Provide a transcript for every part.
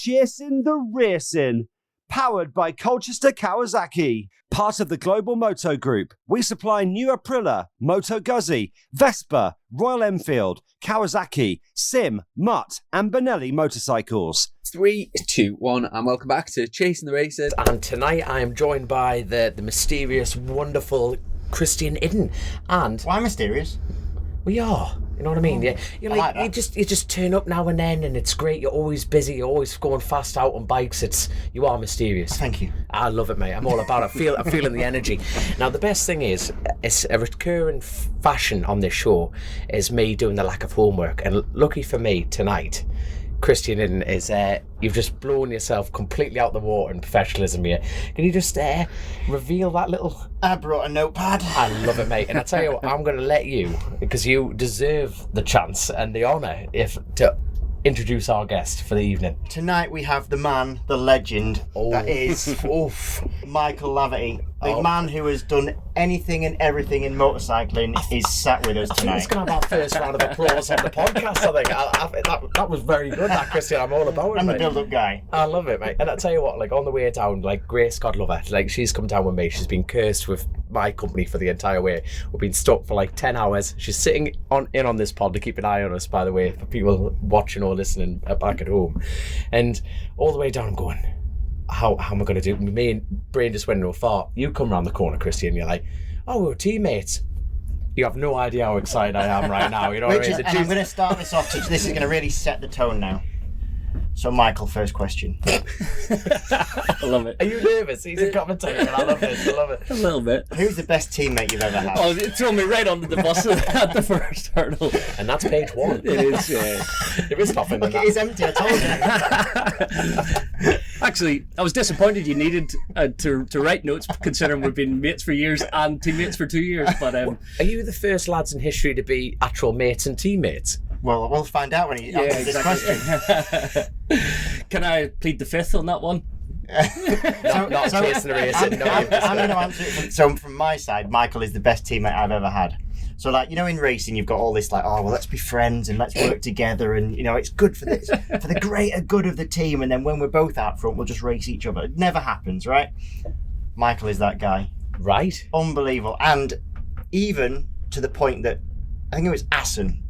Chasin the Racin, powered by Colchester Kawasaki. Part of the Global Moto Group, we supply new Aprilia, Moto Guzzi, Vespa, Royal Enfield, Kawasaki, Sim, Mutt and Benelli motorcycles. 3, 2, 1, and welcome back to Chasin the Racin. And tonight I am joined by the mysterious, wonderful Christian Iddon. And why mysterious? We are. You know what I mean? Yeah, you just turn up now and then, and it's great. You're always busy. You're always going fast out on bikes. You are mysterious. Thank you. I love it, mate. I'm all about it. I'm feeling the energy. Now, the best thing is, it's a recurring fashion on this show is me doing the lack of homework. And lucky for me tonight, Christian Iddon is you've just blown yourself completely out the water in professionalism here. Can you just reveal that little... I brought a notepad. I love it, mate. And I tell you what, I'm going to let you, because you deserve the chance and the honour to introduce our guest for the evening. Tonight we have the man, the legend, that is Michael Laverty. The man who has done anything and everything in motorcycling is sat with us tonight. He's going to have our first round of applause on the podcast, I think. That was very good, that, Christian. I'm all about it, I'm mate. the build-up guy. I love it, mate. And I tell you what, like, on the way down, like, Grace, God love her, like, she's come down with me. She's been cursed with my company for the entire way. We've been stuck for like 10 hours. She's sitting in on this pod to keep an eye on us, by the way, for people watching or listening back at home. And all the way down, I'm going, how am I going to do? Me and brain just went into a fart. You come around the corner, Christian, you're like, oh, we're teammates. You have no idea how excited I am right now. You know what I mean? And I'm going to start this off. This is going to really set the tone now. So, Michael, first question. I love it. Are you nervous? He's a commentator, and I love it. I love it. A little bit. Who's the best teammate you've ever had? Oh, it threw me right under the bus at the first hurdle. And that's page 1. It is, yeah. There is nothing in Look, it is empty, I told you. Actually, I was disappointed you needed to write notes, considering we've been mates for years and teammates for 2 years. But Are you the first lads in history to be actual mates and teammates? Well, we'll find out when he answers this question. Can I plead the fifth on that one? Not Chasin the Racin. I'm going to answer it. So from my side, Michael is the best teammate I've ever had. So, like, you know, in racing, you've got all this, like, oh, well, let's be friends and let's work together, and, you know, it's good for this, for the greater good of the team, and then when we're both out front, we'll just race each other. It never happens, right? Michael is that guy. Right. Unbelievable. And even to the point that, I think it was Assen,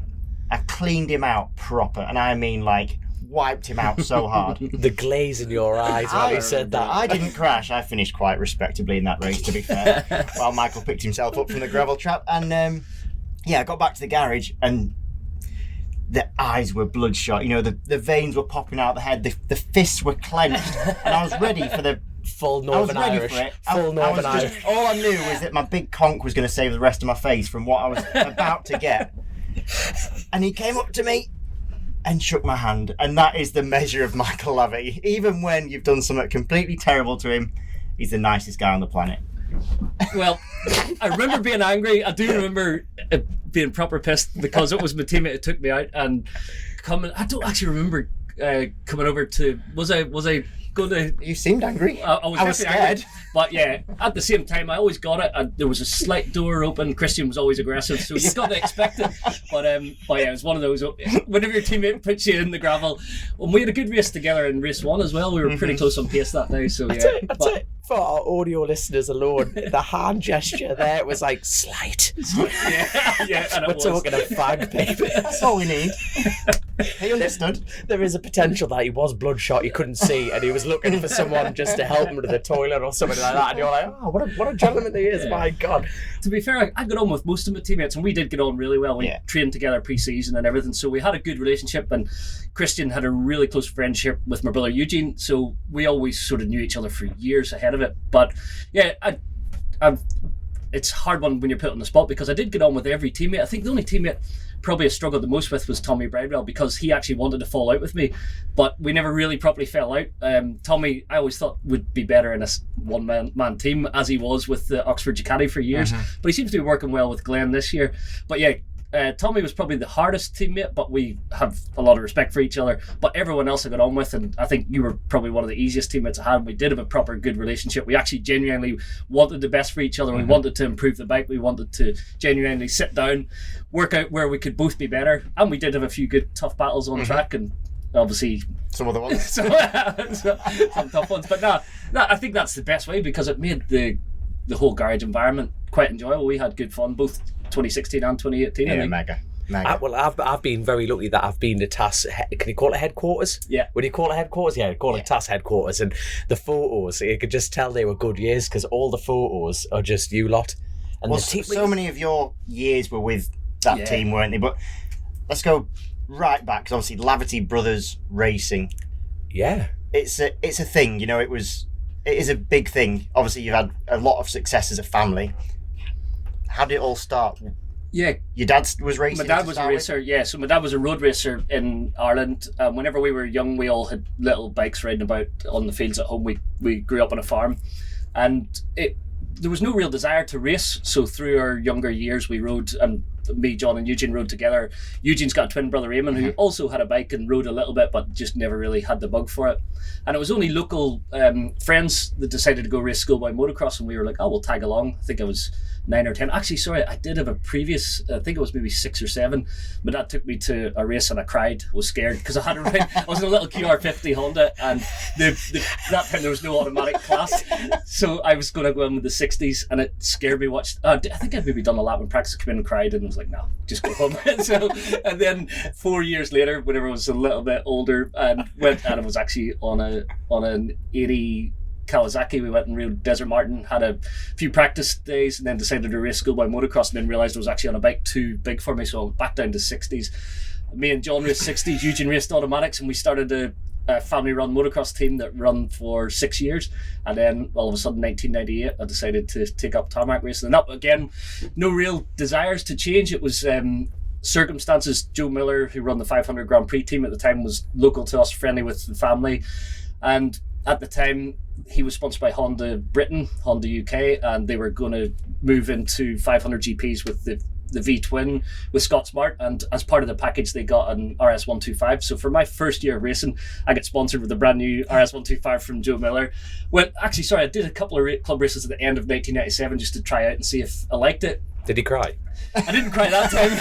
I cleaned him out proper, and I mean, like, wiped him out so hard. The glaze in your eyes when he said that. I didn't crash. I finished quite respectably in that race, to be fair, while Michael picked himself up from the gravel trap. And I got back to the garage, and the eyes were bloodshot. You know, the veins were popping out of the head. The fists were clenched, and I was ready for the full Northern Irish. Full Northern Irish. All I knew was that my big conch was going to save the rest of my face from what I was about to get. And he came up to me and shook my hand, and that is the measure of Michael Laverty. Even when you've done something completely terrible to him, he's the nicest guy on the planet. Well, I remember being angry. I do remember being proper pissed because it was my teammate who took me out and coming. I don't actually remember coming over to. Was I going to? You seemed angry. I was scared. Angry, but yeah, at the same time, I always got it. And there was a slight door open. Christian was always aggressive, so you got to expect it. But yeah, it was one of those. Whenever your teammate puts you in the gravel, and we had a good race together in race 1 as well. We were pretty close on pace that day. So yeah. That's it. For our audio listeners alone, the hand gesture there was like slight. Yeah, and we're talking a fag, baby. That's all we need. He understood. There is a potential that he was bloodshot, he couldn't see, and he was looking for someone just to help him to the toilet or something like that. And you're like, oh, what a gentleman he is, my God. To be fair, I got on with most of my teammates, and we did get on really well. We trained together pre-season and everything, so we had a good relationship. And Christian had a really close friendship with my brother Eugene, so we always sort of knew each other for years ahead of it. But yeah, it's a hard one when you're put on the spot, because I did get on with every teammate. I think the only teammate probably I struggled the most with was Tommy Bridewell, because he actually wanted to fall out with me, but we never really properly fell out. Tommy, I always thought, would be better in a one-man team, as he was with the Oxford Ducati for years, but he seems to be working well with Glenn this year. But yeah, Tommy was probably the hardest teammate, but we have a lot of respect for each other. But everyone else I got on with, and I think you were probably one of the easiest teammates I had. We did have a proper good relationship. We actually genuinely wanted the best for each other. We wanted to improve the bike. We wanted to genuinely sit down, work out where we could both be better. And we did have a few good tough battles on track, and obviously Some other ones. some tough ones. But no, I think that's the best way because it made the whole garage environment quite enjoyable. We had good fun, both 2016 and 2018. I think. Mega. I've been very lucky that I've been to TAS. Can you call it headquarters? Yeah. Would you call it headquarters? Yeah, call it TAS headquarters. And the photos, you could just tell they were good years because all the photos are just you lot. And Well, the team, so many of your years were with that team, weren't they? But let's go right back because obviously Laverty Brothers Racing. Yeah. It's a thing, it is a big thing. Obviously, you've had a lot of success as a family. How did it all start? Yeah. Your dad was racing? My dad was a racer, yeah. So my dad was a road racer in Ireland. Whenever we were young, we all had little bikes riding about on the fields at home. We grew up on a farm. And there was no real desire to race. So through our younger years, we rode, and me, John and Eugene rode together. Eugene's got a twin brother, Eamon, who also had a bike and rode a little bit, but just never really had the bug for it. And it was only local friends that decided to go race schoolboy motocross, and we were like, oh, we'll tag along. I think I was 9 or 10. Actually, sorry, I did have a previous, I think it was maybe 6 or 7. My dad took me to a race and I cried, was scared because I had to ride. I was in a little QR50 Honda, and that time there was no automatic class. So I was going to go in with the 60s, and it scared me. I think I'd maybe done a lap in practice, come in and cried, and I was like, no, just go home. And then 4 years later, whenever I was a little bit older, and I was actually on an 80 Kawasaki. We went and rode Desert Martin, had a few practice days, and then decided to race schoolboy motocross, and then realised I was actually on a bike too big for me, so I went back down to 60s. Me and John raced 60s, Eugene raced automatics, and we started a family-run motocross team that run for 6 years. And then all of a sudden, 1998, I decided to take up tarmac racing. And that, again, no real desires to change. It was circumstances. Joe Miller, who run the 500 Grand Prix team at the time, was local to us, friendly with the family, and at the time he was sponsored by Honda Britain, Honda UK, and they were going to move into 500 GPs with the V-twin with Scott Smart, and as part of the package they got an RS125. So for my first year of racing, I got sponsored with a brand new RS125 from Joe Miller. I did a couple of club races at the end of 1997 just to try out and see if I liked it. Did he cry? I didn't cry that time.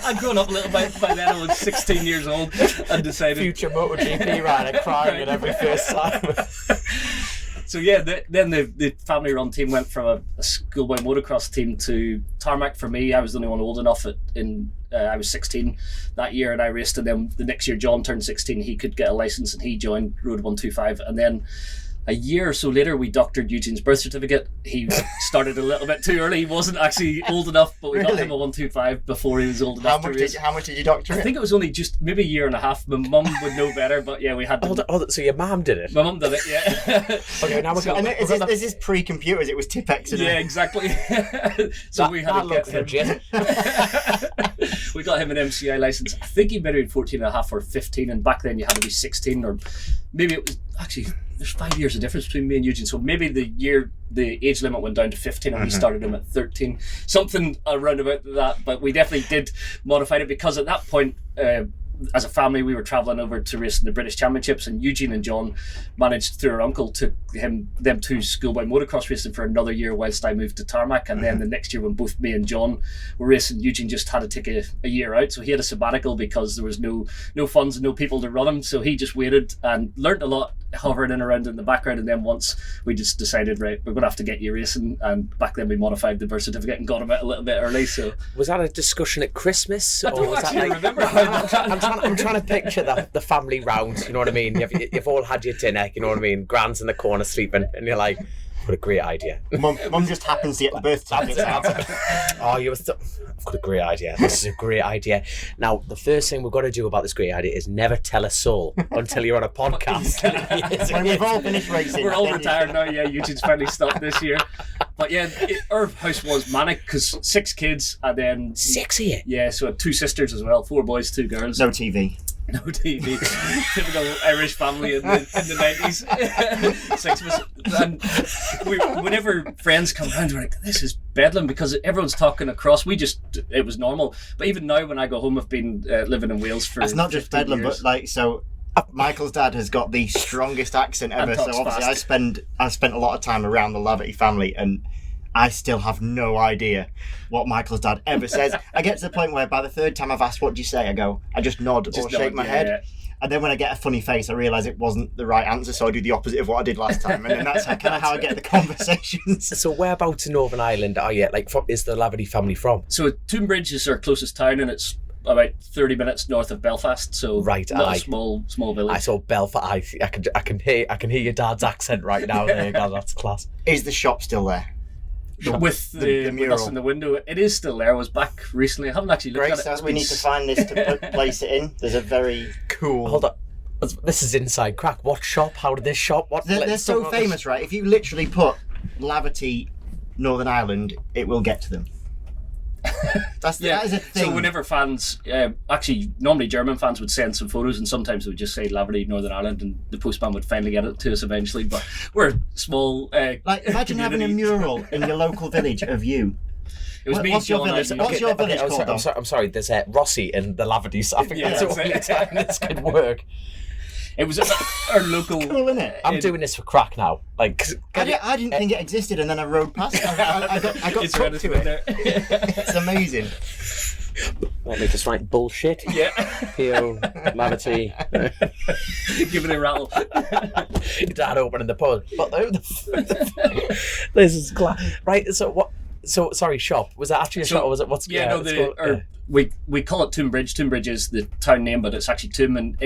I'd grown up a little bit by then. I was 16 years old and decided... Future MotoGP rider crying at every first time. So yeah, then the family-run team went from a schoolboy motocross team to tarmac. For me, I was the only one old enough. I was 16 that year, and I raced. And then the next year, John turned 16. He could get a license, and he joined Road 125. And then a year or so later, we doctored Eugene's birth certificate. He started a little bit too early. He wasn't actually old enough, but we got him a 125 before he was old enough to race. How much did you doctor it? I think it was only just maybe a year and a half. My mum would know better, but yeah, we had to... So your mum did it? My mum did it, yeah. Okay, now this is pre-computers. It was Tipex. Yeah, exactly. So we had to get him... We got him an MCI license. I think he maybe 14 and a half or 15, and back then you had to be 16, or maybe it was actually... There's 5 years of difference between me and Eugene, so maybe the age limit went down to 15 and we started him at 13, something around about that. But we definitely did modify it because at that point, as a family, we were travelling over to race in the British Championships, and Eugene and John managed through our uncle took them to schoolboy motocross racing for another year whilst I moved to tarmac. And then the next year when both me and John were racing, Eugene just had to take a year out, so he had a sabbatical because there was no funds and no people to run him, so he just waited and learnt a lot hovering in around in the background. And then once we just decided, right, we're going to have to get you racing, and back then we modified the birth certificate and got him out a little bit early. So was that a discussion at Christmas? I don't actually remember. I'm trying to picture the family round, you know what I mean? You've all had your dinner, you know what I mean? Grand's in the corner sleeping, and you're like, what a great idea. Mum just happens to get the birth certificate out. Oh, I've got a great idea. This is a great idea. Now, the first thing we've got to do about this great idea is never tell a soul until you're on a podcast. When we've all finished racing. We're all retired now, yeah. Eugene's finally stopped this year. But yeah, our house was manic because 6 kids and then... 6 of you? Yeah, so I had 2 sisters as well, 4 boys, 2 girls. No TV. No TV. Typical Irish family in the 90s. 6 of us. And whenever friends come round, we're like, this is bedlam because everyone's talking across. It was normal. But even now when I go home, I've been living in Wales for... It's not just bedlam, years. but Michael's dad has got the strongest accent ever. So obviously I spent a lot of time around the Laverty family, and I still have no idea what Michael's dad ever says. I get to the point where by the third time I've asked, what do you say? I just nod or shake my head. Yeah. And then when I get a funny face, I realise it wasn't the right answer, so I do the opposite of what I did last time. And then that's kind of how I get the conversations. So whereabouts in Northern Ireland are you? Like, is the Laverty family from? So Toonbridge is our closest town, and it's about 30 minutes north of Belfast. So Right, not aye. a small village. I saw Belfast. I can hear your dad's accent right now. There you go. That's class. Is the shop still there? With the with us in the window, it is still there. I was back recently. I haven't actually looked Grace at it. says we need to find this to place it in. There's a very cool... Hold on. This is inside crack. What shop? How did this shop? What? They're so famous, right? If you literally put Laverty, Northern Ireland, it will get to them. That is a thing. So whenever fans, actually normally German fans would send some photos, and sometimes they would just say Laverty, Northern Ireland, and the postman would finally get it to us eventually. But we're a small like, imagine having a mural in your local village of you. It was me, What's your John, village? and- What's your village called? I'm sorry. There's Rossi and the Lavertys. I think Yeah, that's the only time this could work. It was our local. Cool, isn't it? I'm doing this for crack now. Like, I didn't think it existed, and then I rode past it. I got It's hooked right to it. there. It's amazing. let me just write bullshit. Yeah, P.O. Laverty. give it a rattle. Your dad opening the pub. But this is class. Right. So what? So sorry, shop. Was that actually a shop, or was it what's? Yeah, no. it's called- We call it Toonbridge. Toonbridge is the town name, but it's actually Toom. And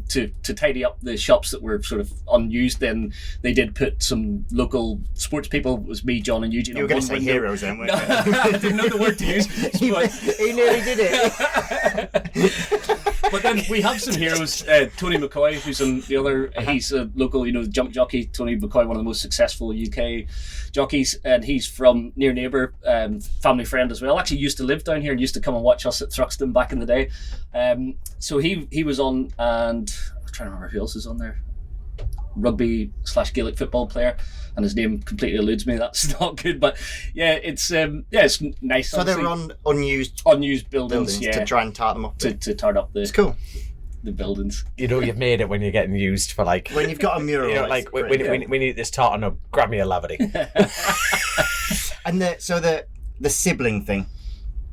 to tidy up the shops that were sort of unused, then they did put some local sports people. It was me, John, and Eugene. You were going to say heroes then, weren't you? I didn't know the word to use. But, He nearly did it. but then we have some heroes. Tony McCoy, who's on the other. He's a local, jump jockey. Tony McCoy, one of the most successful UK jockeys, and he's from near neighbour, family friend as well. Actually used to live down here and used to come and watch us at Thruxton back in the day. So he was on, and I'm trying to remember who else is on there. Rugby/Gaelic football player, and his name completely eludes me. That's not good, but yeah, it's nice. So they were on unused buildings, yeah, to try and tart them up. to tart up It's cool. the buildings. You've made it when you're getting used for like. When you've got a mural, like we need this tartan up. Grab me a Laverty. And the sibling thing,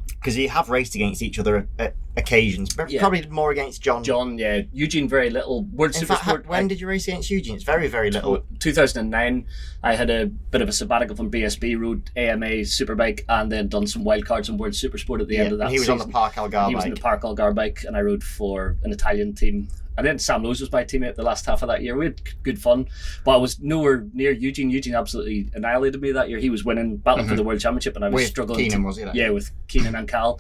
because you have raced against each other at occasions, but probably more against John. John, yeah. Eugene, very little. World In Super fact, Sport. when did you race against Eugene? It's very, very little. 2009, I had a bit of a sabbatical from BSB, rode AMA Superbike, and then done some wildcards on World Super Sport at the end of that and he was season. on the Park Algar He was in the Park Algar bike, and I rode for an Italian team. And then Sam Lowes was my teammate the last half of that year. We had good fun, but I was nowhere near Eugene. Eugene absolutely annihilated me that year. He was winning, battling for the World Championship, and I was With struggling. Keenan, was he? That? Yeah, with Keenan and Cal.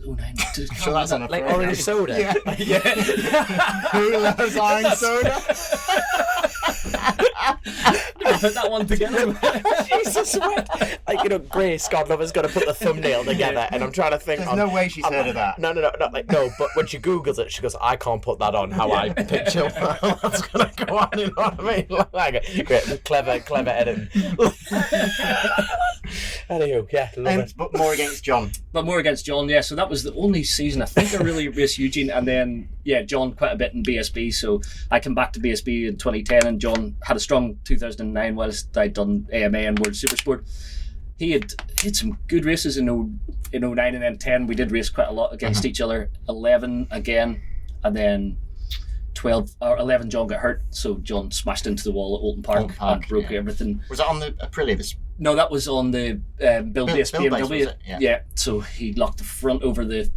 Oh, nine. So that's on a Like pro. orange soda. Yeah. Who loves orange soda? Put that one together. Jesus, what? Like, Grace, God love, has got to put the thumbnail together, and I'm trying to think. There's no way she's heard of that. No, but when she Googles it, she goes, I can't put that on how I picture what's going to go on, you know what I mean? Like, great, clever editing. Anywho, yeah, love it. But more against John. But more against John, yeah. So that was the only season I think I really raced Eugene, and then John quite a bit in BSB. So I came back to BSB in 2010, and John had a strong 2009 whilst I'd done AMA and World Super Sport. He had some good races in 09 and then 10. We did race quite a lot against each other. 11 again, and then 12 or 11. John got hurt, so John smashed into the wall at Oulton Park and broke everything. Was that on the Aprilia? No, that was on the Build Base Build Base, BMW. was it? Yeah. So he locked the front over the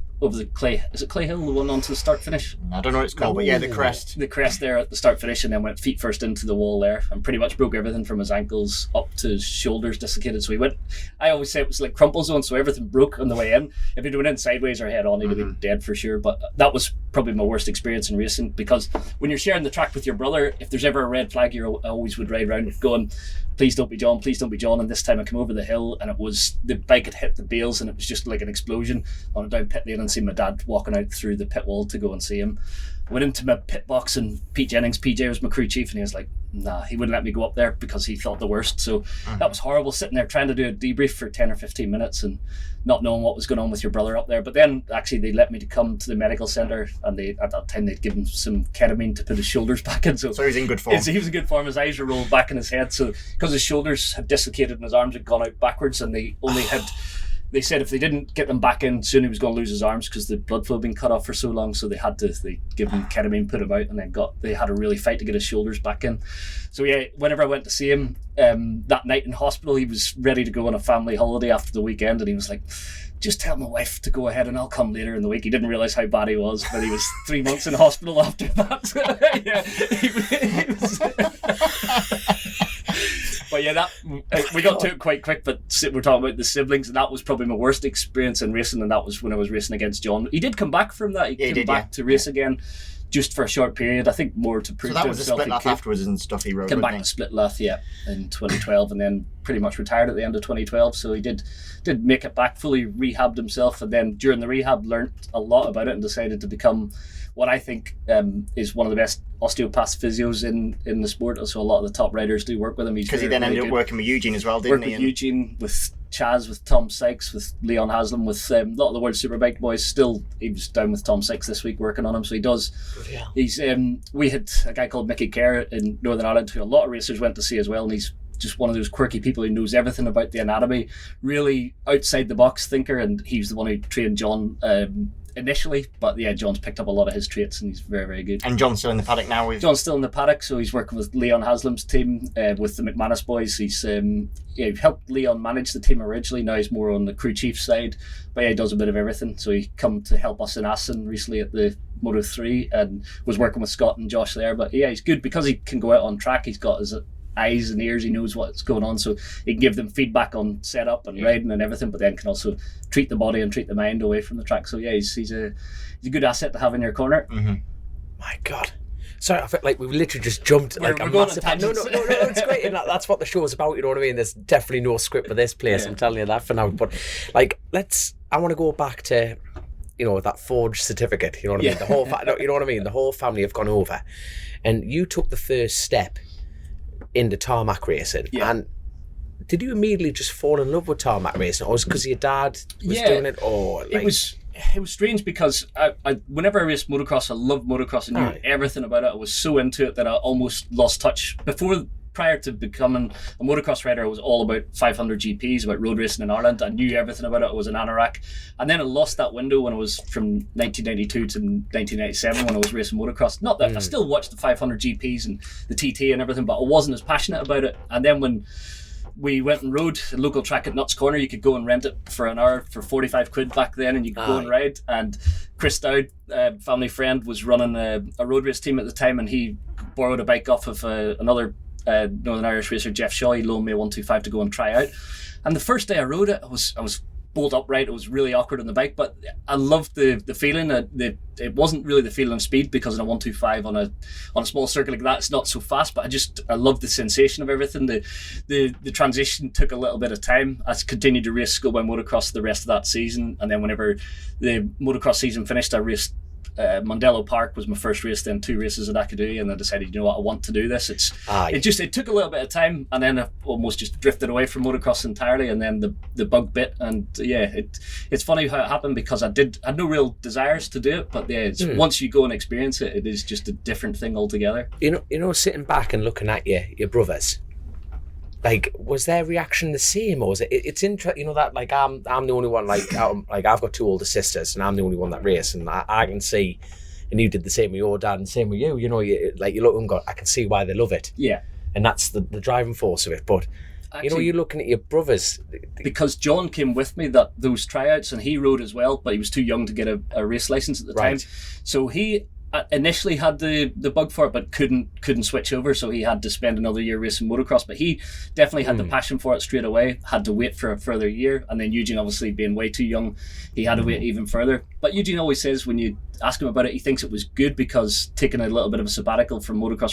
clay. Is it Clay Hill, the one onto the start finish? I don't know what it's called, but yeah, the crest. The crest there at the start finish, and then went feet first into the wall there, and pretty much broke everything from his ankles up to his shoulders dislocated. So he went. I always say it was like crumple zone, so everything broke on the way in. If he'd went in sideways or head on, he'd have been dead for sure. But that was probably my worst experience in racing, because when you're sharing the track with your brother, if there's ever a red flag, I always would ride around going, please don't be John, please don't be John. And this time I came over the hill, and it was the bike had hit the bales, and it was just like an explosion. I went down pit lane and seen my dad walking out through the pit wall to go and see him. I went into my pit box, and Pete Jennings, PJ was my crew chief, and he was like, nah, he wouldn't let me go up there because he thought the worst. So that was horrible, sitting there trying to do a debrief for 10 or 15 minutes and not knowing what was going on with your brother up there. But then actually they let me to come to the medical centre, and at that time they'd given him some ketamine to put his shoulders back in. So he was in good form. He was in good form. His eyes were rolled back in his head. So because his shoulders had dislocated and his arms had gone out backwards, and they only had... They said if they didn't get them back in soon, he was going to lose his arms because the blood flow had been cut off for so long. So they give him ketamine, put him out, and then they had a really fight to get his shoulders back in. So yeah, whenever I went to see him that night in hospital, he was ready to go on a family holiday after the weekend, and he was like, just tell my wife to go ahead and I'll come later in the week. He didn't realise how bad he was, but he was 3 months in hospital after that. Yeah, he was... But yeah, we got to it quite quick, but we're talking about the siblings, and that was probably my worst experience in racing, and that was when I was racing against John. He did come back from that. He came back to race again, just for a short period, I think more to prove to himself. So that was a split lath afterwards and stuff he rode, came back to split lath, in 2012, and then pretty much retired at the end of 2012, so he did make it back, fully rehabbed himself, and then during the rehab learnt a lot about it and decided to become what I think is one of the best osteopath physios in the sport. So a lot of the top riders do work with him. Because he then ended up working with Eugene as well, didn't he? With Eugene, with Chaz, with Tom Sykes, with Leon Haslam, with a lot of the World Superbike boys. Still, he was down with Tom Sykes this week working on him. So he does. Yeah. He's we had a guy called Mickey Kerr in Northern Ireland who a lot of racers went to see as well, and he's just one of those quirky people who knows everything about the anatomy, really outside the box thinker, and he's the one who trained John initially, but yeah, John's picked up a lot of his traits and he's very, very good. And John's still in the paddock now? John's still in the paddock, so he's working with Leon Haslam's team, with the McManus boys. He's he helped Leon manage the team originally. Now he's more on the crew chief side, but yeah, he does a bit of everything. So he come to help us in Assen recently at the Moto3 and was working with Scott and Josh there. But yeah, he's good because he can go out on track. He's got his eyes and ears, he knows what's going on, so he can give them feedback on setup and riding and everything, but then can also treat the body and treat the mind away from the track. So yeah, he's a good asset to have in your corner. My God. Sorry, I felt like we literally just jumped like a massive... No, it's great. And that's what the show is about, you know what I mean? There's definitely no script for this place, I'm telling you that for now. But like, I want to go back to, that forged certificate, you know what I mean? The whole you know what I mean? The whole family have gone over. And you took the first step into tarmac racing, and did you immediately just fall in love with tarmac racing, or was it because your dad was doing it, or like... It was strange because I whenever I raced motocross, I loved motocross and knew everything about it. I was so into it that I almost lost touch. Prior to becoming a motocross rider, I was all about 500 GPs, about road racing in Ireland. I knew everything about it. I was an anorak. And then I lost that window when I was from 1992 to 1997 when I was racing motocross. Not that I still watched the 500 GPs and the TT and everything, but I wasn't as passionate about it. And then when we went and rode a local track at Nuts Corner, you could go and rent it for an hour for 45 quid back then, and you could go and ride. And Chris Dowd, family friend, was running a road race team at the time, and he borrowed a bike off of another Northern Irish racer, Jeff Shaw. He loaned me a 125 to go and try out. And the first day I rode it, I was bolt upright. It was really awkward on the bike, but I loved the feeling. It wasn't really the feeling of speed, because in a 125 on a small circuit like that, it's not so fast. But I loved the sensation of everything. The transition took a little bit of time. I continued to race schoolboy motocross the rest of that season, and then whenever the motocross season finished, I raced. Mondello Park was my first race, then 2 races at Akadui, and I decided, I want to do this. It took a little bit of time, and then I almost just drifted away from motocross entirely, and then the bug bit, and it's funny how it happened, because I had no real desires to do it, but once you go and experience it, it is just a different thing altogether. Sitting back and looking at your brothers, like, was their reaction the same, or was it? It's interesting, that like I'm the only one, like I've got 2 older sisters, and I'm the only one that race, and I can see, and you did the same with your dad, and same with you. You look and go, I can see why they love it. Yeah, and that's the driving force of it. But actually, you're looking at your brothers, because John came with me those tryouts, and he rode as well, but he was too young to get a race license at the time, so he initially had the bug for it, but couldn't switch over, so he had to spend another year racing motocross. But he definitely had the passion for it straight away, had to wait for a further year, and then Eugene, obviously being way too young, he had to wait even further. But Eugene always says, when you ask him about it, he thinks it was good, because taking a little bit of a sabbatical from motocross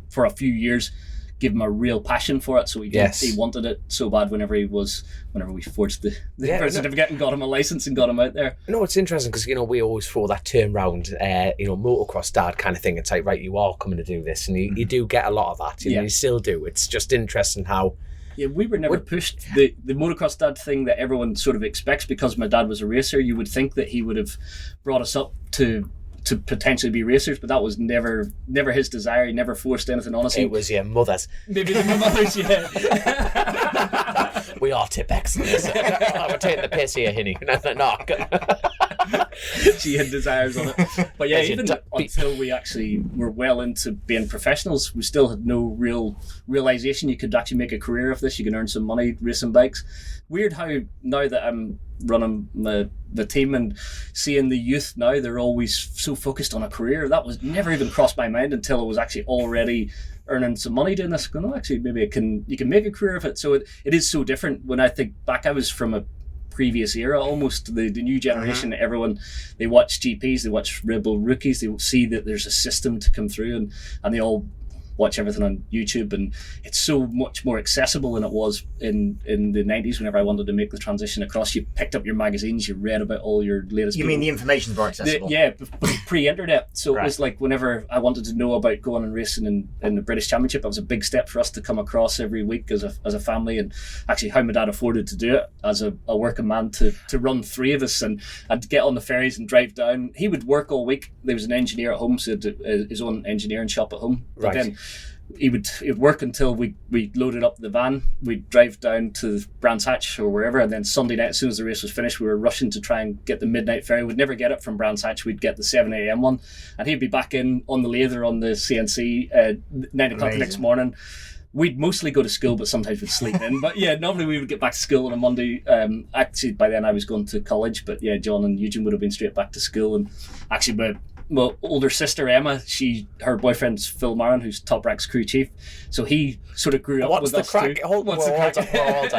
for a few years give him a real passion for it. So he wanted it so bad whenever we forged the birth certificate and got him a license and got him out there. No, it's interesting because, we always throw that term round, motocross dad kind of thing. It's like, right, you are coming to do this, and you do get a lot of that. You still do. It's just interesting how. Yeah, we were never pushed. The motocross dad thing that everyone sort of expects, because my dad was a racer, you would think that he would have brought us up to potentially be racers, but that was never his desire. He never forced anything on us. It was your mother's. Maybe my mother's, yeah. We are Tipex. We're taking the piss here, Hinny. No. She had desires on it. But yeah, even until we actually were well into being professionals, we still had no real realisation you could actually make a career of this. You can earn some money racing bikes. Weird how now that I'm running the team and seeing the youth now, they're always so focused on a career. That was never even crossed my mind until it was actually already earning some money doing this. Going, oh, actually, maybe you can make a career of it. So it is so different. When I think back, I was from a previous era, almost the new generation. Everyone, they watch GPs, they watch Red Bull rookies, they see that there's a system to come through, and they all watch everything on YouTube, and it's so much more accessible than it was in the 90s. Whenever I wanted to make the transition across, you picked up your magazines, you read about all your latest. You mean the information's more accessible? Pre-internet. So It was like whenever I wanted to know about going and racing in the British Championship, it was a big step for us to come across every week as a family, and actually how my dad afforded to do it as a working man to run three of us and to get on the ferries and drive down. He would work all week. There was an engineer at home, so he had his own engineering shop at home. But then he would work until we loaded up the van. We'd drive down to Brands Hatch or wherever, and then Sunday night, as soon as the race was finished, we were rushing to try and get the midnight ferry. We'd never get it from Brands Hatch. We'd get the 7 a.m. one, and he'd be back in on the lather on the CNC 9 o'clock the next morning. We'd mostly go to school, but sometimes we'd sleep in. But yeah, normally we would get back to school on a Monday. Actually, by then I was going to college, but yeah, John and Eugene would have been straight back to school. And actually, my older sister Emma, her boyfriend's Phil Marin, who's Top Rack's crew chief, so he sort of grew up with us too. What's the crack?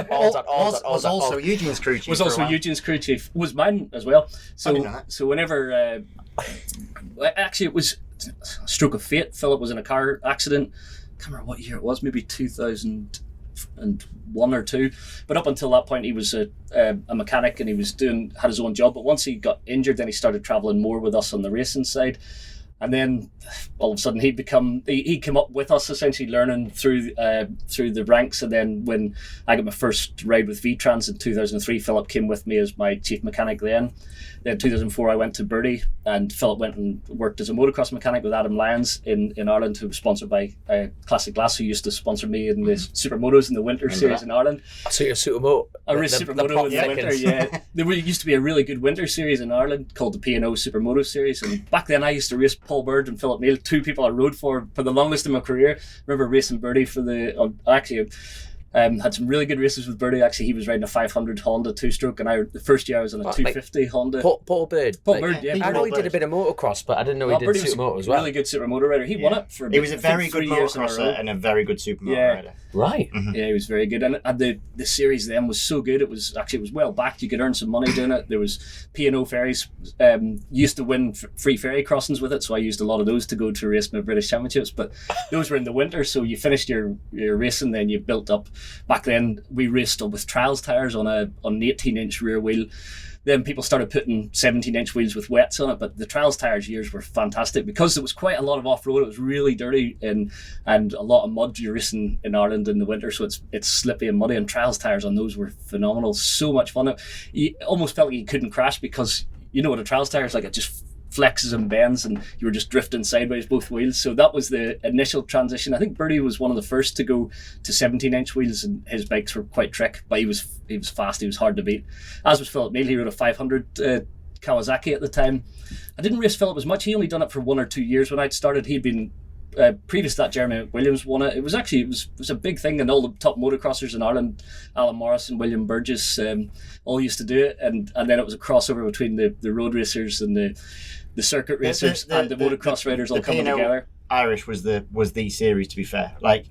Was also Eugene's crew chief. Was also Eugene's crew chief. Was mine as well. So whenever actually it was a stroke of fate. Philip was in a car accident. I can't remember what year it was. Maybe 2001 or 2. But up until that point, he was a mechanic, and he had his own job. But once he got injured, then he started traveling more with us on the racing side. And then all of a sudden he came up with us, essentially learning through the ranks. And then when I got my first ride with V-Trans in 2003, Philip came with me as my chief mechanic then. Then 2004 I went to Birdie, and Philip went and worked as a motocross mechanic with Adam Lyons in Ireland, who was sponsored by Classic Glass, who used to sponsor me in the Supermotos in the winter series in Ireland. So you're Supermoto? I raced Supermoto in the winter, yeah. There used to be a really good winter series in Ireland called the P&O Supermoto series, and back then I used to race Paul Bird and Philip Neal, two people I rode for the longest in my career. I remember racing Birdie for had some really good races with Birdie. Actually, he was riding a 500 Honda 2-stroke, and the first year I was on a 250 Honda. Paul Bird. Bird, yeah. I know he did a bit of motocross, but I didn't know he did Supermoto as well. Really good Supermoto rider. He won it for. He was a very good motocrosser and a very good Supermoto rider. Right. Mm-hmm. Yeah, he was very good, and the series then was so good. It was well backed. You could earn some money doing it. There was P&O ferries. Used to win free ferry crossings with it, so I used a lot of those to go to race my British Championships. But those were in the winter, so you finished your racing, then you built up. Back then, we raced with trials tires on an 18-inch rear wheel. Then people started putting 17-inch wheels with wets on it, but the trials tires years were fantastic because there was quite a lot of off-road. It was really dirty and a lot of mud. You're racing in Ireland in the winter, so it's slippy and muddy, and trials tires on those were phenomenal. So much fun. You almost felt like you couldn't crash because you know what a trials tire is like. It just flexes and bends, and you were just drifting sideways both wheels. So that was the initial transition. I think Birdie was one of the first to go to 17-inch wheels, and his bikes were quite trick, but he was fast. He was hard to beat. As was Philip Neal. He rode a 500 Kawasaki at the time. I didn't race Philip as much. He only done it for 1 or 2 years when I'd started. He'd been previous to that, Jeremy Williams won it. It was a big thing, and all the top motocrossers in Ireland, Alan Morris and William Burgess, all used to do it, and then it was a crossover between the road racers and the circuit racers and the motocross riders all coming together. Irish was the series, to be fair. Like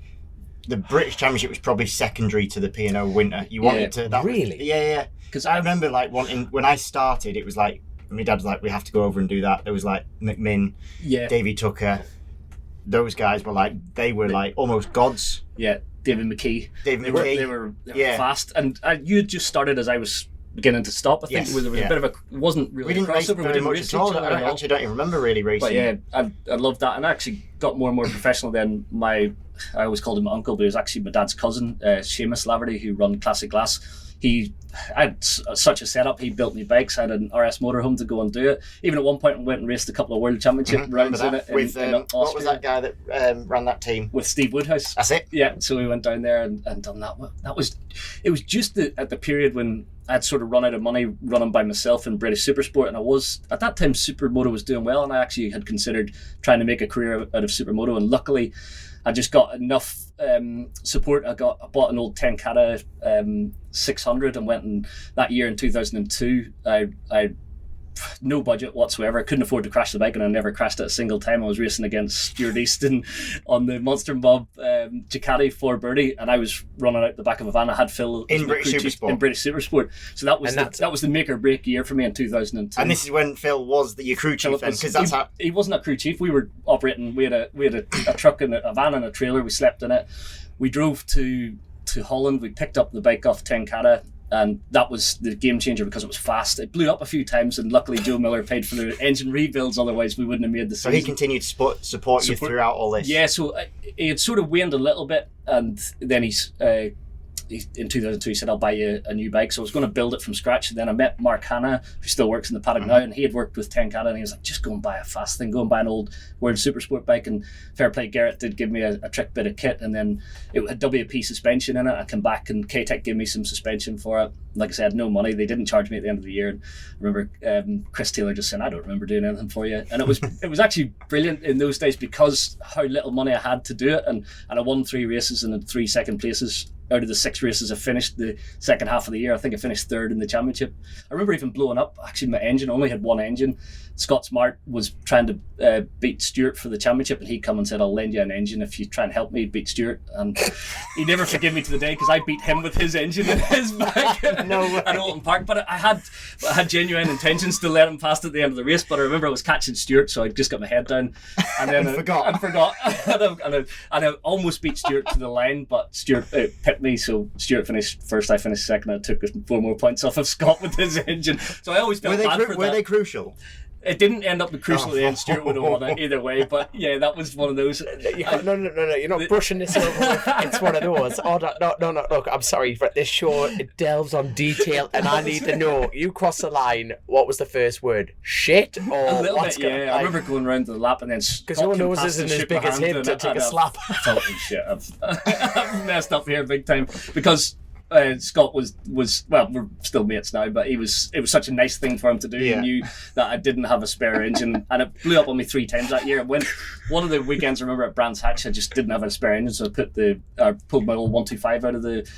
the British Championship was probably secondary to the P&O Winter. You wanted to really? Yeah. Because I remember like wanting, when I started, it was like my dad was like, we have to go over and do that. There was like McMinn, Davey Tucker. Those guys were like, they were like almost gods Yeah, David McKee. David They McKee. were Yeah. fast, and you had just started as I was beginning to stop. I think Yes, there was a yeah. bit of a wasn't really We didn't a race crossover. We very didn't much race at all. each other I actually don't even remember really racing. But yeah, I loved that, and I actually got more and more professional. Then I always called him my uncle, but he was actually my dad's cousin, Seamus Laverty, who run Classic Glass. I had such a setup. He built me bikes. I had an RS motorhome to go and do it. Even at one point, I went and raced a couple of World Championship rounds in it. With in what was that guy that ran that team? with Steve Woodhouse. That's it. Yeah, so we went down there and done that. It was just at the period when I'd sort of run out of money running by myself in British Supersport, and I was at that time Supermoto was doing well, and I actually had considered trying to make a career out of Supermoto, and luckily I just got enough support. I bought an old Tenkata 600 and went, and that year in 2002 I no budget whatsoever. I couldn't afford to crash the bike, and I never crashed it a single time. I was racing against Stuart Easton on the Monster Bob Ducati for Birdie, and I was running out the back of a van. I had Phil In British Supersport. So that was the make or break year for me in 2002. And this is when Phil was your crew chief, because that's how. He wasn't a crew chief. We were operating. We had a truck and a van and a trailer. We slept in it. We drove to Holland. We picked up the bike off Tenkata. And that was the game changer because it was fast. It blew up a few times, and luckily Joe Miller paid for the engine rebuilds. Otherwise, we wouldn't have made the season. So he continued to support you throughout all this. Yeah, so he had sort of waned a little bit, and then he's in 2002 he said, I'll buy you a new bike. So I was going to build it from scratch, and then I met Mark Hanna, who still works in the paddock now, and he had worked with Tenkata, and he was like, just go and buy a fast thing, go and buy an old World Supersport bike. And fair play, Garrett did give me a trick bit of kit, and then it had WP suspension in it. I came back and K-Tech gave me some suspension for it. Like I said, no money. They didn't charge me at the end of the year. And I remember Chris Taylor just saying, I don't remember doing anything for you. And it was actually brilliant in those days because how little money I had to do it. And I won 3 races and had 3 second places out of the 6 races I finished the second half of the year. I think I finished 3rd in the championship. I remember even blowing up. Actually, my engine only had 1 engine. Scott Smart was trying to beat Stuart for the championship, and he'd come and said, I'll lend you an engine if you try and help me beat Stuart. And he never forgave me to the day because I beat him with his engine in his bike at Oulton Park. But I had genuine intentions to let him past at the end of the race, but I remember I was catching Stuart, so I just got my head down and then I forgot and I almost beat Stuart to the line, but Stuart pipped me, so Stuart finished first, I finished second. I took 4 more points off of Scott with his engine, so I always felt bad for that. Were they crucial? It didn't end up crucial at the end. Stuart would have won it either way, but yeah, that was one of those. No, you're not brushing this over. It's one of those. Oh, no, look, I'm sorry, but this show, it delves on detail, and I need to know, you crossed the line, what was the first word? Shit? Or a little what's bit, yeah. I remember going around the lap and then because your nose isn't as big as him to take a slap. I thought, oh, shit, I've messed up here big time because Scott was well, we're still mates now, but it was such a nice thing for him to do. Yeah. He knew that I didn't have a spare engine, and it blew up on me 3 times that year. When one of the weekends, I remember at Brands Hatch, I just didn't have a spare engine, so I pulled my old 125 out of the.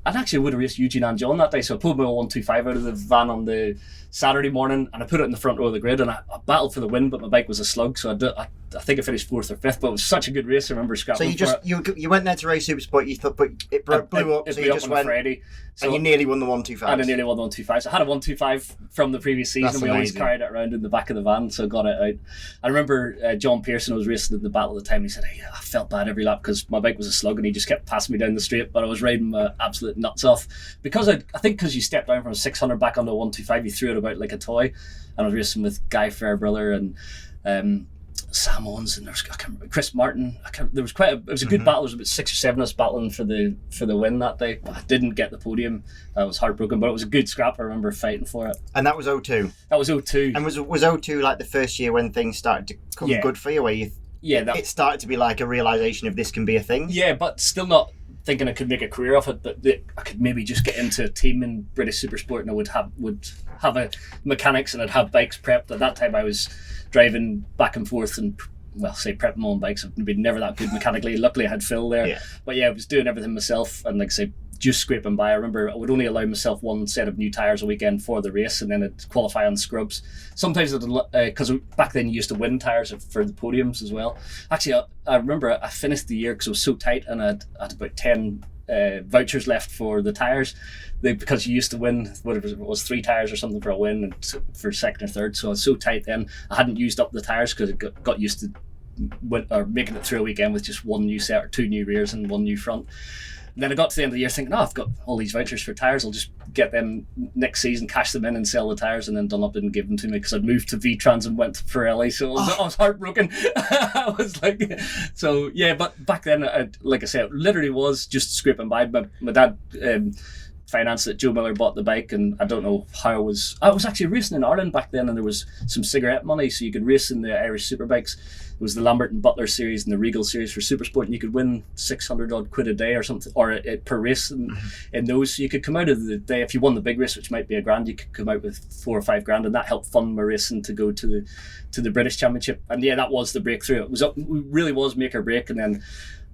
I actually would have raced Eugene and John that day, so I pulled my old 125 out of the van on the Saturday morning, and I put it in the front row of the grid, and I battled for the win, but my bike was a slug, so I think I finished 4th or 5th, but it was such a good race. I remember scrapping. So you went there to race Supersport, you thought, but it blew up, so you just went. Friday, and you nearly won the 125. And I nearly won the 125. So I had a 125 from the previous season. That's we always amazing. carried it around in the back of the van, so I got it out. I remember John Pearson was racing in the battle at the time. He said, hey, I felt bad every lap because my bike was a slug, and he just kept passing me down the straight, but I was riding my absolute nuts off. Because I think because you stepped down from a 600 back onto a 125, you threw it about like a toy. And I was racing with Guy Fairbrother and Sam Owens, and there was Chris Martin. It was a good battle. There was about 6 or 7 of us battling for the win that day. But I didn't get the podium. I was heartbroken, but it was a good scrap. I remember fighting for it. And that was 02. That was 02. And was 02 like the first year when things started to come good for you, where it started to be like a realization of this can be a thing? Yeah, but still not thinking I could make a career off it, that I could maybe just get into a team in British Supersport, and I would have a mechanics, and I'd have bikes prepped. At that time I was driving back and forth and prepping my own bikes. I've been never that good mechanically. Luckily I had Phil there. Yeah. But yeah, I was doing everything myself, and like I say, just scraping by. I remember I would only allow myself 1 set of new tyres a weekend for the race, and then I'd qualify on scrubs. Sometimes because back then you used to win tyres for the podiums as well. Actually, I remember I finished the year because I was so tight, and I had about 10 vouchers left for the tyres. Because you used to win, whatever it was, 3 tyres or something for a win, and for second or third. So I was so tight then, I hadn't used up the tyres because it got used to making it through a weekend with just one new set or two new rears and one new front. And then I got to the end of the year thinking, I've got all these vouchers for tyres. I'll just get them next season, cash them in and sell the tyres. And then Dunlop didn't give them to me because I'd moved to V-Trans and went to Pirelli. So I was heartbroken. I was like, so yeah, but back then, like I said, it literally was just scraping by. My dad financed it. Joe Miller bought the bike, and I don't know how I was actually racing in Ireland back then, and there was some cigarette money, so you could race in the Irish Superbikes. It was the Lambert and Butler series and the Regal series for Supersport, and you could win 600 odd quid a day or something, or per race in those. So you could come out of the day, if you won the big race, which might be $1,000, you could come out with 4 or 5 grand, and that helped fund my racing to go to the British Championship. And yeah, that was the breakthrough. It really was make or break. And then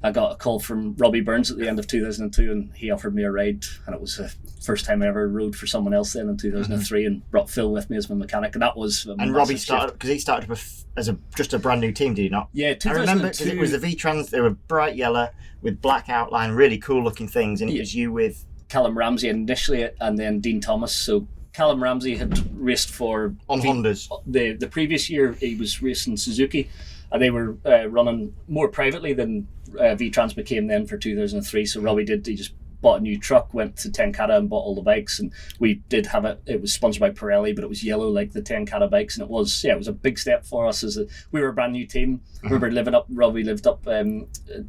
I got a call from Robbie Burns at the end of 2002, and he offered me a ride, and it was the first time I ever rode for someone else then in 2003, and brought Phil with me as my mechanic, and that was and Robbie started because he started as just a brand new team, did he not? Yeah, 2002. I remember because it was the V-Trans. They were bright yellow with black outline, really cool looking things, and it was you with Callum Ramsey initially, and then Dean Thomas. So Callum Ramsey had raced for Hondas. The previous year he was racing Suzuki, and they were running more privately than V-Trans became then for 2003. So Robbie he just bought a new truck, went to Tenkata and bought all the bikes, and we did have it was sponsored by Pirelli, but it was yellow like the Tenkata bikes, and it was a big step for us we were a brand new team. I remember Robbie lived up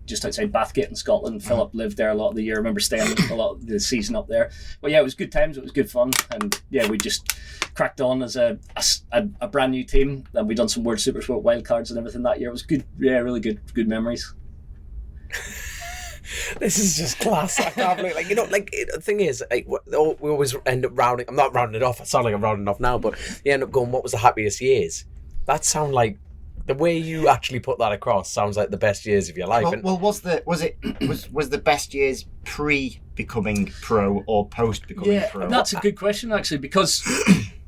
just outside Bathgate in Scotland. Philip lived there a lot of the year. I remember staying a lot of the season up there. But yeah, it was good times, it was good fun, and yeah, we just cracked on as a brand new team, and we done some World Supersport wildcards and everything that year. It was good, yeah, really good memories. This is just class. I can't believe, the thing is, we always end up rounding. I'm not rounding it off. I sound like I'm rounding it off now, but you end up going, what was the happiest years? That sound like, the way you actually put that across sounds like the best years of your life. Was the best years pre becoming pro or post becoming pro? Yeah, that's a good question actually, because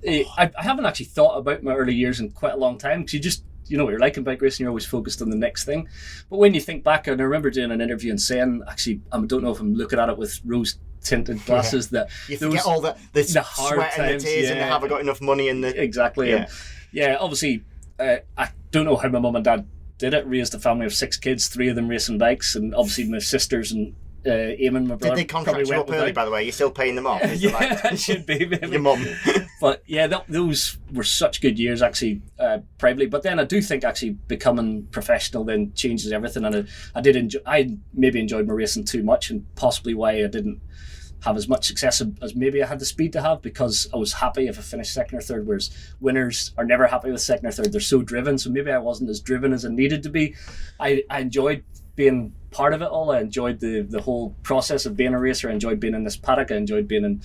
I haven't actually thought about my early years in quite a long time, because you know what you're like in bike racing, you're always focused on the next thing. But when you think back, and I remember doing an interview and saying, actually, I don't know if I'm looking at it with rose tinted glasses, that you forget all the hard sweat times, and the tears, and they haven't got enough money in the exactly. Yeah, obviously, I don't know how my mum and dad did it. Raised a family of 6 kids, 3 of them racing bikes, and obviously my sisters and Eamon, my brother. Did they contract you up early, by the way? You're still paying them off? Yeah, I should be, maybe. Your mum. But yeah, those were such good years, actually, privately. But then I do think actually becoming professional then changes everything. And I maybe enjoyed my racing too much, and possibly why I didn't have as much success as maybe I had the speed to have, because I was happy if I finished second or third, whereas winners are never happy with second or third. They're so driven. So maybe I wasn't as driven as I needed to be. I enjoyed being part of it all. I enjoyed the whole process of being a racer. I enjoyed being in this paddock. I enjoyed being in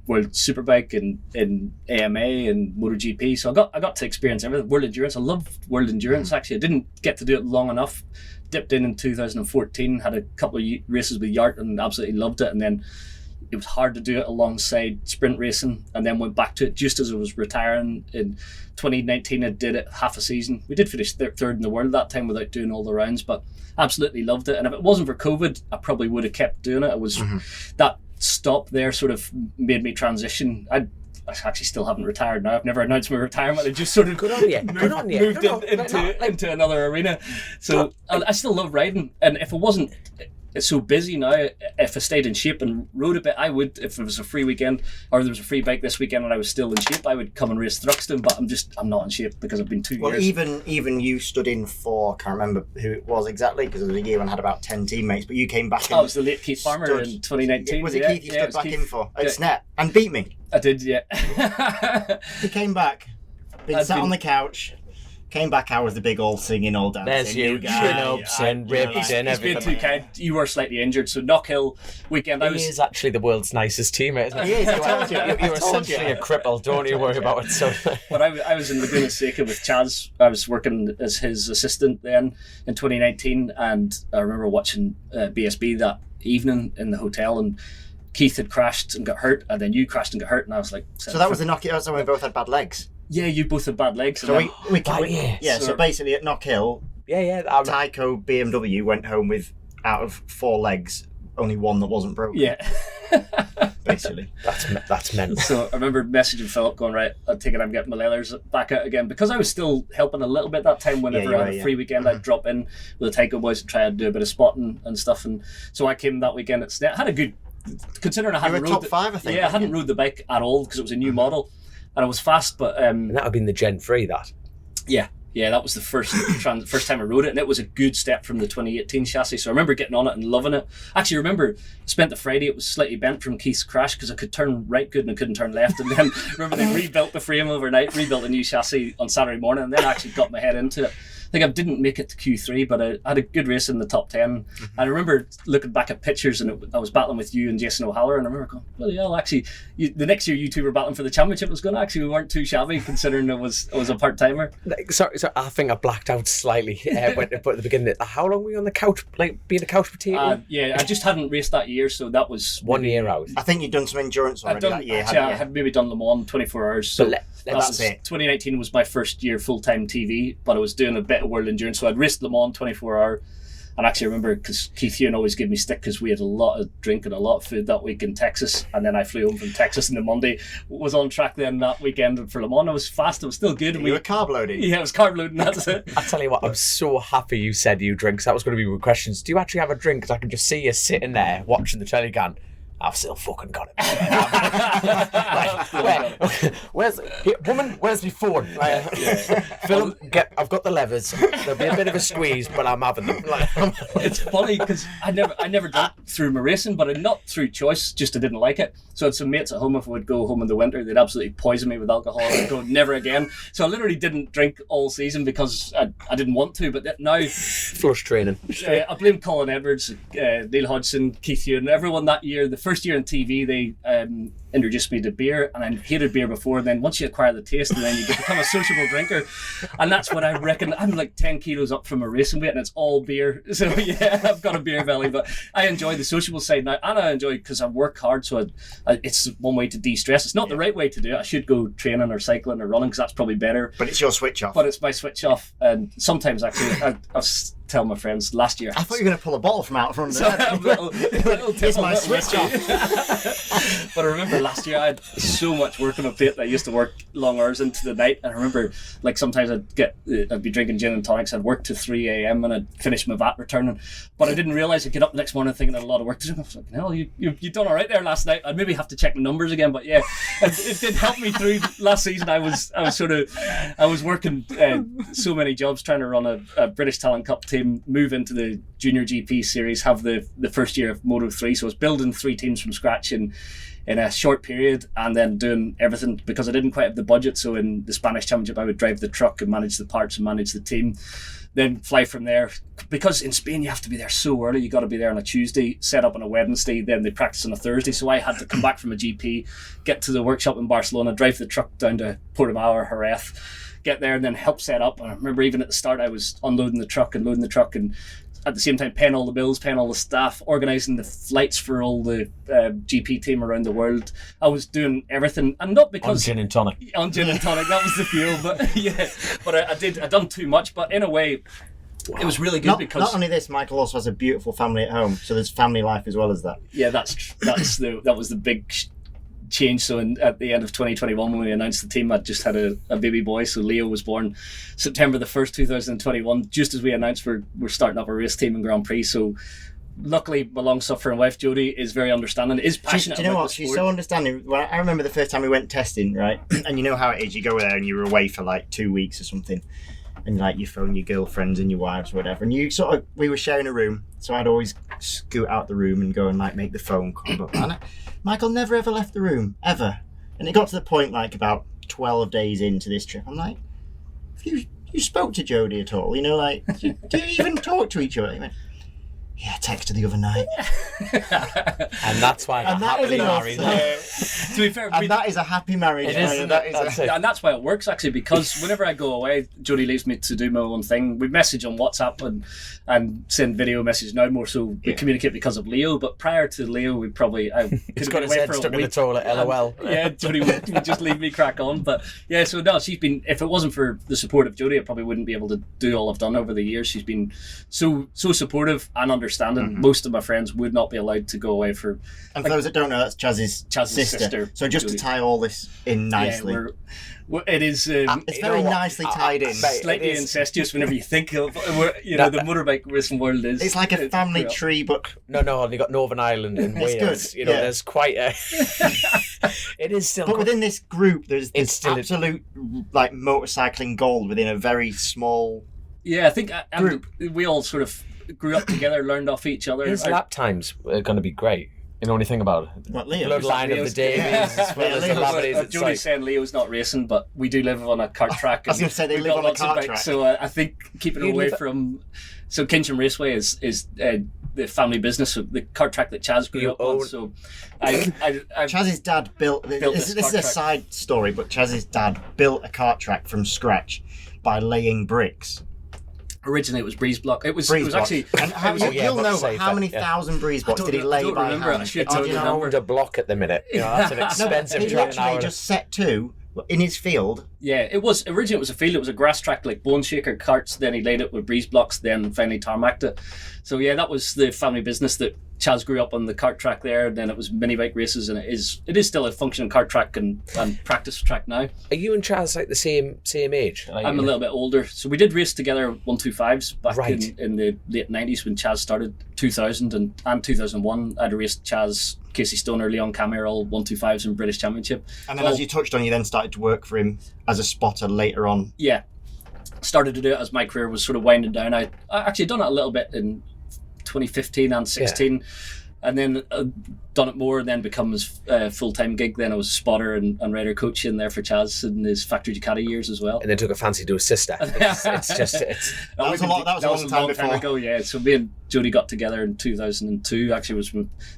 World Superbike and in AMA and MotoGP. So I got to experience everything. World Endurance. I loved World Endurance, actually. I didn't get to do it long enough. Dipped in 2014, had a couple of races with Yart and absolutely loved it. And then it was hard to do it alongside sprint racing, and then went back to it just as I was retiring. In 2019, I did it half a season. We did finish third in the world that time without doing all the rounds, but absolutely loved it. And if it wasn't for COVID, I probably would have kept doing it. It was that stop there sort of made me transition. I actually still haven't retired now. I've never announced my retirement. I just sort of moved into another arena. So I still love riding, and if it wasn't so busy now, if I stayed in shape and rode a bit, I would, if it was a free weekend or there was a free bike this weekend and I was still in shape, I would come and race Thruxton, but I'm not in shape because I've been 2 years. Even you stood in for, I can't remember who it was exactly, because it was a year when I had about 10 teammates, but you came back in. Oh, it was the late Keith Farmer in 2019. Was it Keith you stood back in for? At Snap, and beat me. I did, yeah. He came back, sat on the couch. Came back, I was the big all singing, all dancing. There's you, chin-ups and ribs and everything. He's been too kind. You were slightly injured, so Knockhill weekend. He is actually the world's nicest teammate, isn't he? He is, I told you. You're essentially a cripple, don't you worry about it. So. But I was in Laguna Seca with Chaz. I was working as his assistant then in 2019, and I remember watching BSB that evening in the hotel, and Keith had crashed and got hurt, and then you crashed and got hurt, and I was like... So that was the Knockhill, that's when we both had bad legs? Yeah, you both had bad legs. So so basically at Knockhill, Tyco BMW went home with, out of 4 legs, only one that wasn't broken. Yeah. basically. That's mental. So I remember messaging Philip going, right, I'm getting my leathers back out again, because I was still helping a little bit that time. Whenever I had a free weekend, I'd drop in with the Tyco boys and try and do a bit of spotting and stuff. And so I came that weekend at Snet. Had a good, considering I hadn't rode top 5, I think. Yeah, I hadn't rode the bike at all because it was a new model and I was fast, but and that would have been the Gen 3, that. Yeah, that was the first time I rode it, and it was a good step from the 2018 chassis. So I remember getting on it and loving it. Actually, I remember spent the Friday, it was slightly bent from Keith's crash because I could turn right good and I couldn't turn left. And then remember they rebuilt the frame overnight, rebuilt a new chassis on Saturday morning, and then I actually got my head into it. I think I didn't make it to Q3, but I had a good race in the top 10. And I remember looking back at pictures, and I was battling with you and Jason O'Halloran, and I remember going, bloody hell, actually, the next year you two were battling for the championship. I was going, actually, we weren't too shabby considering it was a part-timer. Sorry, I think I blacked out slightly at the beginning. How long were you on the couch, like being a couch potato? Yeah, I just hadn't raced that year, so that was 1 year out. I think you'd done some endurance already that year, I had maybe done Le Mans 24 hours. So that's it. 2019 was my first year full-time TV, but I was doing a bit of world endurance, so I'd raced Le Mans 24 hour. And actually, I remember because Keith Ewan always gave me stick because we had a lot of drink and a lot of food that week in Texas, and then I flew home from Texas, and the Monday was on track then that weekend for Le Mans. I was fast, I was still good. You were carb loading? Yeah, I was carb loading, that's it. I tell you what, I'm so happy you said you drink, 'cause that was going to be my questions. Do you actually have a drink? Because I can just see you sitting there watching the telly gun. I've still fucking got it. Where's my phone? Phil, I've got the levers. There'll be a bit of a squeeze, but I'm having them. It's funny because I never drank through my racing, but not through choice, just I didn't like it. So I had some mates at home, if I would go home in the winter, they'd absolutely poison me with alcohol and I'd go, never again. So I literally didn't drink all season because I didn't want to, but now... Flush training. I blame Colin Edwards, Neil Hodgson, Keith Ewan, everyone that year. The first year on TV, they introduced me to beer, and I hated beer before, and then once you acquire the taste, and then you become a sociable drinker, and that's what I reckon. I'm like 10 kilos up from a racing weight, and it's all beer. So yeah, I've got a beer belly, but I enjoy the sociable side now, and I enjoy because I work hard, so it's one way to de-stress. It's not the right way to do it. I should go training or cycling or running because that's probably better. But it's your switch off. But it's my switch off, and sometimes actually I tell my friends last year. I thought you were going to pull a bottle from out front. It's my switch off. But I remember last year I had so much work on my plate that I used to work long hours into the night, and I remember like sometimes I'd be drinking gin and tonics. I'd work to 3 a.m. and I'd finish my VAT returning, but I didn't realise I'd get up the next morning thinking I had a lot of work to do. I was like, hell, you done all right there last night. I'd maybe have to check the numbers again, but yeah, it did help me through last season. I was working so many jobs trying to run a British Talent Cup team, move into the Junior GP series, have the first year of Moto3, so I was building 3 teams from scratch in a short period, and then doing everything because I didn't quite have the budget. So in the Spanish Championship I would drive the truck and manage the parts and manage the team, then fly from there, because in Spain you have to be there so early. You got to be there on a Tuesday, set up on a Wednesday, then they practice on a Thursday. So I had to come back from a GP, get to the workshop in Barcelona, drive the truck down to Portimao or Jerez, get there and then help set up. And I remember even at the start I was unloading the truck and loading the truck, and at the same time paying all the bills, paying all the staff, organising the flights for all the GP team around the world. I was doing everything, and not because... On gin and tonic. On gin and tonic, that was the fuel. But yeah, but I'd done too much, but in a way... Wow. It was really good because not only this, Michael also has a beautiful family at home, so there's family life as well as that. Yeah, that was the big change. So at the end of 2021, when we announced the team, I'd just had a baby boy. So Leo was born September the 1st, 2021, just as we announced we're starting up a race team in Grand Prix. So luckily, my long-suffering wife Jodie is very understanding, is passionate. Do you know what? She's so understanding. Well, I remember the first time we went testing, right? And you know how it is. You go there and you were away for like 2 weeks or something. And like you phone your girlfriends and your wives or whatever, and we were sharing a room, so I'd always scoot out the room and go and like make the phone call. And Michael never ever left the room ever, and it got to the point like about 12 days into this trip, I'm like, you spoke to Jodie at all? You know, like do you even talk to each other? He went, yeah, I texted the other night. And that's why I'm happily married. To be fair, that is a happy marriage. And that's why it works, actually, because whenever I go away, Jodie leaves me to do my own thing. We message on WhatsApp and send video messages now more so we communicate because of Leo. But prior to Leo, we probably he's got his head stuck in the toilet. LOL. Yeah, Jodie would just leave me crack on. But yeah, so no, she's been. If it wasn't for the support of Jodie, I probably wouldn't be able to do all I've done over the years. She's been so supportive and understanding understanding. Most of my friends would not be allowed to go away for. And for those that don't know, that's Chaz's sister. So just Jodie. to tie all this in nicely. It is. It's very nicely tied in. Slightly incestuous whenever you think of the motorbike racing world is. It's like a family tree, but no, you got Northern Ireland and Wales. Good. There's quite a. It is still. But within this group, there's this absolute like motorcycling gold within a very small. Yeah, I think we all sort of grew up together, learned off each other. His lap times are going to be great. You know anything about it? What, Leo? Bloodline of the Davies, as well as the Lavertys. Jodie's saying Leo's not racing, but we do live on a kart track. I was going to say they live on a kart track. So I think keeping away from... So Kinsham Raceway is the family business of the kart track that Chaz grew up on. So Chaz's dad built this is a side story, but Chaz's dad built a kart track from scratch by laying bricks. Originally, it was breeze block. It was actually. And you'll know how many thousand breeze blocks did he lay by hand? I should remember. A block at the minute. That's an expensive track. He literally just set two in his field. Yeah, it was originally it was a field. It was a grass track like Bone Shaker karts. Then he laid it with breeze blocks. Then finally tarmacked it. So yeah, that was the family business that Chaz grew up on the kart track there. Then it was mini bike races, and it is still a functioning kart track and practice track now. Are you and Chaz like the same age? I'm a little bit older, so we did race together 125s back in the late 90s when Chaz started. 2000 and 2001, I'd raced Chaz, Casey Stoner, Leon Camille, all 125s in British Championship. And then, as you touched on, you then started to work for him as a spotter later on. Yeah, started to do it as my career was sort of winding down. I actually done it a little bit in 2015 and 16, and then done it more, and then become his full-time gig. Then I was a spotter and rider coach in there for Chaz in his Factory Ducati years as well. And then took a fancy to his sister. That was a long time ago. Yeah, so me and Jodie got together in 2002. Actually, was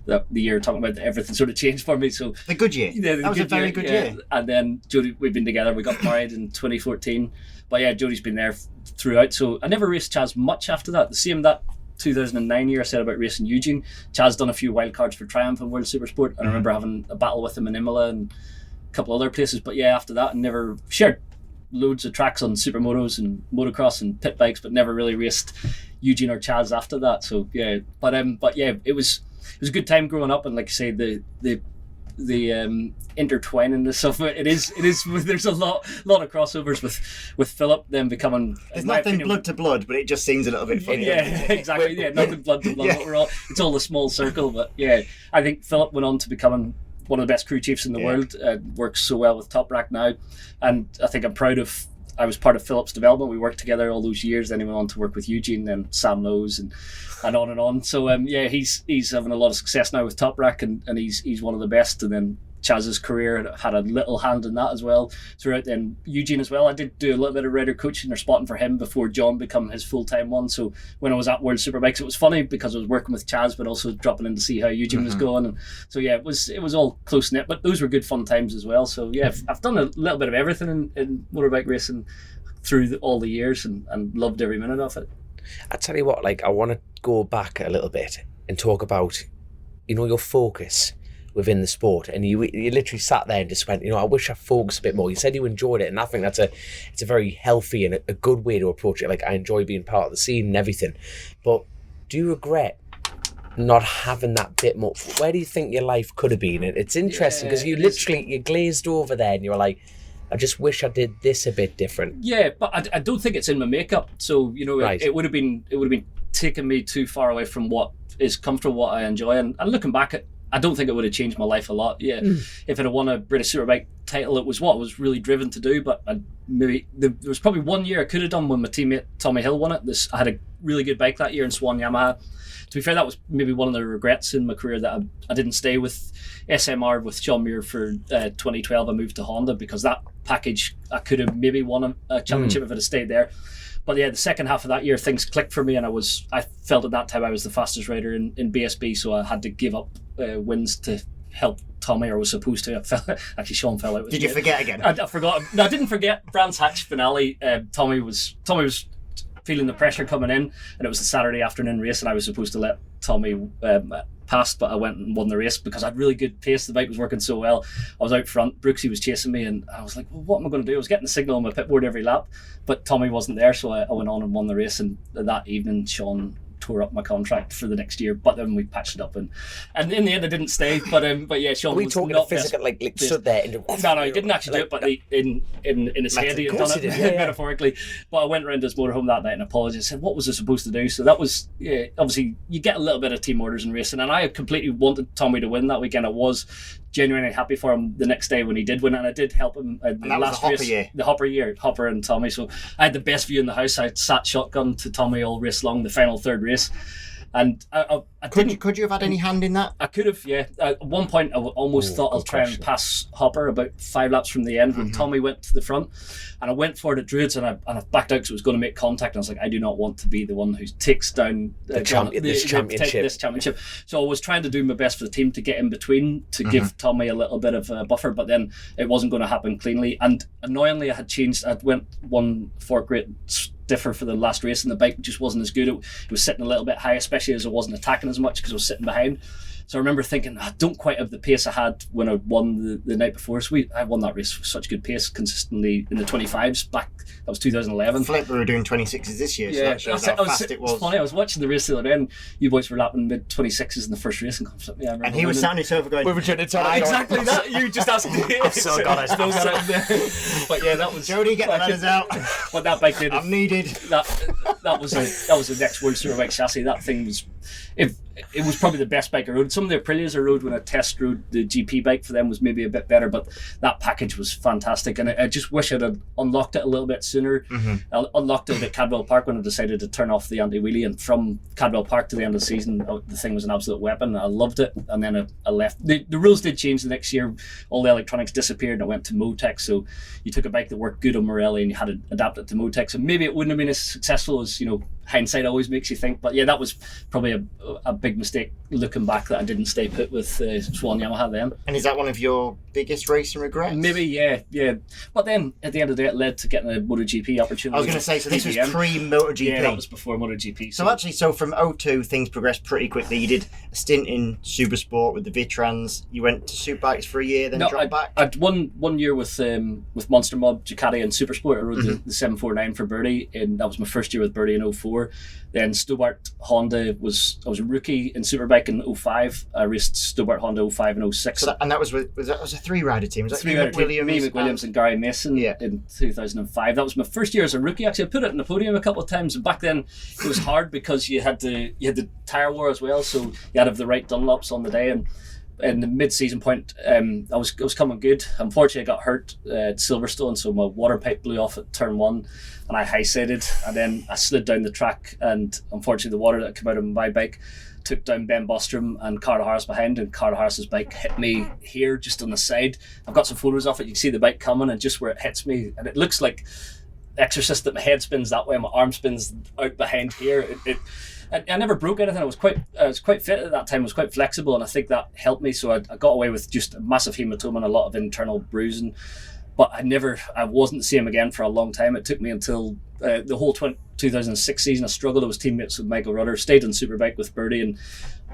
the year talking about everything sort of changed for me. So the good year. Yeah, that was a very good year. And then Jodie, we've been together. We got married in 2014. But yeah, Jodie's been there throughout. So I never raced Chaz much after that. The same that 2009 year I said about racing Eugene. Chaz done a few wild cards for Triumph and World Supersport, and I remember having a battle with him in Imola and a couple other places. But yeah, after that I never shared loads of tracks on supermotos and motocross and pit bikes, but never really raced Eugene or Chaz after that. So yeah, but yeah, it was a good time growing up, and like I say, the intertwiningness of it is there's a lot of crossovers with Philip then becoming. There's nothing blood to blood, but it just seems a little bit funny. Yeah, exactly. Yeah, nothing blood to blood. Yeah. But it's all a small circle. But yeah, I think Philip went on to becoming one of the best crew chiefs in the world. Works so well with Top Rack now, and I think I'm proud of. I was part of Philip's development. We worked together all those years. Then he went on to work with Eugene, then Sam Lowe's, and on and on. So yeah, he's having a lot of success now with Top Rack, and he's one of the best. And then Chaz's career had a little hand in that as well throughout. Then Eugene as well. I did do a little bit of rider coaching or spotting for him before John became his full-time one. So when I was at World Superbikes, it was funny because I was working with Chaz, but also dropping in to see how Eugene was going. And so yeah, it was all close knit, but those were good fun times as well. So yeah, I've done a little bit of everything in motorbike racing through all the years, and loved every minute of it. I tell you what, like I want to go back a little bit and talk about, your focus within the sport, and you literally sat there and just went, I wish I focused a bit more. You said you enjoyed it, and I think it's a very healthy and a good way to approach it. Like I enjoy being part of the scene and everything, but do you regret not having that bit more? Where do you think your life could have been? It's interesting because you glazed over there and you were like, I just wish I did this a bit different. Yeah, but I don't think it's in my makeup. So right. it would have been taking me too far away from what is comfortable, what I enjoy. And looking back at, I don't think it would have changed my life a lot. Yeah, if it had won a British Superbike title, it was what I was really driven to do. But there was probably 1 year I could have done when my teammate Tommy Hill won it. I had a really good bike that year in Swan Yamaha. To be fair, that was maybe one of the regrets in my career that I didn't stay with SMR with Sean Muir for 2012. I moved to Honda because that package, I could have maybe won a championship if I'd have stayed there. But yeah, the second half of that year, things clicked for me, and I felt at that time I was the fastest rider in BSB, so I had to give up wins to help Tommy, or was supposed to. Actually, Sean fell out. Did you forget again? I forgot. No, I didn't forget. Brands Hatch finale. Tommy was feeling the pressure coming in, and it was a Saturday afternoon race, and I was supposed to let Tommy pass, but I went and won the race because I had really good pace. The bike was working so well. I was out front, Brooksy was chasing me, and I was like, well, what am I going to do? I was getting the signal on my pit board every lap, but Tommy wasn't there, so I went on and won the race. And that evening Sean tore up my contract for the next year. But then we patched it up, and in the end I didn't stay. But yeah, Sean Are we was talking not physical, like stood there? No, he didn't actually do it, but in his head he had done it, metaphorically. But I went around to his motorhome that night and apologised. Said, what was I supposed to do? So that was, obviously you get a little bit of team orders in racing, and I completely wanted Tommy to win that weekend. I was genuinely happy for him the next day when he did win, and I did help him in the last race, the Hopper and Tommy. So I had the best view in the house. I sat shotgun to Tommy all race long, the final third race. And I could you have had any hand in that? I could have, yeah. At one point, I almost thought I'll try and pass Hopper about 5 laps from the end when Tommy went to the front, and I went for it at Druids, and I backed out because it was going to make contact. And I was like, I do not want to be the one who takes down this championship. So I was trying to do my best for the team to get in between to give Tommy a little bit of a buffer, but then it wasn't going to happen cleanly. And annoyingly, I went one fork rate stiffer for the last race, and the bike just wasn't as good. It was sitting a little bit high, especially as I wasn't attacking as much because I was sitting behind. So I remember thinking, I don't quite have the pace I had when I won the night before. So I won that race with such good pace consistently in the 25s back. That was 2011. Flip, we were doing 26s this year, so that shows how fast it was. It's funny, I was watching the race the other day, and you boys were lapping mid 26s in the first race, and he was sounding over going, we were trying to tell exactly that. You just asked me. I've still got it. But yeah, that was Jody, get the ladders out. But that bike did. I'm needed. That was the next World Superbike chassis. That thing was. It was probably the best bike I rode. Some of the Aprilias I rode when I test rode the GP bike for them was maybe a bit better, but that package was fantastic, and I just wish I'd have unlocked it a little bit sooner. I unlocked it at Cadwell Park when I decided to turn off the anti-wheelie, and from Cadwell Park to the end of the season, the thing was an absolute weapon. I loved it, and then I left. The rules did change the next year. All the electronics disappeared, and I went to Motec, so you took a bike that worked good on Morelli and you had to adapt it to Motec, so maybe it wouldn't have been as successful as, hindsight always makes you think. But yeah, that was probably a big mistake looking back that I didn't stay put with Swan Yamaha then. And is that one of your biggest racing regrets? Maybe, yeah. But then at the end of the day, it led to getting a MotoGP opportunity. I was going to say, so this was pre-MotoGP. Yeah, that was before MotoGP. So from 02, things progressed pretty quickly. You did a stint in Supersport with the Vitrans. You went to Superbikes for a year, then dropped back. I'd one year with Monster Mob, Ducati and Supersport. I rode the 749 for Birdie, and that was my first year with Birdie in 04. Then Stobart Honda I was a rookie in Superbike in 05. I raced Stobart Honda 05 and 06. And that was a 3-rider team. Was that me, McWilliams and Gary Mason in 2005. That was my first year as a rookie. Actually, I put it in the podium a couple of times. And back then, it was hard because you had the tyre war as well. So you had to have the right Dunlops on the day. And in the mid-season point, I was coming good. Unfortunately, I got hurt at Silverstone, so my water pipe blew off at turn 1, and I high-sided, and then I slid down the track, and unfortunately, the water that came out of my bike took down Ben Bostrom and Carl Harris behind, and Carl Harris's bike hit me here, just on the side. I've got some photos of it. You can see the bike coming, and just where it hits me, and it looks like Exorcist that my head spins that way, and my arm spins out behind here. I never broke anything. I was quite fit at that time. I was quite flexible, and I think that helped me. So I got away with just a massive hematoma and a lot of internal bruising. But I wasn't the same again for a long time. It took me until the whole 2006 season. I struggled. I was teammates with Michael Rudder, stayed on Superbike with Birdie,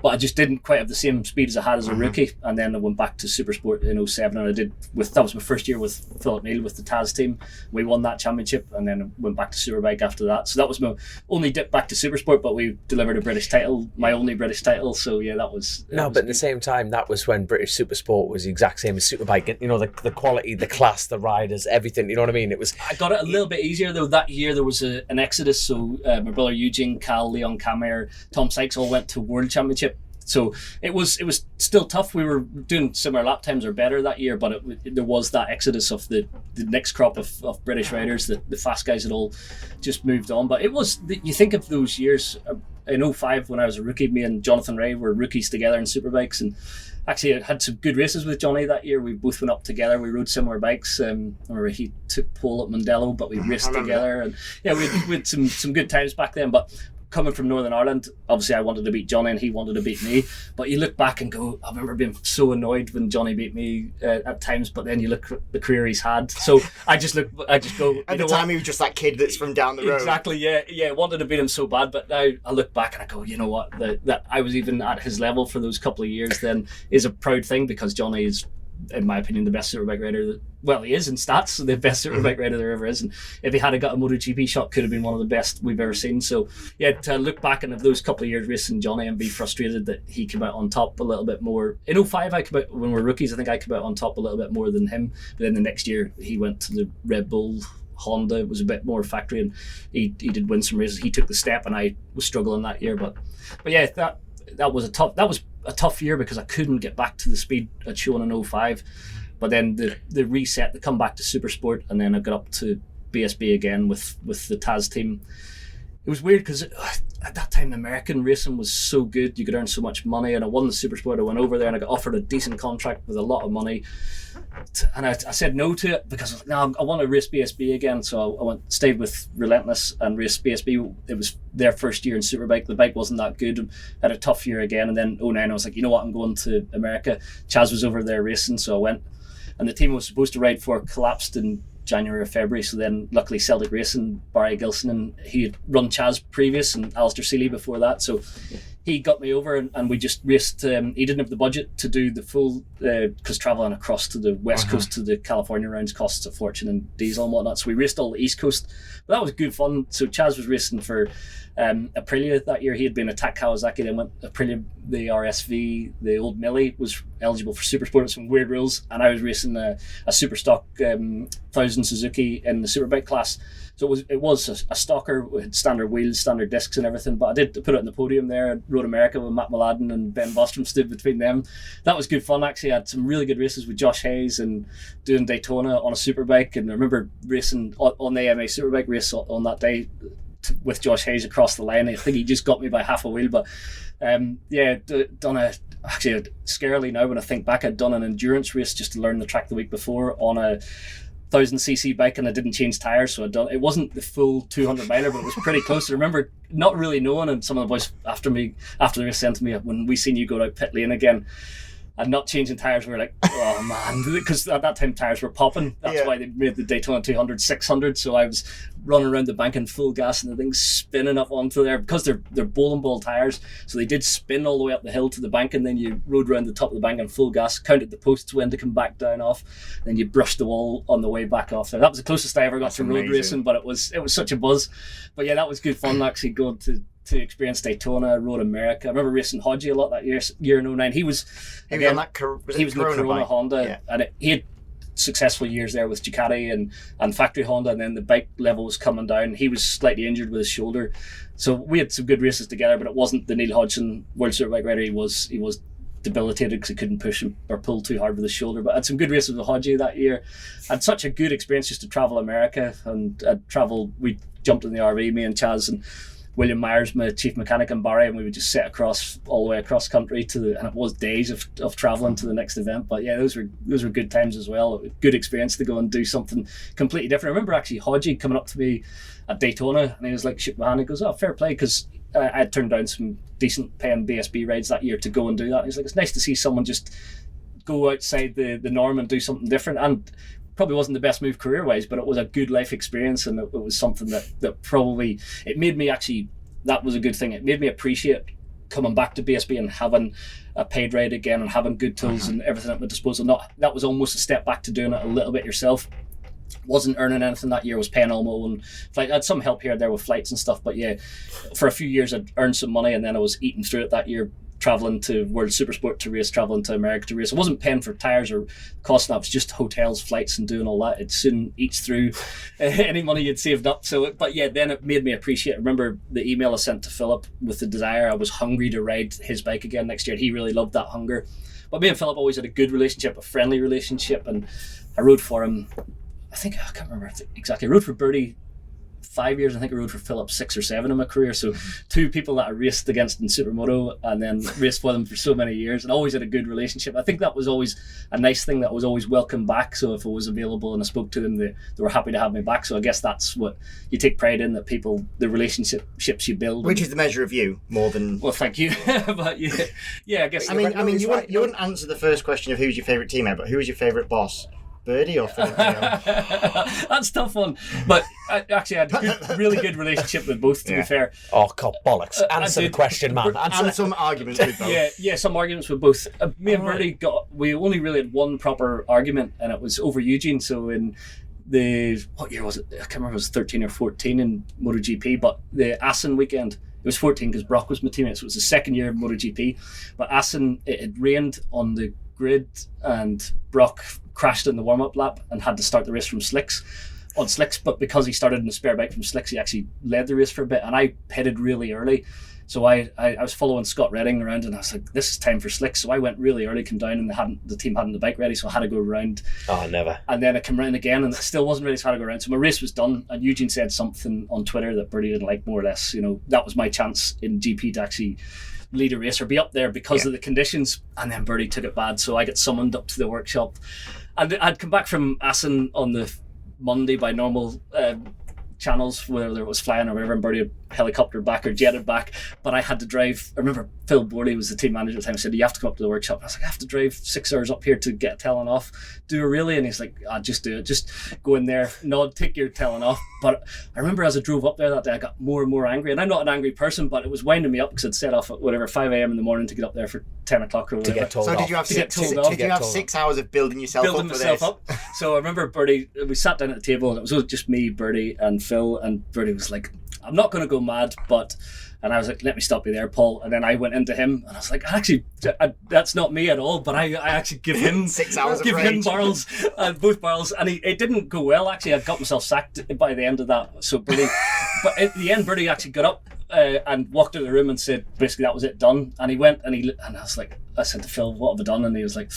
but I just didn't quite have the same speed as I had as a rookie. And then I went back to Supersport in 07, and that was my first year with Philip Neal with the Taz team. We won that championship, and then I went back to Superbike after that. So that was my only dip back to Supersport, but we delivered a British title, my only British title. So yeah, that was... but at the same time, that was when British Supersport was the exact same as Superbike. The quality, the class, the riders, everything, you know what I mean? I got it a little bit easier though. That year there was an exodus, so my brother Eugene, Cal, Leon Camer, Tom Sykes all went to World Championship. So it was still tough. We were doing similar lap times or better that year, but there was that exodus of the next crop of British riders. The fast guys had all just moved on. But it was, you think of those years, in 05 when I was a rookie, me and Jonathan Ray were rookies together in Superbikes, and actually I had some good races with Johnny that year. We both went up together. We rode similar bikes. I remember he took pole at Mondello, but we raced together. And yeah, we had some good times back then. But coming from Northern Ireland, obviously I wanted to beat Johnny and he wanted to beat me. But you look back and go, I remember being so annoyed when Johnny beat me at times. But then you look at the career he's had. So I just go. At the time, he was just that kid that's from down the road. Exactly. Yeah. Wanted to beat him so bad. But now I look back and I go, you know what? That I was even at his level for those couple of years then is a proud thing, because Johnny is in my opinion, the best superbike rider. Well, he is in stats, the best superbike rider there ever is. And if he had got a MotoGP shot, could have been one of the best we've ever seen. So yeah, to look back on those couple of years racing Johnny and be frustrated that he came out on top a little bit more. In 05, I came out, when we were rookies, I think I came out on top a little bit more than him. But then the next year, he went to the Red Bull Honda. It was a bit more factory, and he did win some races. He took the step, and I was struggling that year. But yeah, that was a tough year because I couldn't get back to the speed I'd shown in 05. But then the reset, the come back to Supersport, and then I got up to BSB again with the Taz team. It was weird because at that time American racing was so good, you could earn so much money, and I won the Supersport. I went over there and I got offered a decent contract with a lot of money, and I said no to it because I was like, no, I want to race BSB again. So I stayed with Relentless and raced BSB. It was their first year in Superbike. The bike wasn't that good. I had a tough year again, and then 09 I was like, you know what, I'm going to America. Chaz was over there racing, so I went. And the team I was supposed to ride for collapsed in January or February, so then luckily Celtic Racing, Barry Gilson, and he had run Chaz previous and Alistair Seeley before that, so he got me over, and we just raced. He didn't have the budget to do the full, because travelling across to the west coast to the California rounds costs a fortune in diesel and whatnot, so we raced all the east coast. But that was good fun. So Chaz was racing for Aprilia that year. He had been attacked Kawasaki, then went Aprilia, the RSV, the old Millie was eligible for Supersport, some weird rules, and I was racing a super stock 1000 Suzuki in the Superbike class. So it was a stalker with standard wheels, standard discs and everything, but I did put it in the podium there at Road America with Matt Mladen and Ben Bostrom stood between them. That was good fun, actually. I had some really good races with Josh Hayes and doing Daytona on a Superbike, and I remember racing on the AMA Superbike race on that day with Josh Hayes across the line. I think he just got me by half a wheel, but done actually scarily now when I think back, I'd done an endurance race just to learn the track the week before on a 1000cc bike, and I didn't change tires, so it wasn't the full 200 miler, but it was pretty close. I remember not really knowing, and some of the boys after the race sent to me, when we seen you go out pit lane again and not changing tires, we were like, oh man, because at that time tires were popping. That's why they made the Daytona 200 600, so I was running around the bank in full gas and the thing's spinning up onto there, because they're bowling ball tires, so they did spin all the way up the hill to the bank, and then you rode around the top of the bank in full gas, counted the posts when to come back down off, then you brushed the wall on the way back off there. That was the closest I ever got to road racing, but it was such a buzz. But yeah, that was good fun actually going to experience Daytona, Road America. I remember racing Hodgie a lot that year in 09. He was in the Corona Honda, and he had successful years there with Ducati and factory Honda, and then the bike level was coming down. He was slightly injured with his shoulder, so we had some good races together, but it wasn't the Neil Hodgson World Superbike rider. He was debilitated because he couldn't push or pull too hard with his shoulder. But I had some good races with Hodgie that year. I had such a good experience just to travel America, and we jumped in the RV, me and Chaz and William Myers, my chief mechanic, and Barry, and we would just sit all the way across country and it was days of traveling to the next event. But yeah, those were good times as well. Good experience to go and do something completely different. I remember actually Hodgie coming up to me at Daytona, and he was like, shook my hand, he goes, oh, fair play, because I had turned down some decent paying BSB rides that year to go and do that. And he's like, it's nice to see someone just go outside the norm and do something different. And probably wasn't the best move career-wise, but it was a good life experience, and it was something that probably, it made me actually, that was a good thing. It made me appreciate coming back to BSB and having a paid ride again and having good tools and everything at my disposal. That was almost a step back to doing it a little bit yourself. Wasn't earning anything that year, was paying all my own flight. I had some help here and there with flights and stuff, but yeah, for a few years I'd earned some money, and then I was eating through it that year, traveling to World Supersport to race, traveling to America to race. I wasn't paying for tires or cost, that was just hotels, flights, and doing all that. It soon eats through any money you'd saved up. But yeah, then it made me appreciate. I remember the email I sent to Philip with the desire. I was hungry to ride his bike again next year. He really loved that hunger. But me and Philip always had a good relationship, a friendly relationship, and I rode for him. I can't remember exactly. I rode for Birdie 5 years. I think I rode for Philip 6 or 7 in my career. So two people that I raced against in Supermoto and then raced for them for so many years, and always had a good relationship. I think that was always a nice thing, that I was always welcome back. So if I was available and I spoke to them, they were happy to have me back. So I guess that's what you take pride in, that people, the relationships you build. Which is the measure of you more than... Well, thank you. But yeah, I guess... I mean, you wouldn't answer the first question of who's your favourite teammate, but who was your favourite boss? Birdie or Philip? That's a tough one. But I had a really good relationship with both, to be fair. Oh, God, bollocks. Answer the question, man. And some arguments with both. Yeah, some arguments with both. Me and Birdie we only really had one proper argument, and it was over Eugene. So in what year was it? I can't remember if it was 13 or 14 in MotoGP, but the Assen weekend, it was 14 because Brock was my teammate, so it was the second year of MotoGP. But Assen, it had rained on the grid, and Brock crashed in the warm-up lap and had to start the race from slicks, but because he started in the spare bike from slicks, he actually led the race for a bit, and I headed really early. So I was following Scott Redding around, and I was like, this is time for slicks. So I went really early, came down, and the team hadn't the bike ready, so I had to go around. Oh, never. And then I came round again, and it still wasn't ready, so I had to go around. So my race was done, and Eugene said something on Twitter that Bertie didn't like, more or less. That was my chance in GP to actually lead a race or be up there because of the conditions. And then Bertie took it bad, so I got summoned up to the workshop. And I'd come back from Assen on the Monday by normal channels, whether it was flying or whatever, and Bertie had helicopter back or jetted back, but I had to drive. I remember Phil Borley was the team manager at the time, said, you have to come up to the workshop. And I was like, I have to drive 6 hours up here to get a telling off, do a really? And he's like, just do it, just go in there, nod, take your telling off. But I remember as I drove up there that day, I got more and more angry, and I'm not an angry person, but it was winding me up because I'd set off at 5 a.m. in the morning to get up there for 10 o'clock or whatever. To get told so off. did you have to 6 hours of building yourself up for this? So I remember Bertie, we sat down at the table, and it was just me, Bertie and Phil, and Bertie was like, I'm not going to go mad, and I was like, let me stop you there, Paul. And then I went into him, and I was like, actually, that's not me at all, but I actually give him 6 hours give of him rage. barrels, both barrels, and it didn't go well. Actually, I got myself sacked by the end of that. So Bertie, but at the end, Bertie actually got up and walked out of the room and said, basically, that was it, done. And he went, and I was like, I said to Phil, what have I done? And he was like,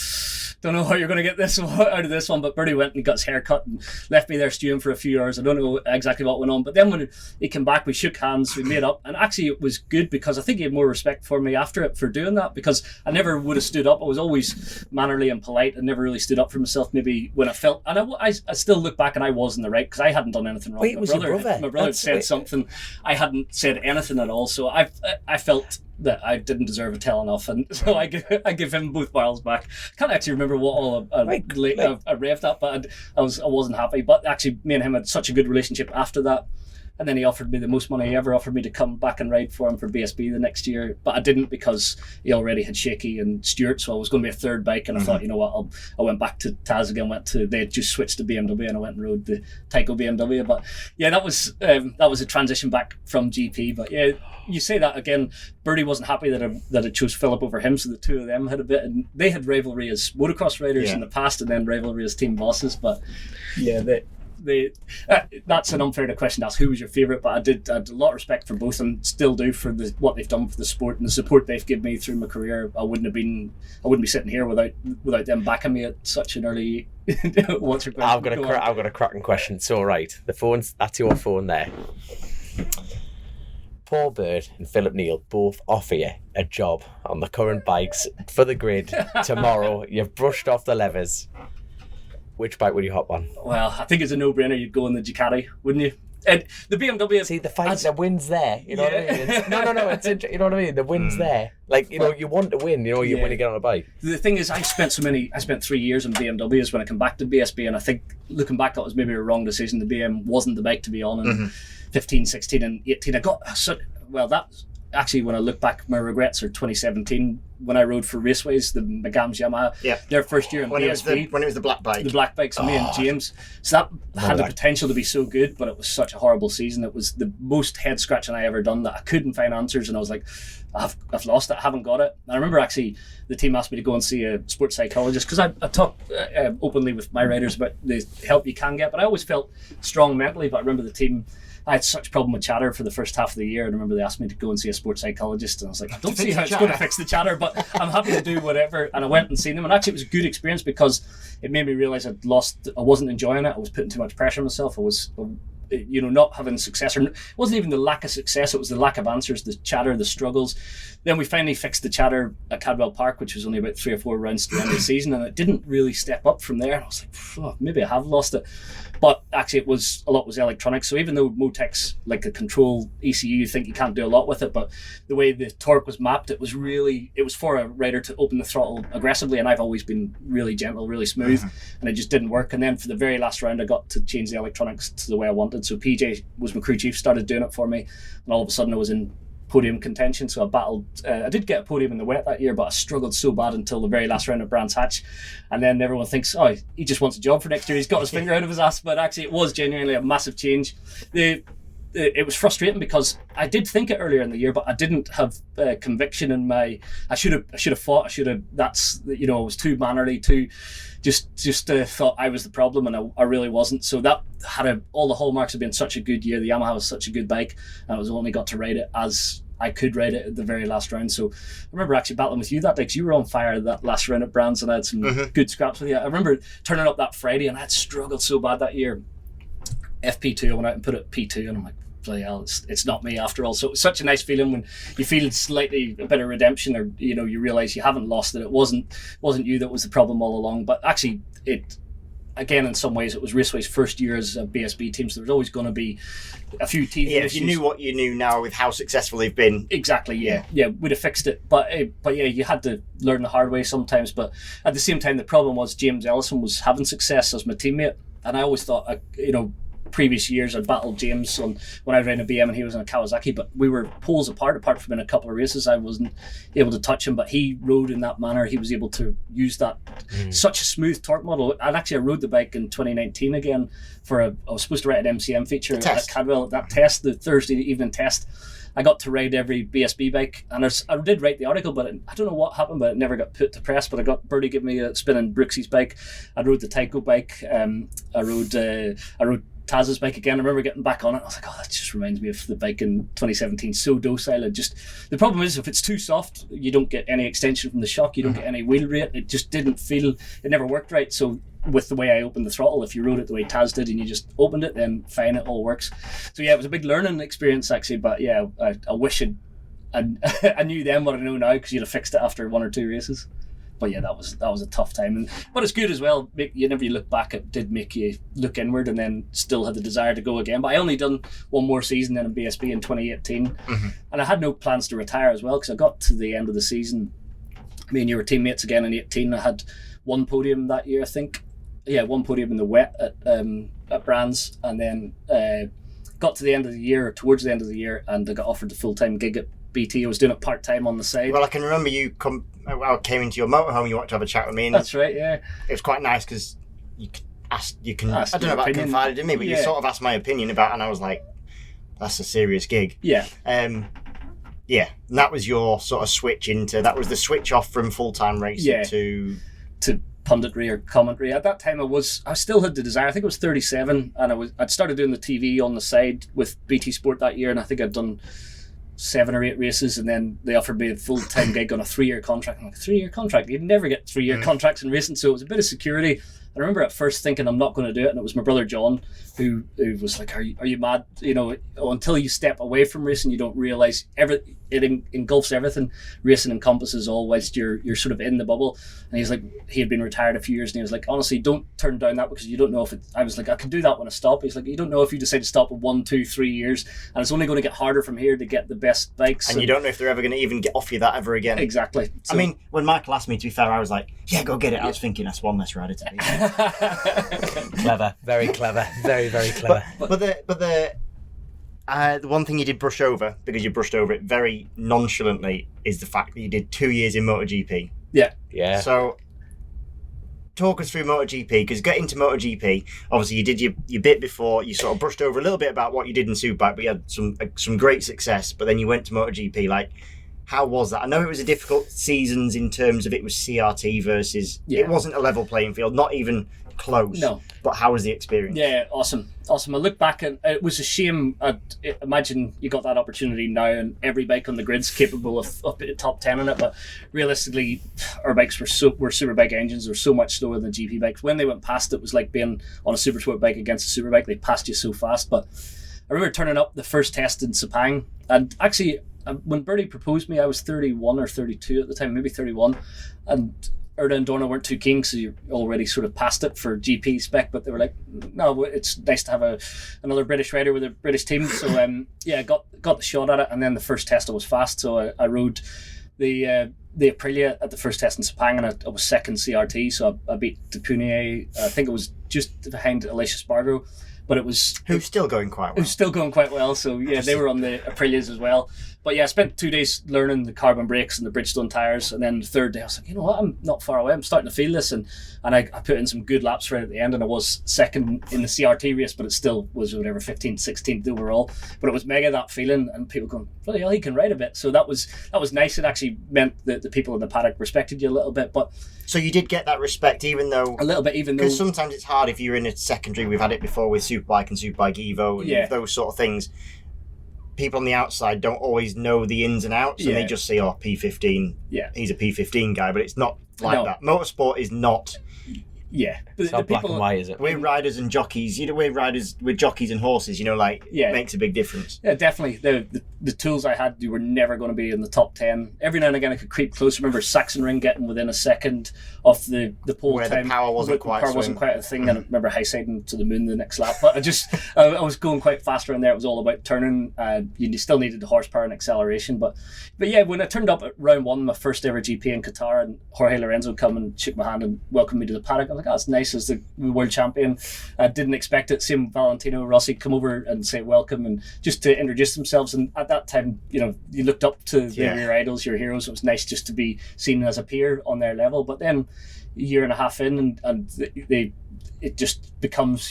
don't know how you're going to get this out of this one. But Bertie went and he got his hair cut and left me there stewing for a few hours. I don't know exactly what went on. But then when he came back, we shook hands, we made up. And actually it was good because I think he had more respect for me after it for doing that, because I never would have stood up. I was always mannerly and polite and never really stood up for myself maybe when I felt. And I still look back and I was in the right because I hadn't done anything wrong. Wait, it was your brother? My brother had said something. I hadn't said anything at all. So I felt that I didn't deserve a telling off, and so I give him both barrels back. Can't actually remember what all I raved at, but I wasn't happy. But actually, me and him had such a good relationship after that, and then he offered me the most money he ever offered me to come back and ride for him for BSB the next year. But I didn't because he already had Shaky and Stewart, so I was going to be a third bike. And I thought, you know what, I went back to Taz again. They had just switched to BMW, and I went and rode the Tyco BMW. But yeah, that was a transition back from GP. But yeah, you say that again. Bertie wasn't happy that I chose Philip over him, so the two of them had a bit, and they had rivalry as motocross riders in the past, and then rivalry as team bosses. But yeah, that's an unfair question to ask who was your favourite, but I had a lot of respect for both, and still do, for what they've done for the sport and the support they've given me through my career. I wouldn't be sitting here without them backing me at such an early. What's your question? I've got a cracking question. So right, that's your phone there. Paul Bird and Philip Neal both offer you a job on the current bikes for the grid tomorrow. You've brushed off the levers. Which bike would you hop on? Well, I think it's a no-brainer. You'd go in the Ducati, wouldn't you? And the BMW. See, the wind's there. You know what I mean? No. You know what I mean? The wind's there. Like, you want to win. When you get on a bike. The thing is, I spent 3 years in BMWs when I come back to BSB, and I think looking back, that was maybe a wrong decision. The BM wasn't the bike to be on in 15, 16, and 18. I got that. Actually, when I look back, my regrets are 2017 when I rode for Raceways, the McGams Yamaha. Yeah. Their first year in BSB. When it was the black bike. The black bikes, and me and James. So that had the potential to be so good, but it was such a horrible season. It was the most head scratching I ever done, that I couldn't find answers, and I was like, I've lost it, I haven't got it. And I remember actually the team asked me to go and see a sports psychologist, because I talk openly with my riders about the help you can get, but I always felt strong mentally. But I remember the team, I had such a problem with chatter for the first half of the year, and I remember they asked me to go and see a sports psychologist, and I was like, I don't see how it's going to fix the chatter, but I'm happy to do whatever. And I went and seen them, and actually it was a good experience because it made me realise I wasn't enjoying it. I was putting too much pressure on myself. I was not having success, or it wasn't even the lack of success, it was the lack of answers, the chatter, the struggles. Then we finally fixed the chatter at Cadwell Park, which was only about 3 or 4 rounds to the end of the season, and it didn't really step up from there. And I was like, maybe I have lost it. But actually a lot was electronic. So even though Motec's like a control ECU, you think you can't do a lot with it, but the way the torque was mapped, it was for a rider to open the throttle aggressively, and I've always been really gentle, really smooth, and it just didn't work. And then for the very last round, I got to change the electronics to the way I wanted. So PJ was my crew chief, started doing it for me, and all of a sudden I was in podium contention. So I battled. I did get a podium in the wet that year, but I struggled so bad until the very last round at Brands Hatch, and then everyone thinks, oh, he just wants a job for next year. He's got his finger out of his ass, but actually it was genuinely a massive change. It was frustrating because I did think it earlier in the year, but I didn't have conviction in my. I should have fought. I should have. That's, you know, I was too mannerly, too just thought I was the problem, and I really wasn't. So that had all the hallmarks of being such a good year. The Yamaha was such a good bike, and I was only got to ride it as I could ride it at the very last round. So I remember actually battling with you that day, because you were on fire that last round at Brands, and I had some good scraps with you. I remember turning up that Friday, and I had struggled so bad that year. FP2, I went out and put it P2, and I'm like, bloody hell, it's not me after all. So it was such a nice feeling when you feel slightly a bit of redemption, or, you know, you realise you haven't lost it. It wasn't you that was the problem all along. But actually, again, in some ways, it was Raceway's first year as a BSB team, so there's always going to be a few teething issues. If you knew what you knew now with how successful they've been. Exactly, yeah, we'd have fixed it. But yeah, you had to learn the hard way sometimes. But at the same time, the problem was James Ellison was having success as my teammate, and I always thought, you know, previous years I battled James when I ran a BM and he was on a Kawasaki, but we were poles apart from in a couple of races. I wasn't able to touch him, but he rode in that manner. He was able to use that such a smooth torque model. And actually I rode the bike in 2019 again I was supposed to write an MCM feature at Cadwell. That test, the Thursday evening test, I got to ride every BSB bike, and I did write the article, but I don't know what happened, but it never got put to press. But I got Birdie give me a spin in Brooksy's bike. I rode the Tyco bike. I rode Taz's bike again. I remember getting back on it. I was like, oh, that just reminds me of the bike in 2017. So docile. The problem is, if it's too soft, you don't get any extension from the shock. You don't get any wheel rate. It just didn't feel. It never worked right. So with the way I opened the throttle, if you rode it the way Taz did and you just opened it, then fine, it all works. So yeah, it was a big learning experience actually. But yeah, I wish I knew then what I know now, because you'd have fixed it after one or two races. But yeah, that was a tough time, but it's good as well. Whenever you look back, it did make you look inward, and then still had the desire to go again. But I only done one more season then in BSB in 2018, and I had no plans to retire as well, because I got to the end of the season. Me and you were teammates again in 18. I had one podium that year, I think. Yeah, one podium in the wet at Brands, and then got to the end of the year, towards the end of the year, and I got offered the full-time gig at BT. I was doing it part-time on the side. Well, I can remember I came into your motorhome, you wanted to have a chat with me. And that's right, yeah. It was quite nice because you can ask, I don't know about confided in me, but you sort of asked my opinion about it, and I was like, that's a serious gig. Yeah. Yeah, and that was your sort of switch that was the switch off from full-time racing to punditry or commentary. At that time I still had the desire. I think I was 37, and I'd started doing the TV on the side with BT Sport that year, and I think I'd done 7 or 8 races, and then they offered me a full-time gig on a 3-year contract. I'm like, 3-year contract? You'd never get 3-year contracts in racing, so it was a bit of security. I remember at first thinking I'm not going to do it, and it was my brother John who was like, are you mad? You know, until you step away from racing, you don't realise it engulfs everything. Racing encompasses all whilst you're sort of in the bubble. And he's like, he had been retired a few years, and he was like, honestly, don't turn down that, because you don't know if it. I was like, I can do that when I stop. He's like, you don't know if you decide to stop in 1, 2, 3 years, and it's only going to get harder from here to get the best bikes. And you don't know if they're ever going to even get off you that ever again. Exactly. So, I mean, when Michael asked me, to be fair, I was like, yeah, go get it. I was thinking that's one less rider to be. Clever, very clever, very, very clever. But the one thing you did brush over, because you brushed over it very nonchalantly, is the fact that you did 2 years in MotoGP. Yeah. So talk us through MotoGP, because getting to MotoGP, obviously you did your bit before, you sort of brushed over a little bit about what you did in Superbike, but you had some great success, but then you went to MotoGP. Like, how was that? I know it was a difficult seasons in terms of it was CRT versus, it wasn't a level playing field, not even close. No. But how was the experience? Yeah, awesome. I look back and it was a shame. Imagine you got that opportunity now, and every bike on the grid's capable of up at top 10 in it. But realistically, our bikes were superbike engines. They were so much slower than GP bikes. When they went past, it was like being on a supersport bike against a superbike. They passed you so fast. But I remember turning up the first test in Sepang, and actually, when Birdie proposed me, I was 31 or 32 at the time, maybe 31, and Iddon and Dorna weren't too keen, so you're already sort of past it for GP spec, but they were like, no, it's nice to have another British rider with a British team. So got the shot at it, and then the first test I was fast, so I rode the Aprilia at the first test in Sepang, and I was second CRT, so I beat Depunier. I think it was just behind Alicia Spargo. But it was... Who's still going quite well. Who's still going quite well. So, yeah, they were on the Aprilias as well. But yeah, I spent 2 days learning the carbon brakes and the Bridgestone tyres, and then the third day I was like, you know what, I'm not far away. I'm starting to feel this, and I put in some good laps right at the end, and I was second in the CRT race, but it still was whatever 15th, 16th overall. But it was mega, that feeling, and people going, bloody hell, he can ride a bit. So that was nice. It actually meant that the people in the paddock respected you a little bit. But so you did get that respect, even though because sometimes it's hard if you're in a secondary. We've had it before with Superbike and Superbike Evo and those sort of things. People on the outside don't always know the ins and outs, and they just say, "Oh, P15, he's a P15 guy," but it's not like that. Motorsport is not. Yeah, it's not black and white, is it? We're riders and jockeys. we're jockeys and horses. It makes a big difference. Yeah, definitely. The tools I had, you were never going to be in the top 10. Every now and again, I could creep close. Remember Sachsenring getting within a second of the pole where time. The power wasn't quite a thing. And I remember high siding to the moon the next lap. But I was going quite faster in there. It was all about turning. You still needed the horsepower and acceleration. But yeah, when I turned up at round 1, my first ever GP in Qatar, and Jorge Lorenzo come and shook my hand and welcomed me to the paddock, I was like, oh, that's nice, as the world champion. I didn't expect it. Same Valentino Rossi come over and say welcome and just to introduce themselves. And at that time, you looked up to your idols, your heroes. It was nice just to be seen as a peer on their level. But then a year and a half in, and it just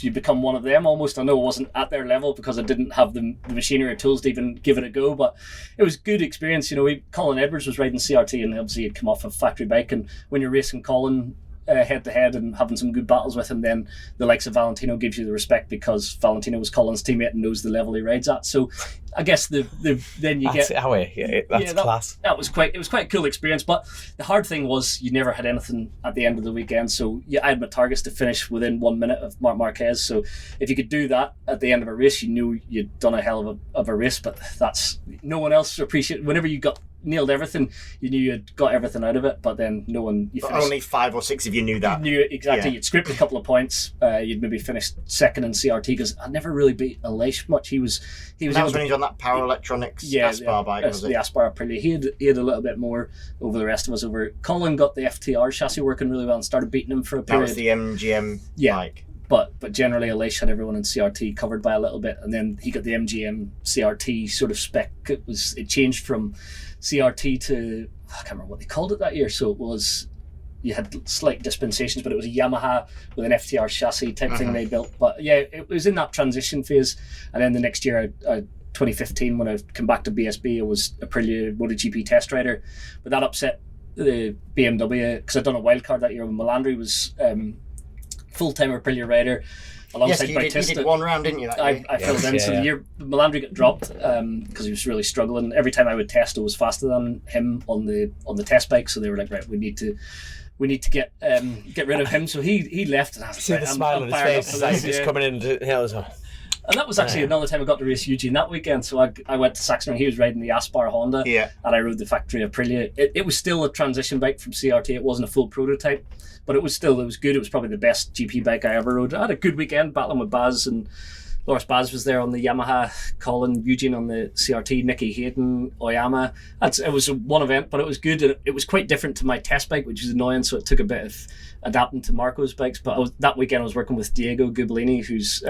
you become one of them almost. I know I wasn't at their level because I didn't have the machinery or tools to even give it a go, but it was a good experience. Colin Edwards was riding CRT, and obviously he'd come off a factory bike, and when you're racing Colin head to head and having some good battles with him, then the likes of Valentino gives you the respect because Valentino was Colin's teammate and knows the level he rides at. So I guess then you that's get that's class. It was quite a cool experience. But the hard thing was you never had anything at the end of the weekend. So I had my targets to finish within 1 minute of Marc Marquez. So if you could do that at the end of a race, you knew you'd done a hell of a race. But that's no one else appreciated. Whenever you nailed everything, you knew you'd got everything out of it, but then no one. But only 5 or 6 of you knew that. You knew it, exactly. Yeah. You'd scraped a couple of points. You'd maybe finished second in CRT because I never really beat Aleix much. He was. That was when he was on that Power Electronics Aspar bike, was it? The Aspar Aprilia. He had a little bit more over the rest of us. Colin got the FTR chassis working really well and started beating him for a period. That was the MGM bike. But generally, Aleix had everyone in CRT covered by a little bit, and then he got the MGM CRT sort of spec. It changed from CRT to, I can't remember what they called it that year. So it was, you had slight dispensations, but it was a Yamaha with an FTR chassis type thing they built. But yeah, it was in that transition phase, and then the next year, 2015, when I came back to BSB, I was Aprilia MotoGP test rider, but that upset the BMW because I'd done a wild card that year when Melandri was. Full-time Aprilia rider alongside Bautista. You did one round, didn't you? I filled in. So the year Melandri got dropped because he was really struggling. Every time I would test, I was faster than him on the test bike. So they were like, right, we need to get rid of him. So he left, and I was the smile on his face, like just coming in to hell. And that was actually another time I got to race Eugene that weekend. So I went to Sachsenring. He was riding the Aspar Honda, and I rode the factory Aprilia. It was still a transition bike from CRT. It wasn't a full prototype, but it was good. It was probably the best GP bike I ever rode. I had a good weekend battling with Baz, and Loris Baz was there on the Yamaha, Colin, Eugene on the CRT, Nicky Hayden, Oyama. It was one event, but it was good. And it was quite different to my test bike, which was annoying, so it took a bit of adapting to Marco's bikes. But that weekend I was working with Diego Gubalini, who's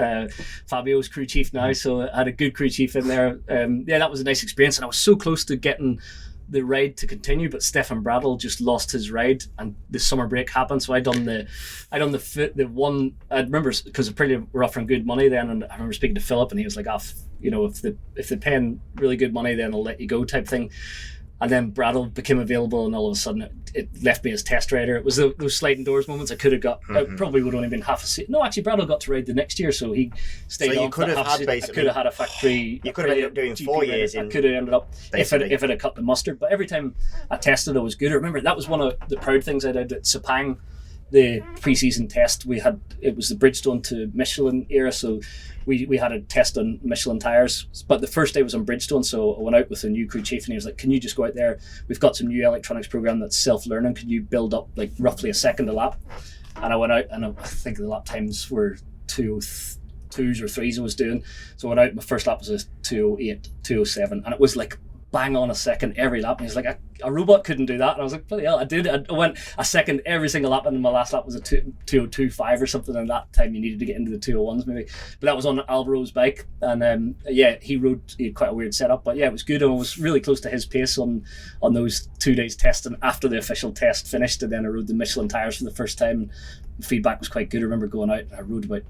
Fabio's crew chief now, so I had a good crew chief in there. That was a nice experience, and I was so close to getting the ride to continue, but Stefan Bradl just lost his ride, and the summer break happened. So I done the one. I remember because Aprilia were offering good money then, and I remember speaking to Philip, and he was like, if they're paying really good money, then I'll let you go," type thing. And then Bradl became available, and all of a sudden it left me as test rider. It was those sliding doors moments I could have got. I probably would have only been half a seat. No, actually, Bradl got to ride the next year, so he stayed on. So you could have had basically. I could have had a factory. You could have ended up doing 4 years. I could have ended up if it had cut the mustard. But every time I tested, I was good. I remember that was one of the proud things I did at Sepang. The pre-season test it was the Bridgestone to Michelin era, so we had a test on Michelin tires, but the first day was on Bridgestone, so I went out with a new crew chief and he was like, "Can you just go out there, we've got some new electronics program that's self-learning, can you build up like roughly a second a lap?" And I went out, and I think the lap times were 2:02s or 3s I was doing, so I went out, my first lap was a 2:08, 2:07, and it was like bang on a second every lap. And he's like, a robot couldn't do that. And I was like, bloody hell, I did. I went a second every single lap, and my last lap was a 2:02.5 or something, and that time you needed to get into the 2:01s maybe. But that was on Alvaro's bike, and he had quite a weird setup, but yeah, it was good. I was really close to his pace on those 2 days testing after the official test finished, and then I rode the Michelin tyres for the first time. The feedback was quite good. I remember going out and I rode about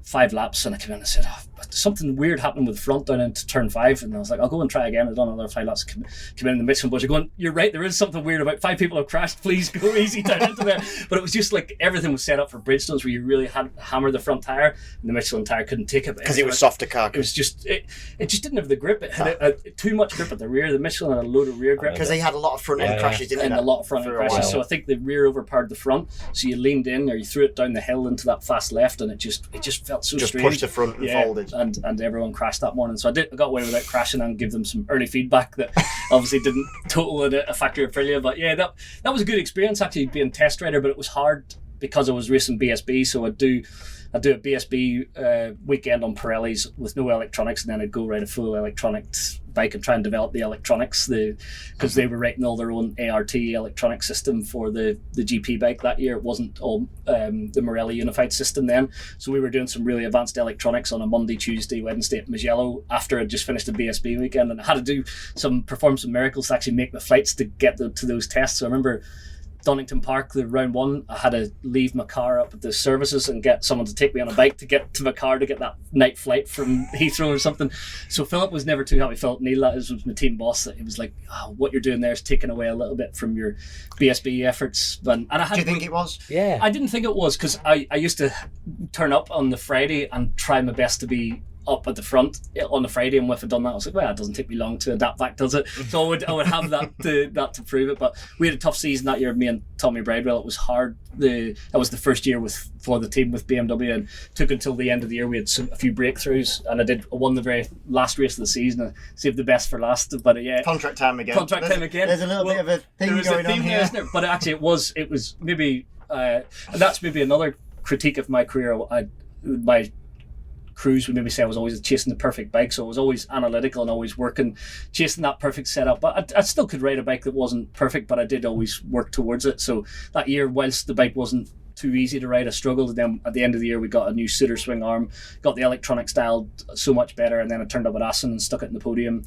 5 laps, and I came in and said, something weird happened with the front down into turn 5, and I was like, I'll go and try again. I've done another 5 laps, come in the Michelin boys are going, you're right, there is something weird about 5 people have crashed, please go easy down into there. But it was just like everything was set up for Bridgestones where you really had to hammer the front tyre, and the Michelin tyre couldn't take it because it was softer carcass. It was just it just didn't have the grip. It had too much grip at the rear. The Michelin had a load of rear grip because they had a lot of front end crashes, didn't they? And a lot of front end crashes. So I think the rear overpowered the front, so you leaned in or you threw it down the hill into that fast left, and it just felt so strange. Pushed the front and folded, and everyone crashed that morning. So I got away without crashing and give them some early feedback that obviously didn't total a factor of failure. But yeah, that was a good experience actually being test rider, but it was hard because I was racing BSB. So I'd do a BSB weekend on Pirellis with no electronics, and then I'd go ride a full electronics bike and try and develop the electronics, because they were writing all their own ART electronic system for the GP bike that year. It wasn't all the Morelli unified system then, so we were doing some really advanced electronics on a Monday, Tuesday, Wednesday at Mugello after I'd just finished the BSB weekend, and I had to perform some miracles to actually make the flights to get to those tests. So I remember Donington Park, the round 1, I had to leave my car up at the services and get someone to take me on a bike to get to my car to get that night flight from Heathrow or something. So Philip was never too happy. Philip Neal, that was my team boss. He was like, what you're doing there is taking away a little bit from your BSB efforts. And I had, do you think it was? Yeah. I didn't think it was, because I used to turn up on the Friday and try my best to be up at the front on the Friday, and if I'd done that, I was like, well, it doesn't take me long to adapt back, does it? So I would have that to prove it. But we had a tough season that year, me and Tommy Bridewell. It was hard. That was the first year for the team with BMW, and took until the end of the year. We had a few breakthroughs, and I won the very last race of the season. I saved the best for last, but yeah, contract time again. There's a little bit of a thing going on here, isn't there? But actually, it was maybe, and that's maybe another critique of my career. My crews would maybe say I was always chasing the perfect bike, so I was always analytical and always working, chasing that perfect setup. But I still could ride a bike that wasn't perfect, but I did always work towards it. So that year, whilst the bike wasn't too easy to ride, I struggled. And then at the end of the year, we got a new Sutter swing arm, got the electronic style so much better, and then I turned up at Assen and stuck it in the podium.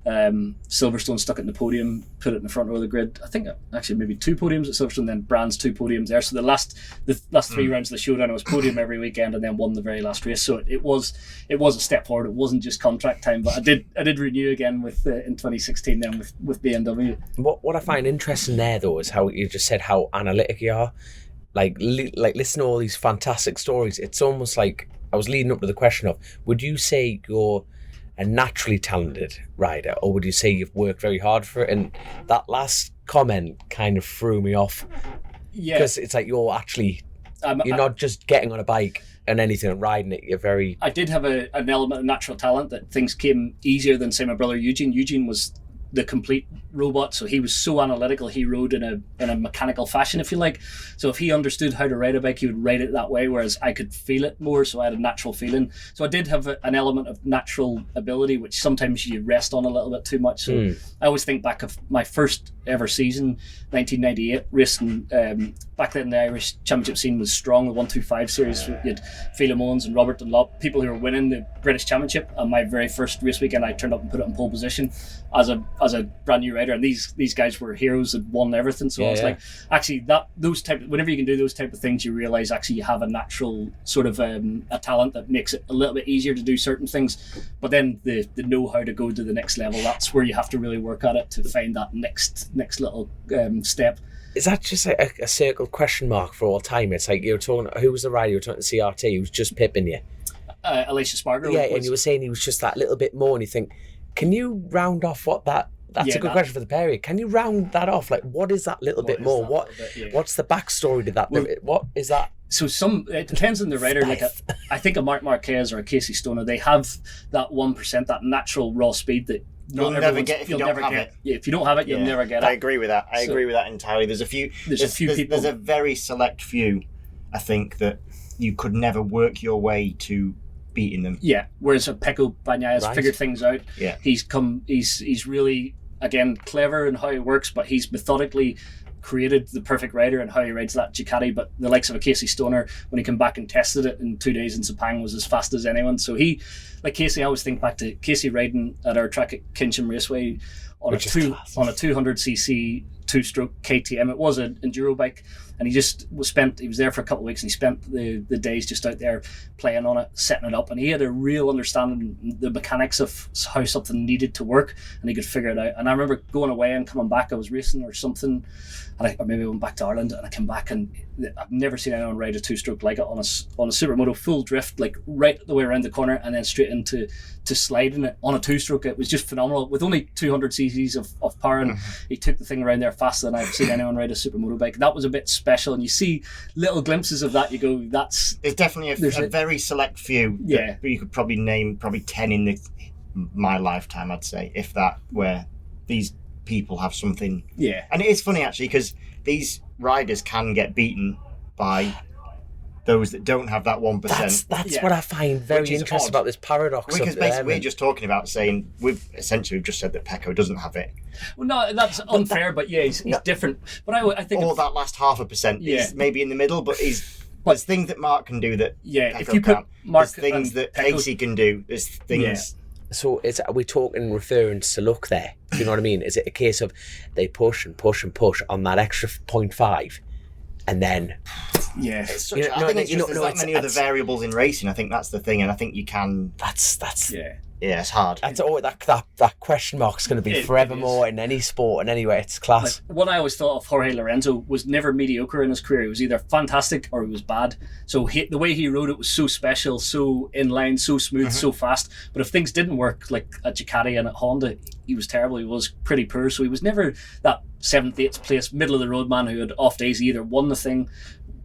Silverstone stuck it in the podium, put it in the front row of the grid. I think actually maybe 2 podiums at Silverstone, then Brand's 2 podiums there. So the last 3 rounds of the showdown, I was podium every weekend, and then won the very last race. So it was a step forward. It wasn't just contract time, but I did renew again with in 2016 then with BMW. What I find interesting there though is how you just said how analytic you are. Like listen to all these fantastic stories. It's almost like I was leading up to the question of, would you say you're a naturally talented rider, or would you say you've worked very hard for it? And that last comment kind of threw me off. Yeah, because it's like you're actually you're not just getting on a bike and anything and riding it. You're very. I did have an element of natural talent, that things came easier than, say, my brother Eugene. Eugene was the complete robot, so he was so analytical. He rode in a mechanical fashion, if you like. So if he understood how to ride a bike, he would ride it that way, whereas I could feel it more, so I had a natural feeling. So I did have an element of natural ability, which sometimes you rest on a little bit too much. So I always think back of my first ever season, 1998, racing. Back then the Irish Championship scene was strong, the 125 series. You had Phelim Owens and Robert Dunlop, people who were winning the British Championship. And my very first race weekend, I turned up and put it in pole position as a brand new rider, and these guys were heroes that won everything. So I was like, actually, whenever you can do those type of things, you realize actually you have a natural sort of a talent that makes it a little bit easier to do certain things. But then the know how to go to the next level, that's where you have to really work at it to find that next little step. Is that just a circle question mark for all time? It's like you were talking, who was the rider you were talking to, CRT, who was just pipping you? Alicia Spargo. Yeah, and you were saying he was just that little bit more, and you think, can you round off what that's a good question for the pair. Can you round that off? Like, what is that little bit more? What's the backstory to that? What is that? So it depends on the rider. Like I think a Marc Marquez or a Casey Stoner, they have that 1%, that natural raw speed that you'll never get if you don't have it. Yeah, if you don't have it, you'll never get it. I agree with that. I agree with that entirely. There's a few people. There's a very select few, I think, that you could never work your way to beating them. Yeah. Whereas Pecco Bagnaia has figured things out. Yeah. He's really again, clever in how he works, but he's methodically created the perfect rider and how he rides that Ducati. But the likes of a Casey Stoner, when he came back and tested it in 2 days in Sepang, was as fast as anyone. So he, like Casey, I always think back to Casey riding at our track at Kinsham Raceway on a 200cc 2-stroke KTM. It was an enduro bike, and he was there for a couple of weeks, and he spent the days just out there playing on it, setting it up, and he had a real understanding of the mechanics of how something needed to work, and he could figure it out. And I remember going away and coming back, I was racing or something, and or maybe I went back to Ireland, and I came back, and I've never seen anyone ride a 2-stroke like it on a supermoto, full drift, like right the way around the corner, and then straight into sliding it on a 2-stroke. It was just phenomenal. With only 200 cc's of power, and he took the thing around there faster than I've seen anyone ride a supermoto bike. That was a bit special, and you see little glimpses of that. You go, that's... There's definitely a very select few. Yeah. You could probably name 10 in my lifetime, I'd say, if that, where these people have something. Yeah. And it is funny, actually, because these riders can get beaten by those that don't have that 1%. That's what I find very interesting about this paradox. Because basically we're just talking about saying, we've just said that Pecco doesn't have it. Well, no, that's unfair, but yeah, he's different. But I think... Or that last 0.5% is maybe in the middle, but there's things that Mark can do that Pecco if you put can't. Mark, there's things that Casey can do. There's things... Yeah. So are we talking reference to luck there? Do you know what I mean? Is it a case of they push and push and push on that extra 0.5 and then... Yeah. I think it's just there's that many other variables in racing. I think that's the thing, and I think you can... That's Yeah, it's hard. That's that question mark's going to be forevermore in any sport and anyway. It's class. Like, what I always thought of Jorge Lorenzo was never mediocre in his career. He was either fantastic or he was bad. So the way he rode it was so special, so in line, so smooth, so fast. But if things didn't work, like at Ducati and at Honda, he was terrible. He was pretty poor. So he was never that 7th, 8th place, middle of the road man who had off days. He either won the thing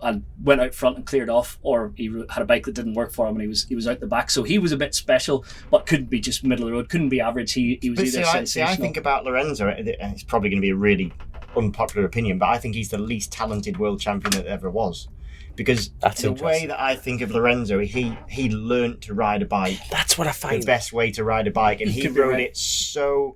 and went out front and cleared off, or he had a bike that didn't work for him and he was out the back. So he was a bit special, but couldn't be just middle of the road, couldn't be average. He was either sensational. I think about Lorenzo, and it's probably going to be a really unpopular opinion, but I think he's the least talented world champion that ever was. Because the way that I think of Lorenzo, he learnt to ride a bike. That's what I find the best way to ride a bike, and he rode it so...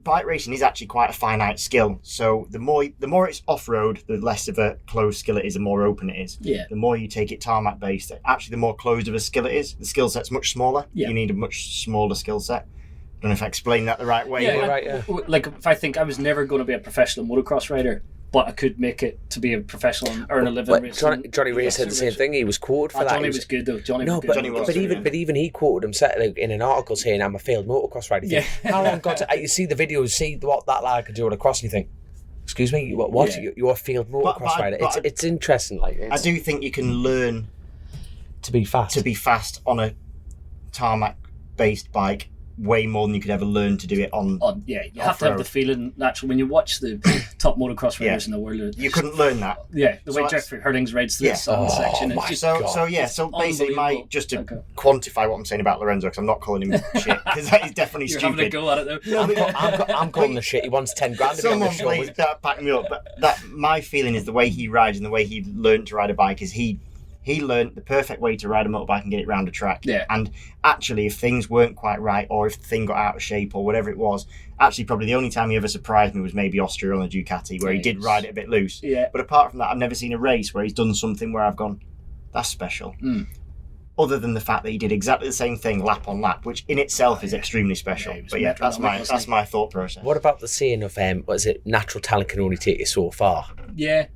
Bike racing is actually quite a finite skill. So the more it's off-road, the less of a closed skill it is, the more open it is. Yeah. The more you take it tarmac based, actually the more closed of a skill it is. The skill set's much smaller. Yeah. You need a much smaller skill set. I don't know if I explained that the right way. Yeah, right, yeah. Like, if I think I was never going to be a professional motocross rider, but I could make it to be a professional and earn a living racing. Johnny Ray said the same thing. He was quoted for that. Johnny was good though. But even he quoted himself in an article saying, "I'm a failed motocross rider." Yeah. How long got to? You see the videos, see what that lad could do on a cross, and you think, "Excuse me, what? Yeah. You're a failed motocross rider." It's interesting. I do think you can learn to be fast on a tarmac based bike way more than you could ever learn to do it on you have to have the feeling natural. When you watch the top motocross riders in the world, you couldn't learn that. The way Jeffrey Herdings rides through the section. So basically, just to quantify what I'm saying about Lorenzo, because I'm not calling him shit, because that is definitely You're stupid. Having a go at it though. I'm calling the shit. He wants 10 grand. Someone please back me up. But my feeling is the way he rides and the way he learned to ride a bike is he learned the perfect way to ride a motorbike and get it round a track. Yeah. And actually, if things weren't quite right, or if the thing got out of shape, or whatever it was, actually probably the only time he ever surprised me was maybe Austria on a Ducati, where he did ride it a bit loose. Yeah. But apart from that, I've never seen a race where he's done something where I've gone, that's special. Other than the fact that he did exactly the same thing lap on lap, which in itself is extremely special. That's my thought process. What about the saying of natural talent can only take you so far? Yeah.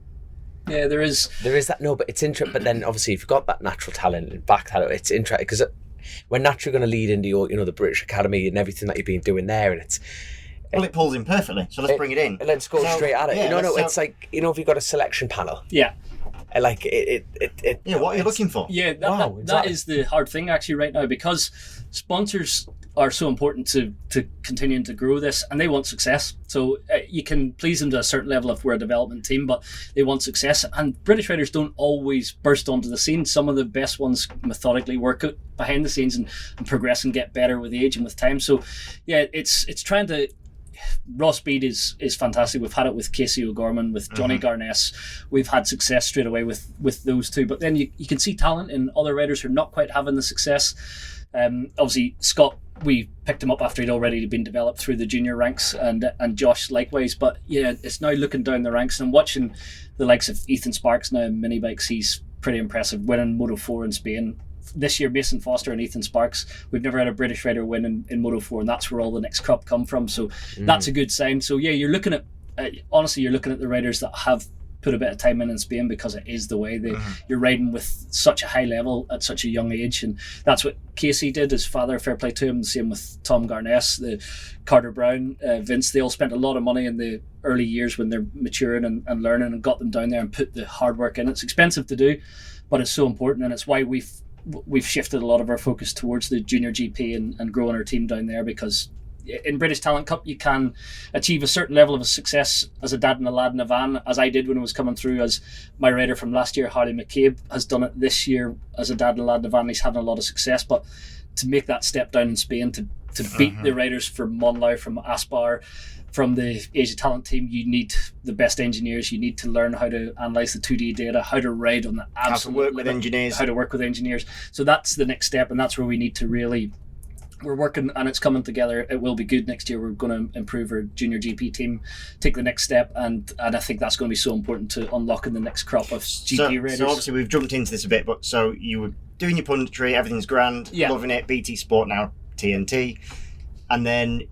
Yeah, there is that. No, but it's interesting. But then obviously, if you've got that natural talent and back that, it's interesting because we're naturally going to lead into your, the British Academy and everything that you've been doing there, and it pulls in perfectly. So let's bring it in. Let's go straight at it. It's like if you've got a selection panel. Yeah. Like what are you looking for? Yeah, that is the hard thing actually right now, because sponsors are so important to continuing to grow this, and they want success. So you can please them to a certain level if we're a development team, but they want success. And British riders don't always burst onto the scene. Some of the best ones methodically work out behind the scenes and progress and get better with age and with time. So yeah, it's trying to... Raw speed is fantastic. We've had it with Casey O'Gorman, with Johnny Garness. We've had success straight away with those two. But then you can see talent in other riders who are not quite having the success. Obviously, Scott we picked him up after he'd already been developed through the junior ranks, and Josh likewise. But yeah, it's now looking down the ranks, and I'm watching the likes of Ethan Sparks now in mini bikes. He's pretty impressive, winning Moto4 in Spain this year. Mason Foster and Ethan Sparks, we've never had a British rider win in Moto4, and that's where all the next crop come from. So that's a good sign. So yeah, you're looking at honestly, you're looking at the riders that have put a bit of time in Spain, because it is the way you're riding with such a high level at such a young age, and that's what Casey did. His father, fair play to him. The same with Tom Garness, the Carter Brown, Vince. They all spent a lot of money in the early years when they're maturing and learning, and got them down there and put the hard work in. It's expensive to do, but it's so important, and it's why we've shifted a lot of our focus towards the junior GP and growing our team down there, because in British Talent Cup you can achieve a certain level of success as a dad and a lad in a van, as I did when I was coming through, as my rider from last year, Harley McCabe, has done it this year as a dad and a lad in a van. He's having a lot of success, but to make that step down in Spain, to beat the riders from Monlau, from Aspar, from the Asia Talent team, you need the best engineers. You need to learn how to analyse the 2D data, how to ride on the absolute how to work with engineers. How to work with engineers. So that's the next step, and that's where we need to really... We're working, and it's coming together. It will be good next year. We're going to improve our junior GP team, take the next step, and I think that's going to be so important to unlocking the next crop of GP riders. So obviously we've jumped into this a bit, but so you were doing your punditry, everything's grand, loving it, BT Sport, now TNT, and then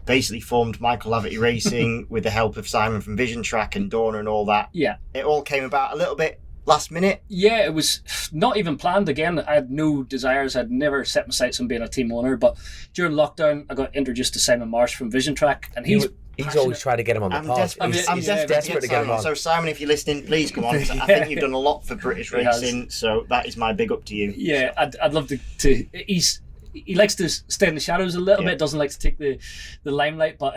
basically formed Michael Laverty Racing with the help of Simon from VisonTrack and Dorna and all that. Yeah. It all came about a little bit last minute. Yeah, it was not even planned. Again, I had no desires. I'd never set my sights on being a team owner, but during lockdown I got introduced to Simon Marsh from VisonTrack, and he's always trying to get him on the pod. I'm desperate to get him on. So Simon, if you're listening, please come on. I think you've done a lot for British racing, so that is my big up to you. Yeah, I'd love to he likes to stay in the shadows a little bit, doesn't like to take the limelight, but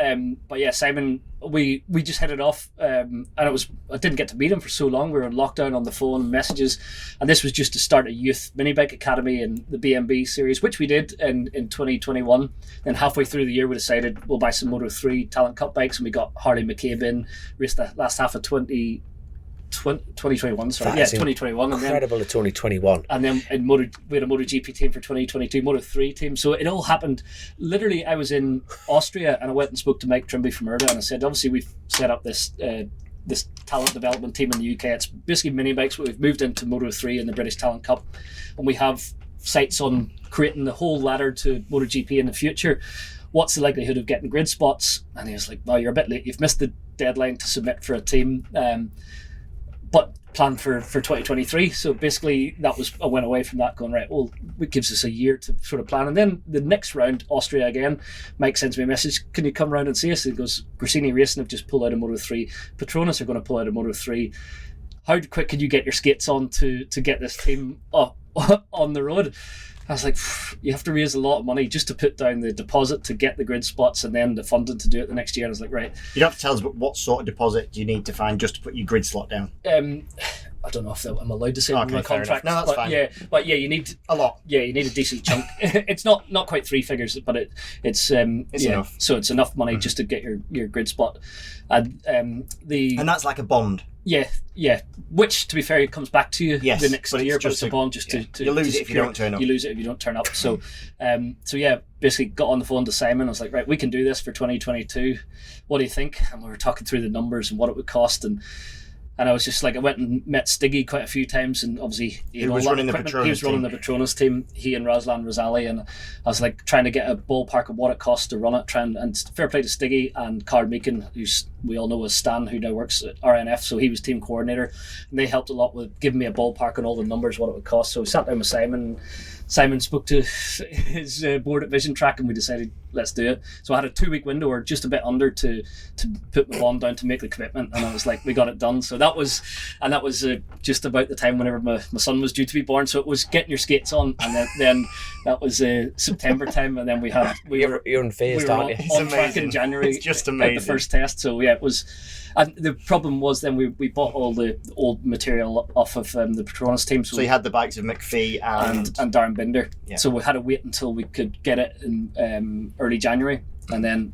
yeah, Simon, we just headed off, and I didn't get to meet him for so long. We were on lockdown, on the phone, messages, and this was just to start a youth mini bike academy in the BMB series, which we did in 2021. Then halfway through the year we decided we'll buy some Moto3 Talent Cup bikes, and we got Harley McCabe in, raced the last half of 2021, sorry. Yeah, 2021. Incredible at 2021. And then we had a MotoGP team for 2022, Moto3 team. So it all happened. Literally, I was in Austria and I went and spoke to Mike Trimby from Iddon, and I said, obviously we've set up this talent development team in the UK. It's basically mini bikes, but we've moved into Moto3 in the British Talent Cup, and we have sights on creating the whole ladder to MotoGP in the future. What's the likelihood of getting grid spots? And he was like, well, you're a bit late. You've missed the deadline to submit for a team. But planned for 2023. So basically I went away from that going, right, well, it gives us a year to sort of plan. And then the next round, Austria again, Mike sends me a message, can you come round and see us? And he goes, Grassini Racing have just pulled out a Moto3. Petronas are going to pull out a Moto3. How quick could you get your skates on to get this team on the road? I was like, you have to raise a lot of money just to put down the deposit to get the grid spots, and then the funding to do it the next year. I was like, right. You'd have to tell us what sort of deposit do you need to find just to put your grid slot down? I don't know if I'm allowed to say in my contract. No, that's fine. Yeah, you need a lot. Yeah, you need a decent chunk. It's not quite three figures, but it's enough. So it's enough money just to get your grid spot, and that's like a bond. Yeah. Which, to be fair, it comes back to you the next year, but it's a bond just to you lose it if you don't turn up. You lose it if you don't turn up. So, yeah, basically got on the phone to Simon. I was like, right, we can do this for 2022. What do you think? And we were talking through the numbers and what it would cost, and I was just like, I went and met Stiggy quite a few times, and obviously he was running the Petronas team, he and Razlan Razali, and I was like trying to get a ballpark of what it costs to run it, and fair play to Stiggy and Carl Meakin, who's we all know as Stan, who now works at RNF, so he was team coordinator, and they helped a lot with giving me a ballpark on all the numbers, what it would cost. So we sat down with Simon spoke to his board at VisonTrack, and we decided let's do it. So I had a 2-week window, or just a bit under, to put my bond down to make the commitment, and I was like, we got it done. So that was just about the time whenever my son was due to be born. So it was getting your skates on, and then that was September time, and then you're in phase, aren't you? On track in January. It's just amazing. At the first test. So yeah, it was. And the problem was then we bought all the old material off of the Petronas team. So you had the bikes of McPhee and Darren Binder. Yeah. So we had to wait until we could get it in early January. And then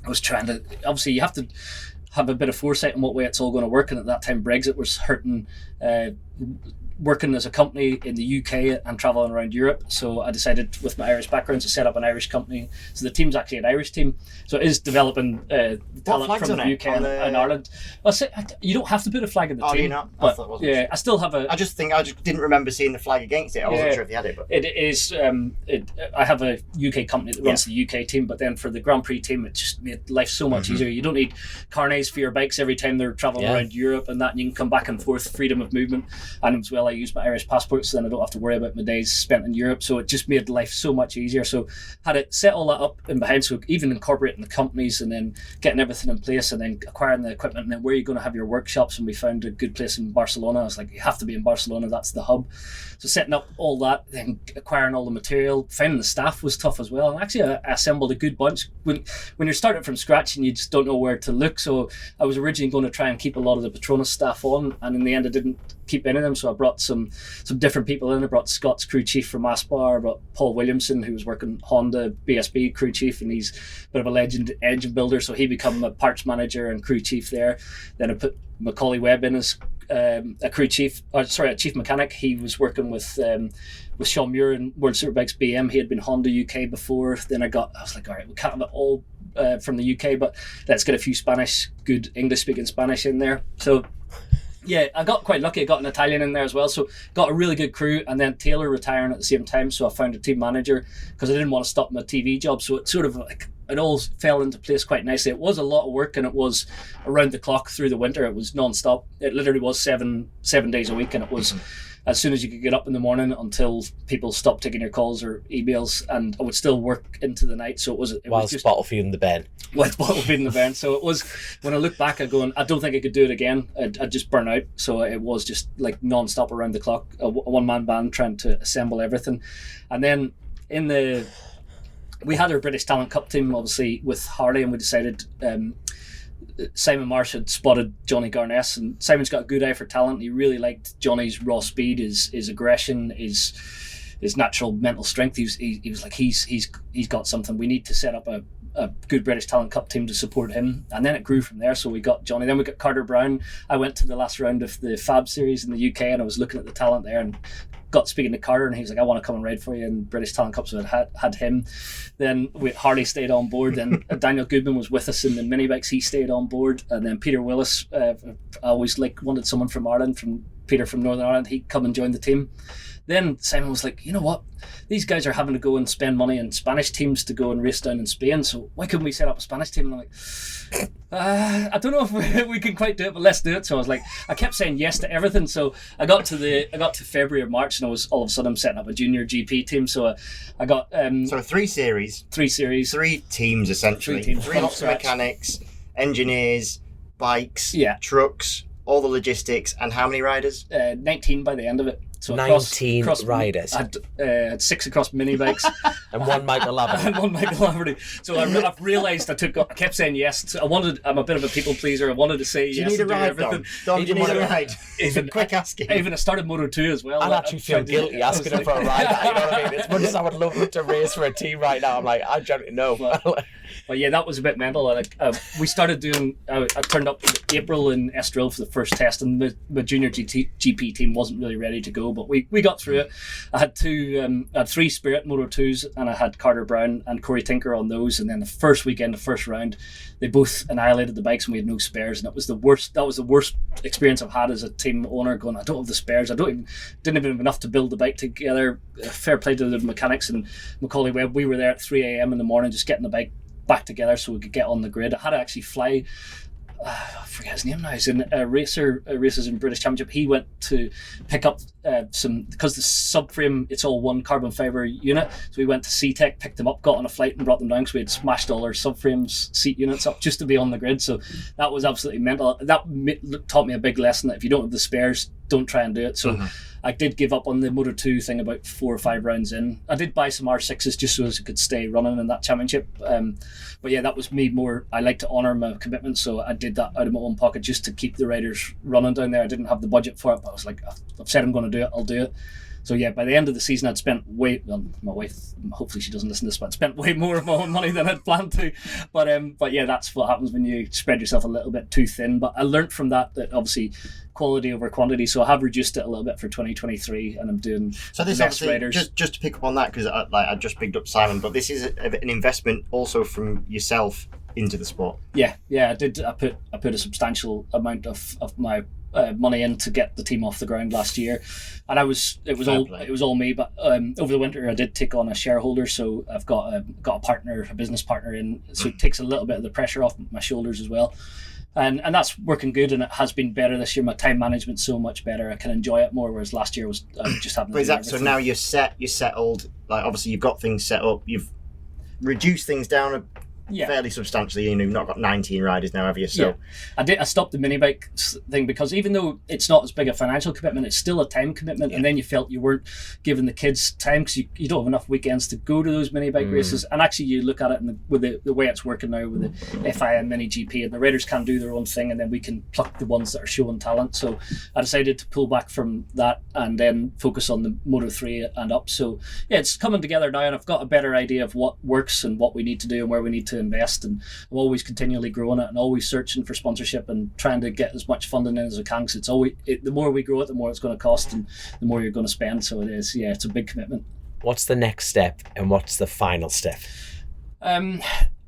I was trying to... Obviously, you have to have a bit of foresight on what way it's all going to work. And at that time, Brexit was hurting working as a company in the UK and traveling around Europe. So I decided, with my Irish background, to set up an Irish company. So the team's actually an Irish team. So it is developing talent from the UK and Ireland. You don't have to put a flag in the team. Do you not? But I still have a. I just didn't remember seeing the flag against it. I wasn't sure if you had it, but it is. I have a UK company that runs the UK team, but then for the Grand Prix team, it just made life so much easier. You don't need carnets for your bikes every time they're traveling around Europe and that. And you can come back and forth, freedom of movement, and as well, I use my Irish passport, so then I don't have to worry about my days spent in Europe. So it just made life so much easier. So had it set all that up in behind, so even incorporating the companies and then getting everything in place and then acquiring the equipment and then where you're going to have your workshops. And we found a good place in Barcelona. I was like, you have to be in Barcelona, that's the hub. So setting up all that, then acquiring all the material, finding the staff was tough as well. And actually I assembled a good bunch. When you're starting from scratch and you just don't know where to look. So I was originally going to try and keep a lot of the Petronas staff on, and in the end I didn't keep any of them. So I brought some different people in. I brought Scott's crew chief from Aspar. I brought Paul Williamson, who was working Honda BSB crew chief, and he's a bit of a legend engine builder, so he became a parts manager and crew chief there. Then I put Macaulay Webb in as a chief mechanic. He was working with Sean Muir in World Superbikes BM. He had been Honda UK before. Then I was like, all right, we can't have it all from the UK, but let's get a few good English speaking Spanish in there. So yeah, I got quite lucky. I got an Italian in there as well, so got a really good crew. And then Taylor retiring at the same time, so I found a team manager because I didn't want to stop my TV job. So it sort of like it all fell into place quite nicely. It was a lot of work, and it was around the clock through the winter. It was non-stop. It literally was seven days a week, and it was as soon as you could get up in the morning until people stopped taking your calls or emails, and I would still work into the night. So it was just bottle feeding the Ben. Whilst bottle feeding the Ben. So it was, when I look back, I don't think I could do it again. I'd just burn out. So it was just like non-stop around the clock, a one-man band trying to assemble everything. And then we had our British Talent Cup team, obviously, with Harley, and we decided Simon Marsh had spotted Johnny Garness, and Simon's got a good eye for talent. He really liked Johnny's raw speed, his aggression, his natural mental strength. He was like, he's got something. We need to set up a good British Talent Cup team to support him. And then it grew from there. So we got Johnny, then we got Carter Brown. I went to the last round of the Fab Series in the UK, and I was looking at the talent there and got speaking to Carter, and he was like, I want to come and ride for you in British Talent Cup. So I had him. Then Harley stayed on board. Then Daniel Goodman was with us in the mini bikes. He stayed on board. And then Peter Willis, I always wanted someone from Ireland, from Peter from Northern Ireland. He'd come and join the team. Then Simon was like, you know what? These guys are having to go and spend money in Spanish teams to go and race down in Spain. So why couldn't we set up a Spanish team? And I'm like, I don't know if we can quite do it, but let's do it. So I kept saying yes to everything. So I got to February or March, and I was all of a sudden setting up a junior GP team. So I got so three series, three teams essentially, three lots of mechanics, engineers, bikes, trucks, all the logistics, and how many riders? 19 by the end of it. So 19 riders. I had 6 across mini bikes. And one Michael Laverty. And one Michael Laverty. So I've realised I kept saying yes. I'm a bit of a people pleaser. I wanted to say yes. Do you need a ride, Dom? Do you need a ride? Quick asking. I started Moto2 as well. I actually feel guilty asking him for a ride. You know what I mean? As much as I would love to race for a team right now, I'm like, I don't know. But yeah, that was a bit mental. And we started doing. I turned up in April in Estoril for the first test, and the junior GP team wasn't really ready to go, but we got through it. I had 3 Spirit Moto2s, and I had Carter Brown and Corey Tinker on those. And then the first weekend, the first round, they both annihilated the bikes, and we had no spares, and it was the worst. That was the worst experience I've had as a team owner. Going, I don't have the spares. Didn't even have enough to build the bike together. Fair play to the mechanics and Macaulay Webb. We were there at 3 a.m. in the morning, just getting the bike back together so we could get on the grid. I had to actually fly. I forget his name now. He's in races in British Championship. He went to pick up some, because the subframe, it's all one carbon fibre unit. So we went to C-Tech, picked them up, got on a flight and brought them down, because we had smashed all our subframes seat units up just to be on the grid. So that was absolutely mental. That taught me a big lesson, that if you don't have the spares, don't try and do it. So I did give up on the Moto2 thing about 4 or 5 rounds in. I did buy some R6s just so as I could stay running in that championship. But yeah, that was me more. I like to honour my commitments, so I did that out of my own pocket just to keep the riders running down there. I didn't have the budget for it, but I was like, I've said I'm going to do it, I'll do it. So yeah, by the end of the season, I'd spent my wife, hopefully she doesn't listen to this, but spent way more of my own money than I'd planned to. But yeah, that's what happens when you spread yourself a little bit too thin. But I learned from that obviously quality over quantity. So I have reduced it a little bit for 2023, and I'm doing so this less obviously riders. Just to pick up on that, because I just picked up Simon, but this is an investment also from yourself into the sport. Yeah, I did. I put a substantial amount of my money in to get the team off the ground last year, and it was all me. But over the winter, I did take on a shareholder, so I've got a business partner in, so it takes a little bit of the pressure off my shoulders as well. And that's working good, and it has been better this year. My time management's so much better. I can enjoy it more, whereas last year was just having to do everything. So now you're settled, like obviously you've got things set up, you've reduced things down fairly substantially. You've not got 19 riders now, have you? So I stopped the mini bike thing because even though it's not as big a financial commitment, it's still a time commitment. And then you felt you weren't giving the kids time because you don't have enough weekends to go to those mini bike races. And actually, you look at it with the way it's working now with the FIM Mini GP, and the riders can do their own thing, and then we can pluck the ones that are showing talent. So I decided to pull back from that and then focus on the Moto3 and up. So yeah, it's coming together now, and I've got a better idea of what works and what we need to do and where we need to invest, and I'm always continually growing it and always searching for sponsorship and trying to get as much funding in as I can, because it's always the more we grow it, the more it's going to cost and the more you're going to spend. So it's a big commitment. What's the next step and what's the final step?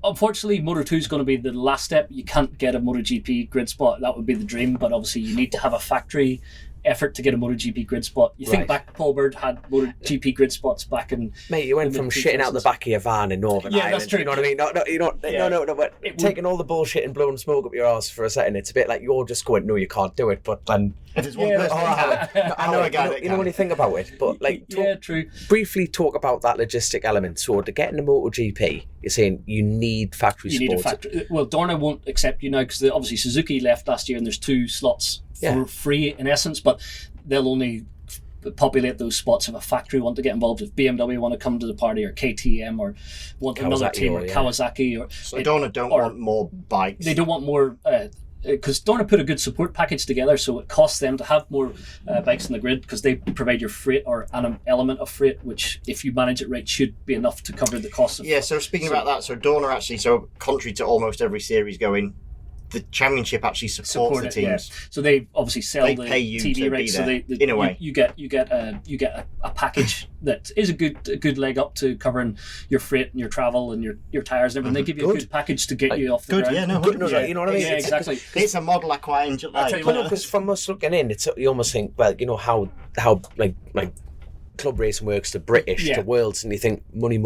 Unfortunately, Moto2 is going to be the last step. You can't get a MotoGP grid spot. That would be the dream, but obviously you need to have a factory effort to get a MotoGP grid spot. You think back, Paul Bird had MotoGP grid spots back in... Mate, you went from shitting out the back of your van in Northern Ireland. That's true. You know what I mean? No, but taking all the bullshit and blowing smoke up your arse for a second, it's a bit like you're just going, no, you can't do it, but then... If there's one person I know a guy that can. You know when you think about it, but like... true. Briefly talk about that logistic element. So to get into MotoGP, you're saying you need factory support. You need a factory. Well, Dorna won't accept you now because obviously Suzuki left last year and there's 2 slots for free in essence, but they'll only populate those spots if a factory want to get involved. If BMW want to come to the party, or KTM, or want another team, or Kawasaki, or so Dorna don't want more bikes. They don't want more because Dorna put a good support package together, so it costs them to have more bikes in the grid because they provide your freight or an element of freight, which if you manage it right should be enough to cover the cost of. Yeah. So speaking about that, so Dorna actually, so contrary to almost every series going, the championship actually supports the teams. Yeah. So they obviously sell the TV rights. So in a way, you get a package that is a good leg up to covering your freight and your travel and your tires and everything. They give you a good package to get you off the ground. Yeah, no, you know what I mean? Yeah, exactly. It's a model I quite enjoy. Because from us looking in, you almost think, well, you know how like club racing works to British to worlds, and you think money.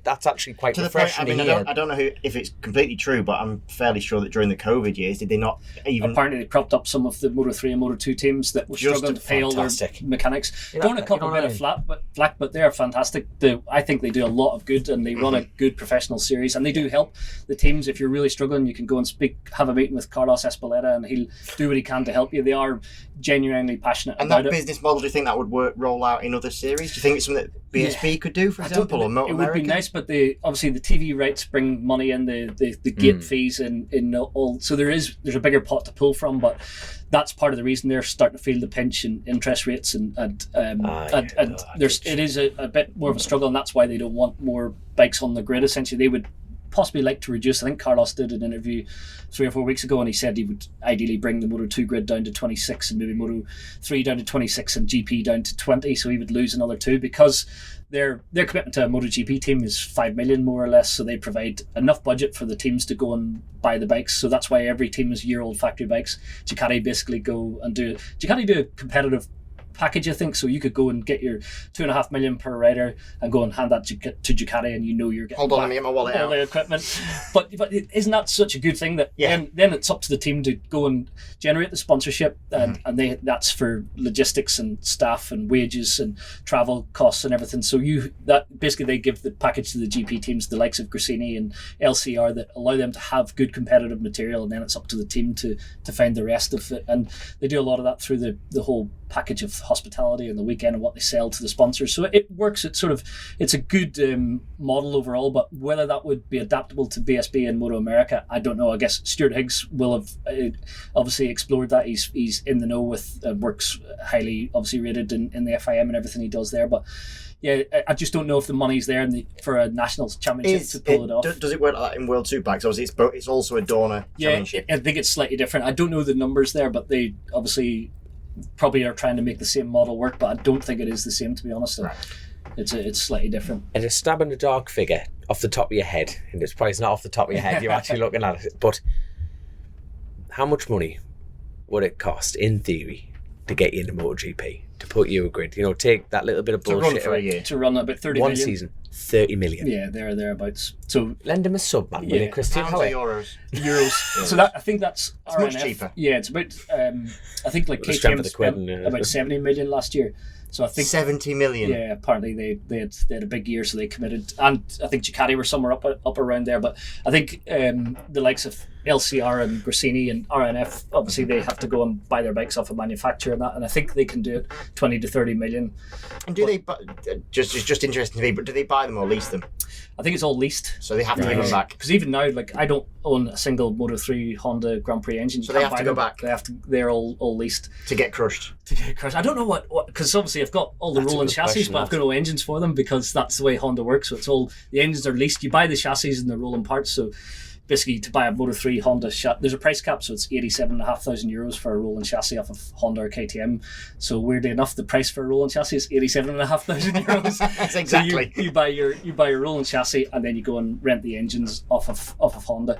That's actually quite refreshing. To the point, I don't know if it's completely true, but I'm fairly sure that during the COVID years, did they not even? Apparently, they propped up some of the Moto3 and Moto2 teams that were struggling to pay all their mechanics. Don't a couple bit of flack, but they're fantastic. I think they do a lot of good, and they run a good professional series, and they do help the teams. If you're really struggling, you can go and have a meeting with Carlos Espeleta, and he'll do what he can to help you. They are genuinely passionate about it. And that business model, do you think that would roll out in other series? Do you think it's something that BSB could do, for example, or Moto America? It would be nice, but obviously the TV rights bring money in, the gate fees in all. So there's a bigger pot to pull from, but that's part of the reason they're starting to feel the pinch in interest rates it is a bit more of a struggle, and that's why they don't want more bikes on the grid. Essentially, they would possibly like to reduce. I think Carlos did an interview 3 or 4 weeks ago, and he said he would ideally bring the Moto2 grid down to 26 and maybe Moto3 down to 26 and GP down to 20, so he would lose another 2 because their commitment to a MotoGP team is 5 million more or less, so they provide enough budget for the teams to go and buy the bikes. So that's why every team is year-old factory bikes. Ducati basically go and do a competitive package, I think, so you could go and get your 2.5 million per rider and go and hand that to Ducati, and you know you're getting hold on, let me get my wallet all out. the equipment. but isn't that such a good thing that then it's up to the team to go and generate the sponsorship, and that's for logistics and staff and wages and travel costs and everything. So basically they give the package to the GP teams, the likes of Grassini and LCR, that allow them to have good competitive material, and then it's up to the team to find the rest of it. And they do a lot of that through the whole package of hospitality and the weekend and what they sell to the sponsors. So it works. It's a good model overall, but whether that would be adaptable to BSB and Moto America, I don't know. I guess Stuart Higgs will have obviously explored that. He's in the know with works highly obviously rated in the FIM and everything he does there, but yeah, I just don't know if the money's there for a national championship to pull it off. Does it work like that in World Superbikes? Obviously, it's also a Dorna championship. I think it's slightly different. I don't know the numbers there, but they obviously probably are trying to make the same model work, but I don't think it is the same, to be honest. Right. It's slightly different. And a stab in the dark figure off the top of your head, and it's probably not off the top of your head, you're actually looking at it, but how much money would it cost, in theory, to get you into MotoGP? To put you a grid, take that little bit of bullshit to run for a year. To run about 30 one million. season, 30 million. Yeah, thereabouts. So lend him a sub, man. Yeah, Christian. Pounds or euros? Euros. So I think that's it's much cheaper. Yeah, it's about. I think like KTM spent about 70 million last year. So I think 70 million. Yeah, apparently they had a big year, so they committed, and I think Ducati were somewhere up around there. But I think the likes of LCR and Grassini and RNF, obviously they have to go and buy their bikes off a manufacturer and that, and I think they can do it 20 to 30 million. And do they just interesting to me? But do they buy them or lease them? I think it's all leased. So they have to give them back. Because even now, like, I don't own a single Moto3 Honda Grand Prix engine. So they have to go back. They're all leased. To get crushed. I don't know what because obviously I've got all the rolling chassis, but I've got no engines for them because that's the way Honda works. So it's all, the engines are leased. You buy the chassis and the rolling parts. So basically, to buy a Moto3 Honda there's a price cap, so it's €87,500 for a rolling chassis off of Honda or KTM. So weirdly enough, the price for a rolling chassis is €87,500. That's exactly. So you buy your rolling chassis and then you go and rent the engines off of Honda.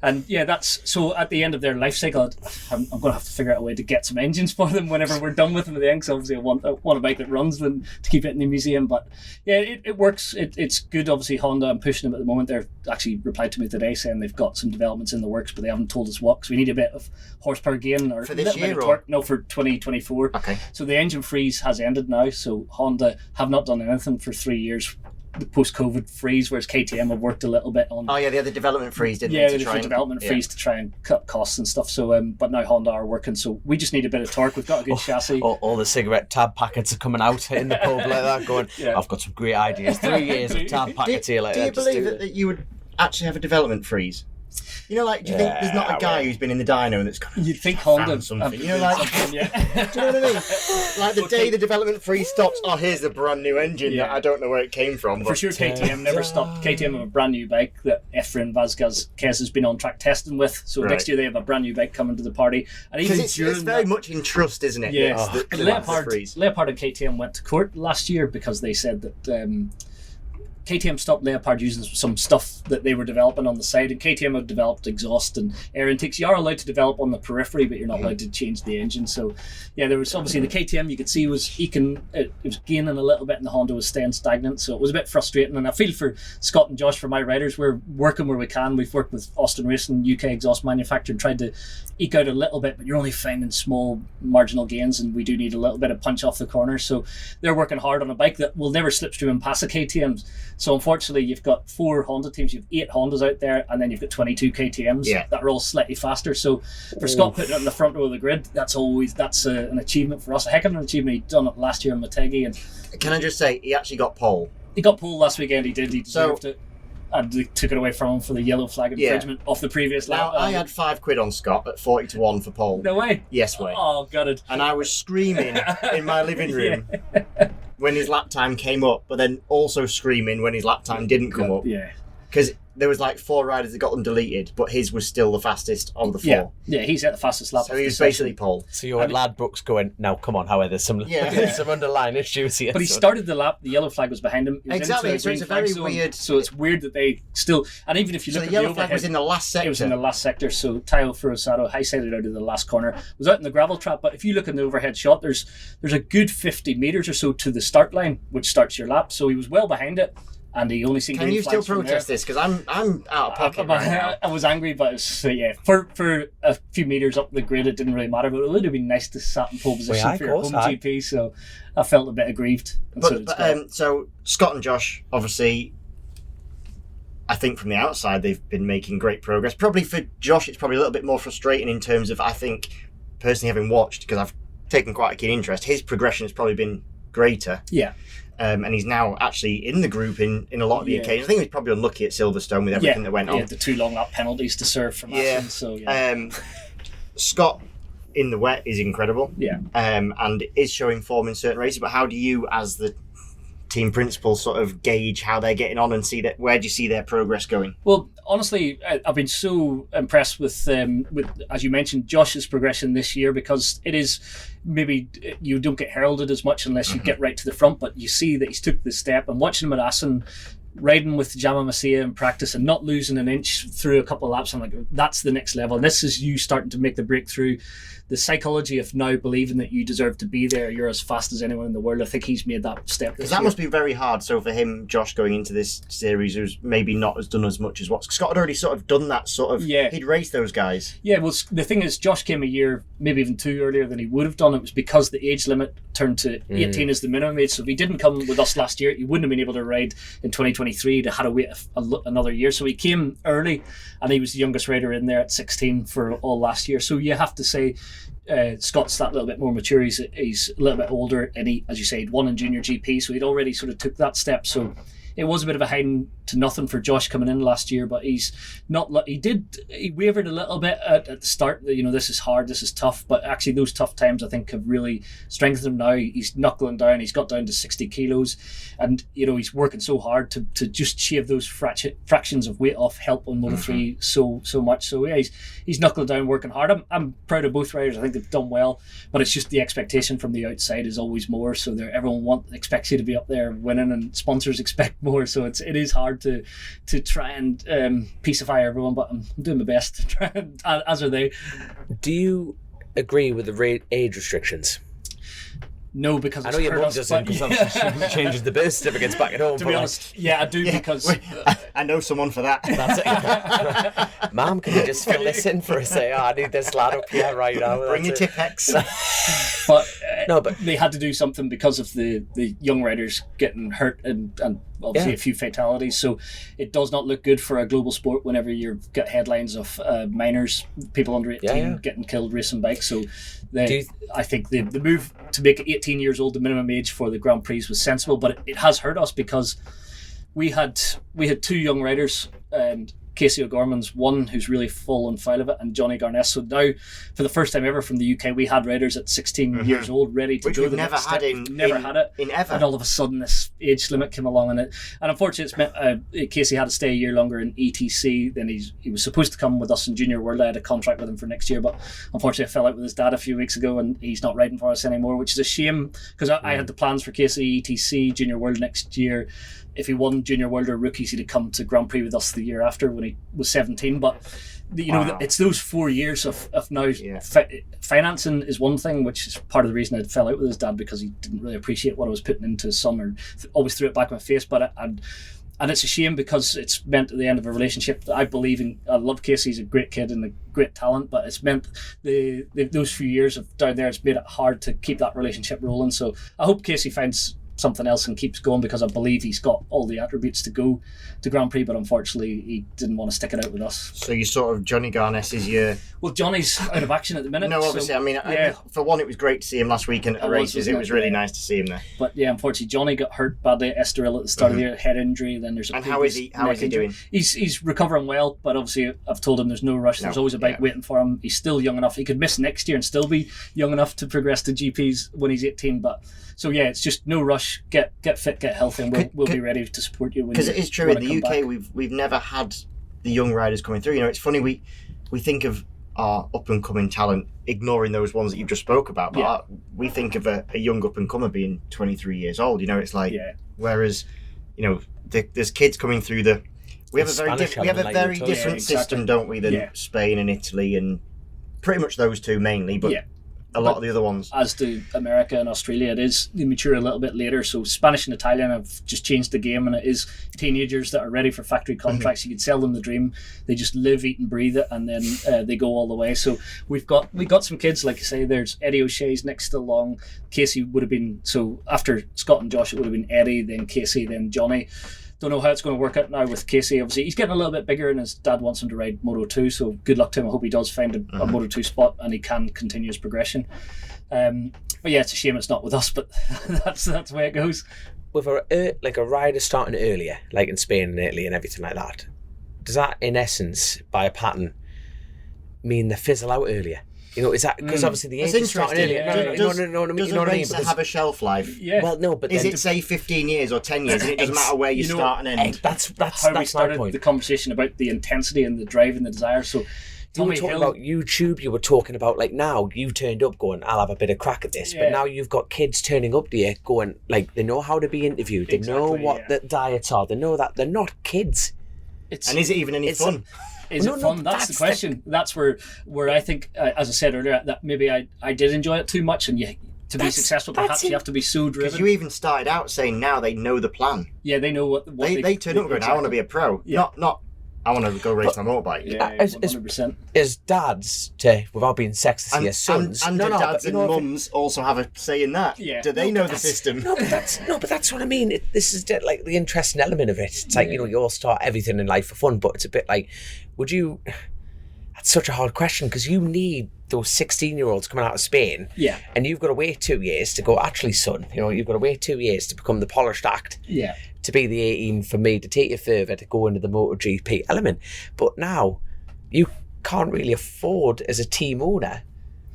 And yeah, that's so at the end of their life cycle, I'm going to have to figure out a way to get some engines for them whenever we're done with them at the end, because obviously I want a bike that runs than to keep it in the museum. But yeah, it works. It's good. Obviously, Honda, I'm pushing them at the moment. They're actually replied to me today saying they've got some developments in the works, but they haven't told us what, because we need a bit of horsepower gain or for this year, no, for 2024. Okay. So the engine freeze has ended now. So Honda have not done anything for 3 years. The post-COVID freeze, whereas KTM have worked a little bit on. Oh yeah, they had the development freeze, didn't they? Yeah, the development freeze to try and cut costs and stuff. So, but now Honda are working, so we just need a bit of torque. We've got a good chassis. All the cigarette tab packets are coming out in the pub like that, going, I've got some great ideas. 3 years of tab packets here. Like, do you believe that you would actually have a development freeze? You know, like, do you think there's not a guy who's been in the dyno and that's gone, you'd think Honda something? You know, like, do you know what I mean? Like the day the development freeze stops, here's a brand new engine that I don't know where it came from. But. For sure, KTM never stopped. KTM have a brand new bike that Efren Vazquez has been on track testing with. So next year they have a brand new bike coming to the party. And even it's very much in trust, isn't it? Yeah. Leopard and KTM went to court last year because they said that KTM stopped Leopard using some stuff that they were developing on the side, and KTM have developed exhaust and air intakes. You are allowed to develop on the periphery, but you're not allowed to change the engine. So, yeah, there was obviously the KTM you could see was it was gaining a little bit, and the Honda was staying stagnant. So it was a bit frustrating. And I feel for Scott and Josh, for my riders, we're working where we can. We've worked with Austin Racing, UK exhaust manufacturer, and tried to eke out a little bit, but you're only finding small marginal gains, and we do need a little bit of punch off the corner. So they're working hard on a bike that will never slipstream and pass a KTM. So unfortunately, you've got 4 Honda teams, you've 8 Hondas out there, and then you've got 22 KTMs that are all slightly faster. So for Scott putting it in the front row of the grid, that's an achievement for us. A heck of an achievement. He'd done it last year in Motegi. And can I just say, he actually got pole. He got pole last weekend. He did. He deserved it. And they took it away from him for the yellow flag infringement off the previous lap. Now, I had £5 on Scott at 40-1 for pole. No way. Yes way. Oh, got it. And I was screaming in my living room when his lap time came up, but then also screaming when his lap time didn't come up. Yeah. Because there was like 4 riders that got them deleted, but his was still the fastest of the 4. Yeah, he's at the fastest lap. So he was basically pole. So you had Ladbrokes going, now come on, Howard, there's some underlying issues here. But he started the lap, the yellow flag was behind him. Exactly, so it's a very weird... So it's weird that they still... And even if you look at the yellow flag was in the last sector. It was in the last sector, so Tayo Furusato high-sided out of the last corner, was out in the gravel trap, but if you look in the overhead shot, there's a good 50 metres or so to the start line, which starts your lap, so he was well behind it. And he only seen. Can you still protest this? Because I'm out of pocket right now. I was angry, but for a few meters up the grid, it didn't really matter. But it would have been nice to sat in pole position for your home GP. So I felt a bit aggrieved. So Scott and Josh, obviously, I think from the outside they've been making great progress. Probably for Josh, it's probably a little bit more frustrating in terms of, I think, personally having watched, because I've taken quite a keen interest. His progression has probably been greater. Yeah. And he's now actually in the group in a lot of the occasions. I think he was probably unlucky at Silverstone with everything that went on. Yeah, the 2 long lap penalties to serve from Aston. So, Scott in the wet is incredible. Yeah. And is showing form in certain races. But how do you, as the team principal, sort of gauge how they're getting on and see that? Where do you see their progress going? Well, honestly, I've been so impressed with as you mentioned, Josh's progression this year, because it is maybe you don't get heralded as much unless you get right to the front, but you see that he's took the step. And watching him at Assen, riding with Jama Masia in practice and not losing an inch through a couple of laps, I'm like, that's the next level. And this is you starting to make the breakthrough. The psychology of now believing that you deserve to be there, you're as fast as anyone in the world. I think he's made that step. Because that must be very hard. So for him, Josh, going into this series, who's maybe not as done as much as what Scott had already sort of done that sort of. Yeah. He'd raced those guys. Yeah, well, the thing is, Josh came a year, maybe even 2 earlier than he would have done. It was because the age limit turned to 18 as the minimum age. So if he didn't come with us last year, he wouldn't have been able to ride in 2023. They had to wait another year. So he came early, and he was the youngest rider in there at 16 for all last year. So you have to say, Scott's that little bit more mature. He's a little bit older, and he, as you say, he'd won in junior GP, so he'd already sort of took that step. So it was a bit of a hiding to nothing for Josh coming in last year, but he's not. He wavered a little bit at the start. You know, this is hard, this is tough, but actually those tough times I think have really strengthened him now. He's knuckling down. He's got down to 60 kilos, and you know he's working so hard to just shave those fractions of weight off help on Moto3 so much. So yeah, he's knuckling down, working hard. I'm proud of both riders. I think they've done well, but it's just the expectation from the outside is always more. So everyone expects you to be up there winning, and sponsors expect more. So it is hard to try and peacify everyone, but I'm doing my best to try and, as are they. Do you agree with the age restrictions? No, because I know your mum doesn't, because she changes the birth certificates back at home. To be honest, yeah, I do, because I know someone for that. That's it. Mum, can you just fill this in for us? I need this lad up here right now. Bring your Tipex. But they had to do something because of the young riders getting hurt and obviously a few fatalities. So it does not look good for a global sport whenever you get headlines of minors, people under 18 getting killed racing bikes. So I think the move to make 18 years old the minimum age for the Grand Prix was sensible, but it has hurt us because we had 2 young riders, and Casey O'Gorman's one who's really full and file of it, and Johnny Garness. So now, for the first time ever from the UK, we had riders at 16 years old ready to Which go. We've never had it in ever. And all of a sudden, this age limit came along, and unfortunately, it's meant Casey had to stay a year longer in ETC. Then he was supposed to come with us in Junior World. I had a contract with him for next year, but unfortunately, I fell out with his dad a few weeks ago, and he's not riding for us anymore, which is a shame because I had the plans for Casey ETC Junior World next year. If he won Junior World or Rookies, he'd have come to Grand Prix with us the year after when he was 17. But it's those 4 years of now. Financing is one thing, which is part of the reason I fell out with his dad, because he didn't really appreciate what I was putting into his son, or always threw it back in my face. But and it's a shame because it's meant at the end of a relationship that I believe in. I love Casey; he's a great kid and a great talent, but it's meant those few years of down there, it's made it hard to keep that relationship rolling. So I hope Casey finds something else and keeps going, because I believe he's got all the attributes to go to Grand Prix, but unfortunately he didn't want to stick it out with us. So you sort of, Johnny Garness is your... Well, Johnny's out of action at the minute. No, obviously, so, for one, it was great to see him last week at the races. It was really nice to see him there. But yeah, unfortunately, Johnny got hurt badly at Estoril at the start of the year, head injury, then there's a... And how is he doing? He's recovering well, but obviously I've told him there's no rush. There's always a bike waiting for him. He's still young enough. He could miss next year and still be young enough to progress to GPs when he's 18, but... So yeah, it's just no rush. Get fit, get healthy, and we'll be ready to support you. Because it is true, in the UK we've never had the young riders coming through. You know, it's funny, we think of our up and coming talent, ignoring those ones that you just spoke about. But we think of a young up and comer being 23 years old. You know, it's like whereas, you know, there's kids coming through we have a very different system, don't we, than Spain and Italy, and pretty much those two mainly, but. A lot of the other ones. As do America and Australia, they mature a little bit later. So Spanish and Italian have just changed the game, and it is teenagers that are ready for factory contracts. You could sell them the dream. They just live, eat and breathe it, and then they go all the way. So we got some kids, like you say, there's Eddie O'Shea's next along. Casey would have been, so after Scott and Josh, it would have been Eddie, then Casey, then Johnny. don't know how it's going to work out now with Casey. Obviously, he's getting a little bit bigger, and his dad wants him to ride Moto 2. So good luck to him. I hope he does find a Moto 2 spot and he can continue his progression. But yeah, it's a shame it's not with us, but that's the way it goes. With a rider starting earlier, like in Spain and Italy and everything like that, does that, in essence, by a pattern, mean they fizzle out earlier? You know, is that because obviously the age is starting earlier? Does No, a race have a shelf life? Yeah. Well, no, but is it say 15 years or 10 years, and it doesn't matter where you start and end? That's how we started my point. the conversation about the intensity and the drive and the desire. So. You were talking about YouTube, you were talking about, like, now you turned up going, I'll have a bit of crack at this, but now you've got kids turning up to you going, like, they know how to be interviewed, they know what the diets are, they know that they're not kids. And is it even any fun? Is it fun? That's the question. That's where I think, as I said earlier, that maybe I did enjoy it too much, and to be successful, perhaps you have to be so driven. Because you even started out saying now they know the plan. Yeah, they know what they turn up going, I want to be a pro, not I want to go race my motorbike. Yeah, 100%. As dads, without being sexist here, sons, and dads and mums also have a say in that. Yeah. Do they know the system? No, but that's what I mean. This is like the interesting element of it. It's like, you know, you all start everything in life for fun, but it's a bit like, that's such a hard question, because you need those 16-year-olds coming out of Spain, and you've got to wait 2 years to go, actually, son, you know, you've got to wait 2 years to become the polished act. Yeah. To be the 18 for me, to take you further, to go into the MotoGP element. But now, you can't really afford, as a team owner,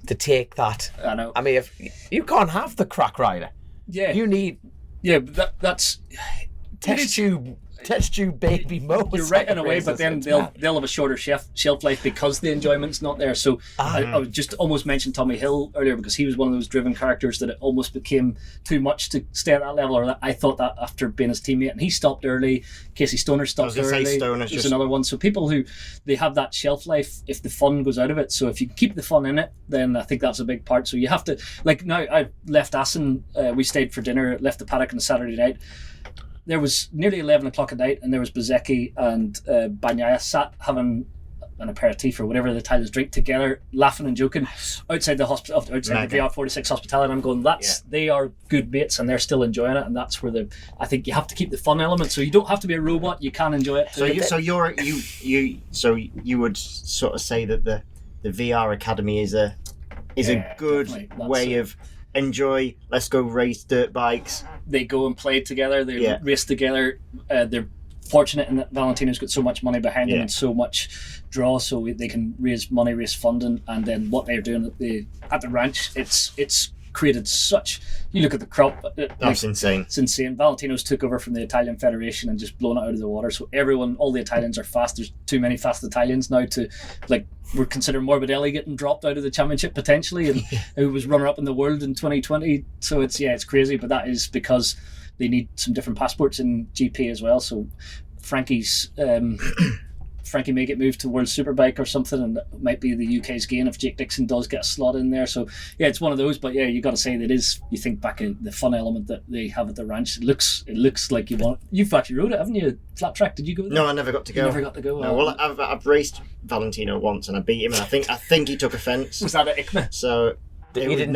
to take that. I know. I mean, if you can't have the crack rider. Yeah. You need... Yeah, but that's... Test tube baby Mo. You're right in a way, but then they'll have a shorter shelf life because the enjoyment's not there. So I would just almost mentioned Tommy Hill earlier, because he was one of those driven characters that it almost became too much to stay at that level. Or I thought that after being his teammate, and he stopped early. Casey Stoner stopped early. There's another one. So people who they have that shelf life if the fun goes out of it. So if you keep the fun in it, then I think that's a big part. So you have to, like, now I left Assen. We stayed for dinner. Left the paddock on a Saturday night. There was nearly 11 o'clock at night, and there was Bezzecchi and Bagnaia sat having an aperitif or whatever the Italians drink together, laughing and joking outside the hospital, outside the VR46 hospitality. And I'm going, they are good mates, and they're still enjoying it. And that's where I think you have to keep the fun element. So you don't have to be a robot; you can enjoy it. So you would sort of say that the VR Academy is a good way of enjoy. Let's go race dirt bikes. They go and play together. They race together. They're fortunate in that Valentino's got so much money behind them and so much draw, so they can raise money, raise funding, and then what they're doing at the ranch, it's created such. You look at the crop. That's insane. It's insane. Valentino's took over from the Italian Federation and just blown it out of the water. So all the Italians are fast. There's too many fast Italians now to, like, we're considering Morbidelli getting dropped out of the championship potentially, and who was runner-up in the world in 2020. So it's crazy, but that is because they need some different passports in GP as well. So Frankie may get moved to World Superbike or something, and that might be the UK's gain if Jake Dixon does get a slot in there. So it's one of those. But you got to say that is, you think back in the fun element that they have at the ranch. It looks like you've actually rode it, haven't you? Flat track? Did you go there? No, I never got to go. You never got to go. No, well, I've raced Valentino once and I beat him, and I think he took offence. Was that at ICMA? So. You didn't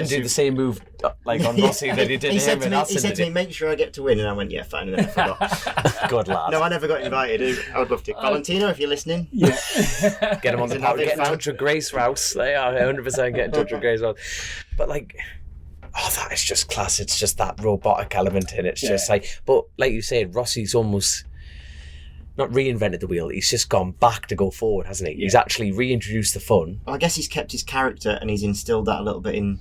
do the same move like on Rossi that he did He to said him. He said to me, make sure I get to win, and I went, yeah, fine, and then I forgot. Good lad. No, I never got invited. I would love to. Valentino, if you're listening. Yeah. Get him on the pod. Get in touch with Grace Rouse. They are 100% get in touch with Grace Rouse. But like, that is just class. It's just that robotic element in it. It's just like, but like you said, Rossi's almost not reinvented the wheel. He's just gone back to go forward, hasn't he? Yeah. He's actually reintroduced the fun. Well, I guess he's kept his character and he's instilled that a little bit in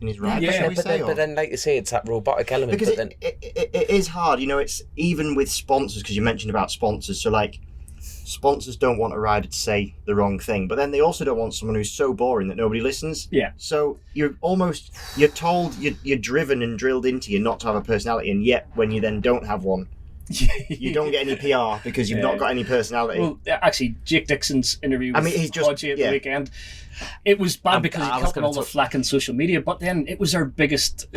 his ride. But then, like you say, it's that robotic element. Because it is hard, it's even with sponsors, because you mentioned about sponsors. So like, sponsors don't want a rider to say the wrong thing, but then they also don't want someone who's so boring that nobody listens. Yeah. So you're told, you're driven and drilled into you not to have a personality, and yet when you then don't have one, you don't get any PR because you've not got any personality. Well, actually, Jake Dixon's interview with he's just Hodgie at the weekend, it was bad because he kept all the flack in social media, but then it was our biggest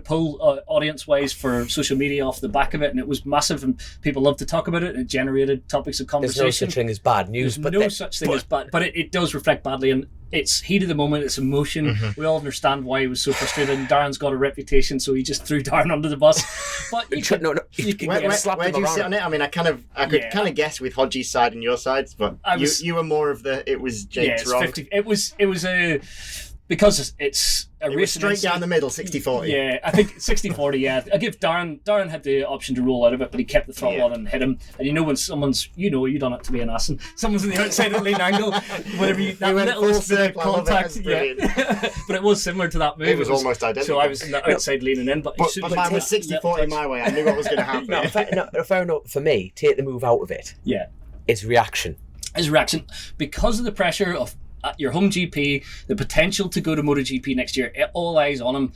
pull audience-wise for social media off the back of it, and it was massive, and people loved to talk about it, and it generated topics of conversation. There's no such thing as bad news. There's no such thing as bad, but it does reflect badly, and it's heat of the moment, it's emotion. We all understand why he was so frustrated, and Darren's got a reputation, so he just threw Darren under the bus. But you can, no, you can Where get slapped do you around. sit on it? I mean, I could kind of guess with Hodgie's side and your sides, but you were more of the. It was Jake's wrong. 50. It was a because it's a It was straight down the middle, 60-40. Yeah, I think 60-40, yeah. I give Darren had the option to roll out of it, but he kept the throttle on and hit him. And you know when someone's, you done it to be an ass, and someone's on the outside of the lean angle, whatever that went little full circle, contact, But it was similar to that move. It was almost identical. So I was outside leaning in, but mine was 60-40 my way. I knew what was going to happen. Fair enough. For me, take the move out of it. Yeah. It's reaction. His reaction, because of the pressure of your home GP, the potential to go to MotoGP next year, all eyes on him.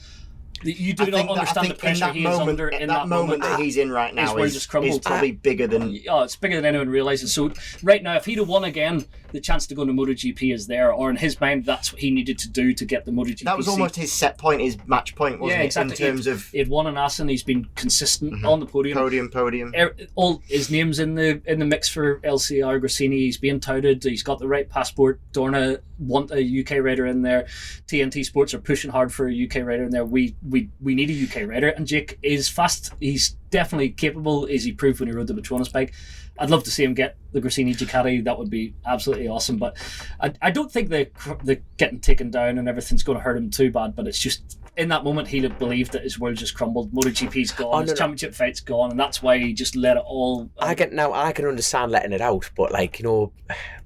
You do not understand the pressure he is under in that moment that he's in right now is probably bigger than... Oh, it's bigger than anyone realises. So right now, if he'd have won again, the chance to go to MotoGP is there, or in his mind, that's what he needed to do to get the MotoGP. That was almost his set point, his match point, wasn't it? Exactly. In terms of... He'd won an Assen, he's been consistent on the podium. Podium. All his name's in the mix for LCR Grassini. He's being touted. He's got the right passport. Dorna want a UK rider in there. TNT Sports are pushing hard for a UK rider in there. We need a UK rider, and Jake is fast. He's definitely capable, as he proved when he rode the Petronas bike. I'd love to see him get the Grassini Ducati. That would be absolutely awesome. But I don't think the getting taken down and everything's going to hurt him too bad. But it's just in that moment he'd have believed that his world just crumbled. MotoGP's gone. His championship fight's gone, and that's why he just let it all. I can understand letting it out, but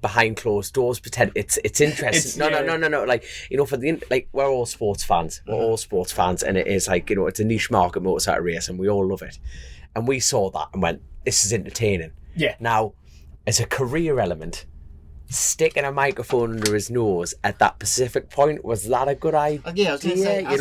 behind closed doors, pretend it's interesting. No. For the we're all sports fans. We're all sports fans, and it is it's a niche market, motorcycle race, and we all love it. And we saw that and went, this is entertaining. Yeah. Now, as a career element, sticking a microphone under his nose at that Pacific point, was that a good idea? Yeah, I was going to say, you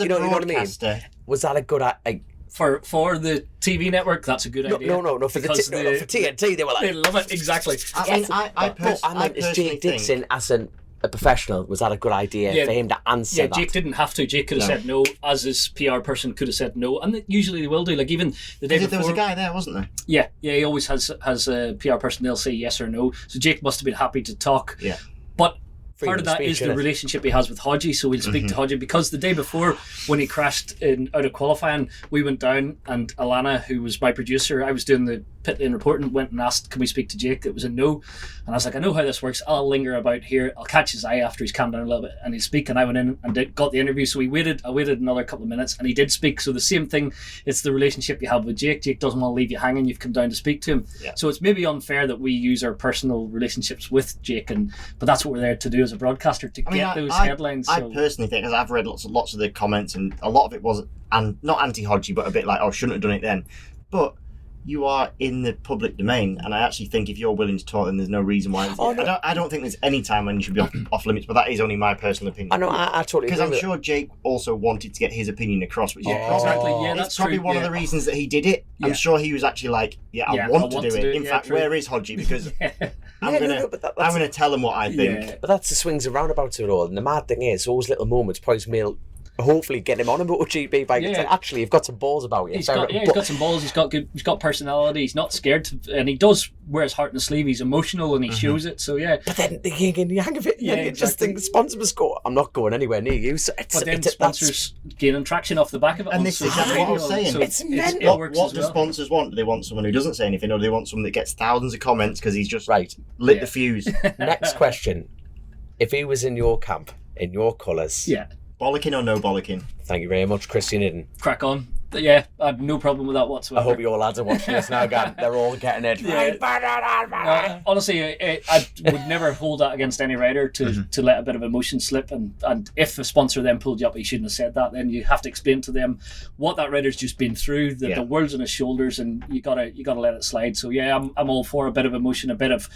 know what I mean? Was that a good idea? For the TV network, that's a good idea. No. For TNT, they were like, they love it, exactly. I meant as Jake Dixon as a professional, was that a good idea for him to answer that? Jake didn't have to. Jake could have said no, as his PR person could have said no, and usually they will do. Like even the day before, there was a guy there, wasn't there? Yeah. He always has a PR person. They'll say yes or no. So Jake must have been happy to talk. Yeah. But part of that is the relationship he has with Hodgie, so we'll speak to Hodgie, because the day before when he crashed out of qualifying, we went down and Alana, who was my producer, I was doing the pit lane reporting, went and asked, can we speak to Jake? It was a no, and I was like, I know how this works, I'll linger about here, I'll catch his eye after he's calmed down a little bit and he'll speak. And I went in and got the interview, so I waited another couple of minutes and he did speak. So the same thing, it's the relationship you have with Jake doesn't want to leave you hanging, you've come down to speak to him. So it's maybe unfair that we use our personal relationships with Jake, but that's what we're there to do as a broadcaster, to get those headlines. I personally think, because I've read lots of the comments, and a lot of it was not anti-Hodgie, but a bit like, shouldn't have done it then. But you are in the public domain, and I actually think if you're willing to talk, then there's no reason why. I don't think there's any time when you should be off limits, but that is only my personal opinion. I totally agree. Because I'm sure Jake also wanted to get his opinion across, which is that's probably one of the reasons that he did it. I'm sure he was actually like, I want to do it. In fact, where is Hodgie? Because I'm going to tell him what I think. Yeah. But that's the swings and roundabouts of it all. And the mad thing is, those little moments probably hopefully get him on a MotoGP bike. Yeah. Actually, you've got some balls about you. He's got some balls. He's got personality. He's not scared, and he does wear his heart on his sleeve. He's emotional and he shows it. So yeah. But then they can't get the hang of it. Yeah, you just think the sponsor must go, I'm not going anywhere near you. So but then sponsors gaining traction off the back of it. And this is exactly what I was saying. So it's mental. What do sponsors want? Do they want someone who doesn't say anything, or do they want someone that gets thousands of comments because he's just lit the fuse? Next question: if he was in your camp, in your colours, bollocking or no bollocking? Thank you very much, Christian Iddon. Crack on. Yeah, I have no problem with that whatsoever. I hope you all lads are watching this now, again. They're all getting it. Honestly, I would never hold that against any rider to let a bit of emotion slip. And if a sponsor then pulled you up, he shouldn't have said that. Then you have to explain to them what that rider's just been through. That the world's on his shoulders, and you gotta let it slide. So yeah, I'm all for a bit of emotion, a bit of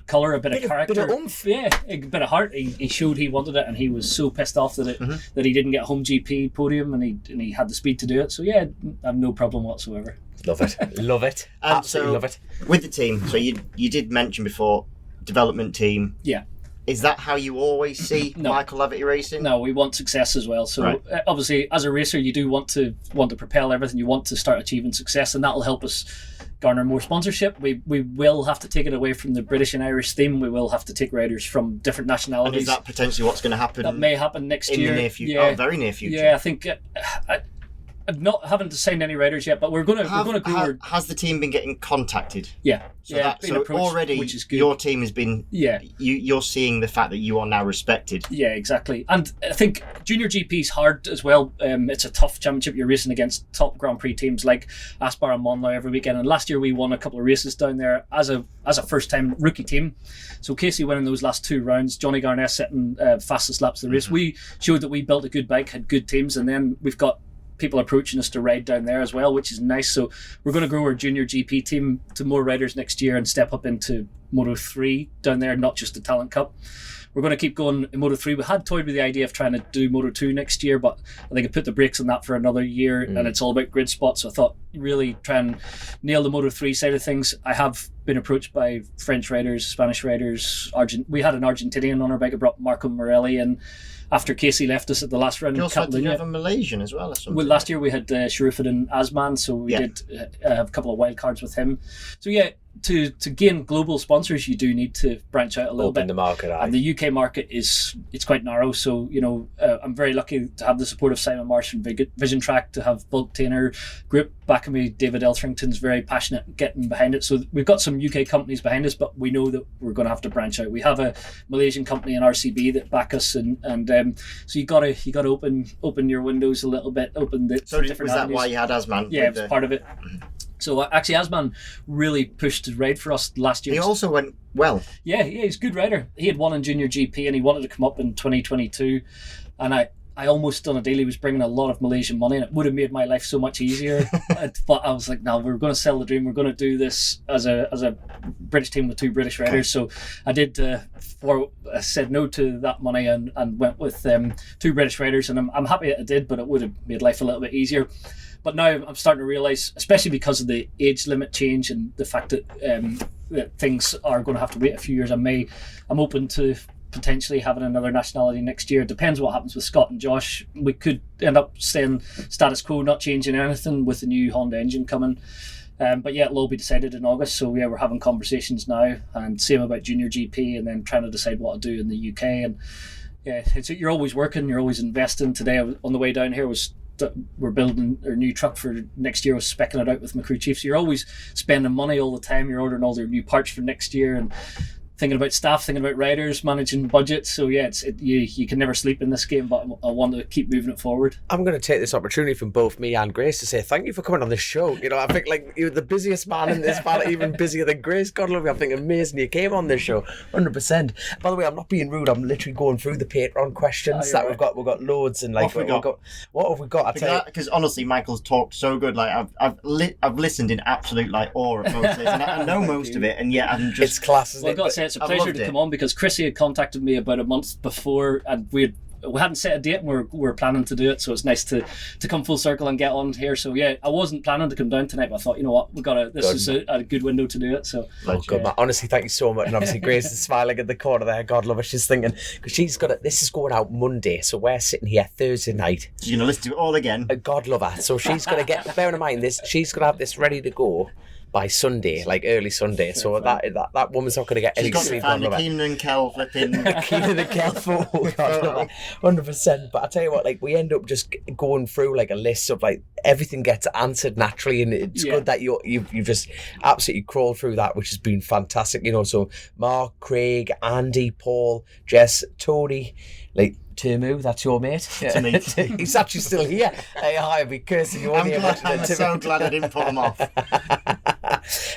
colour, a bit of character, bit of oomph. A bit of heart. He showed he wanted it, and he was so pissed off that he didn't get a home GP podium, and he had the speed to do it. So yeah, I have no problem whatsoever. Love it. Absolutely love it. With the team, so you did mention before, development team. Yeah. Is that how you always see Michael Laverty racing? No, we want success as well. So obviously, as a racer, you do want to propel everything. You want to start achieving success, and that'll help us garner more sponsorship. We will have to take it away from the British and Irish theme. We will have to take riders from different nationalities. And is that potentially what's going to happen? That may happen next year. In the near future. Yeah. Very near future. Yeah, I think haven't signed any riders yet, but we're gonna grow. Has the team been getting contacted? Yeah, So already which is good. your team has been. Yeah, you're seeing the fact that you are now respected. Yeah, exactly. And I think Junior GP is hard as well. It's a tough championship. You're racing against top Grand Prix teams like Aspar and Monlau every weekend. And last year we won a couple of races down there as a first time rookie team. So Casey winning those last 2 rounds, Johnny Garnett setting fastest laps of the race. We showed that we built a good bike, had good teams, and then we've got people approaching us to ride down there as well, which is nice. So we're going to grow our Junior GP team to more riders next year and step up into Moto 3 down there, not just the Talent Cup. We're going to keep going in Moto 3. We had toyed with the idea of trying to do Moto 2 next year, but I think I put the brakes on that for another year, and it's all about grid spots. So I thought really try and nail the Moto 3 side of things. I have been approached by French riders, Spanish riders. We had an Argentinian on our bike. I brought Marco Morelli in after Casey left us at the last round. You also had a Malaysian as well or something? Well, last year we had Sharifuddin Azman, so we did have a couple of wild cards with him. So yeah, to gain global sponsors, you do need to branch out a little bit. Open the market, and the UK market it's quite narrow. So I'm very lucky to have the support of Simon Marsh from VisonTrack, to have Bulk Tainer Group backing me. David Eltherington's very passionate getting behind it. So we've got some UK companies behind us, but we know that we're going to have to branch out. We have a Malaysian company in RCB that back us, and so you got to open your windows a little bit. Open the so different was that avenues. Why you had Azman? Yeah, it was part of it. So actually, Azman really pushed his ride for us last year. He also went well. Yeah, he's a good rider. He had won in Junior GP and he wanted to come up in 2022. And I almost done a deal. He was bringing a lot of Malaysian money, and it would have made my life so much easier. But I was like, no, we're going to sell the dream. We're going to do this as a British team with 2 British riders. So I did. I said no to that money and went with 2 British riders, and I'm happy that I did. But it would have made life a little bit easier. But now I'm starting to realise, especially because of the age limit change and the fact that things are going to have to wait a few years. I'm open to potentially having another nationality next year. It depends what happens with Scott and Josh. We could end up staying status quo, not changing anything with the new Honda engine coming. But yeah, it'll all be decided in August. So yeah, we're having conversations now, and same about Junior GP, and then trying to decide what to do in the UK. And yeah, you're always working, you're always investing. Today on the way down here we're building our new truck for next year. I was specking it out with my crew chief. So you're always spending money all the time. You're ordering all their new parts for next year and thinking about staff, thinking about riders, managing budgets. So yeah, you can never sleep in this game, but I want to keep moving it forward. I'm going to take this opportunity from both me and Grace to say thank you for coming on the show. I think like you're the busiest man in this band, even busier than Grace. God love you. I think amazing you came on this show, 100%. By the way, I'm not being rude. I'm literally going through the Patreon questions that we've got loads, and like what have we got? Because honestly, Michael's talked so good. Like I've listened in absolute like awe at most of it, and I know most of it, and yet I'm just it's class. Isn't well, I've got to say, it's a pleasure to come on, because Chrissy had contacted me about a month before, and we hadn't set a date, and we're planning to do it. So it's nice to come full circle and get on here. So yeah, I wasn't planning to come down tonight, but I thought, you know what, this is a good window to do it. So good, man. Honestly, thank you so much. And obviously Grace is smiling at the corner there. God love her. She's thinking, because she's got it. This is going out Monday, so we're sitting here Thursday night. You're gonna listen to it all again. God love her. So she's gonna get. Bearing in mind this, she's gonna have this ready to go by Sunday, like early Sunday. So that woman's not going to get any sleep on her. Keenan and Kel flipping. Keenan and Kel photo. 100%. But I tell you what, like we end up just going through like a list of like everything gets answered naturally, and it's good that you've just absolutely crawled through that, which has been fantastic. So Mark, Craig, Andy, Paul, Jess, Tony, like Timu, that's your mate. He's actually still here. Hey, hi, I'll be cursing you. I'm so glad I didn't put him off.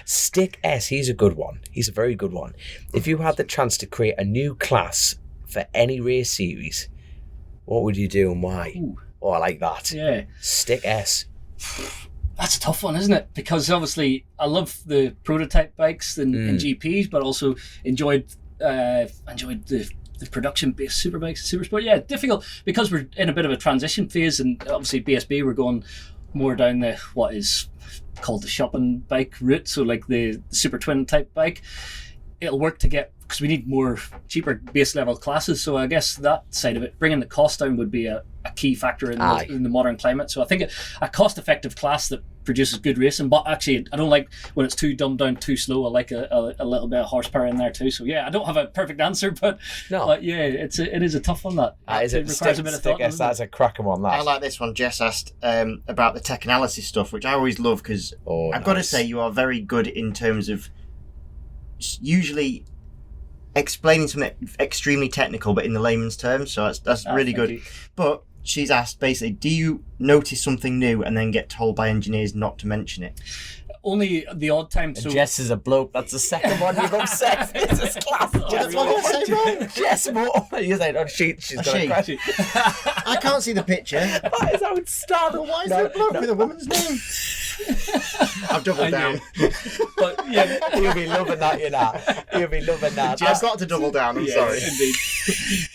Stick S, he's a good one. He's a very good one. If you had the chance to create a new class for any race series, what would you do and why? Ooh. Oh, I like that. Yeah. Stick S. That's a tough one, isn't it? Because obviously I love the prototype bikes and GPs, but also enjoyed the production-based superbikes, super sport. Yeah, difficult because we're in a bit of a transition phase, and obviously BSB we're going more down the what is called the shopping bike route, so like the super twin type bike. It'll work to get because we need more cheaper base level classes. So I guess that side of it, bringing the cost down, would be a key factor in the modern climate. So I think a cost effective class that produces good racing, but actually I don't like when it's too dumbed down, too slow. I like a little bit of horsepower in there too. So yeah, I don't have a perfect answer, but yeah, it is a tough one. It requires a bit of thought. That's a cracking one. I like this one. Jess asked about the tech analysis stuff, which I always love, because I've got to say you are very good in terms of usually explaining something extremely technical but in the layman's terms, so that's really good. You. But she's asked basically, do you notice something new and then get told by engineers not to mention it? Only the odd time. So Jess is a bloke. That's the second one you've upset. It's a class. That's what I say wrong. Jess Moore. You're saying, she's got a crash. I can't see the picture. That is how it started. Well, why is there a bloke with a woman's name? I've doubled down. But yeah, you'll be loving that, you know. You'll be loving that. I've got to double down. I'm sorry. Indeed.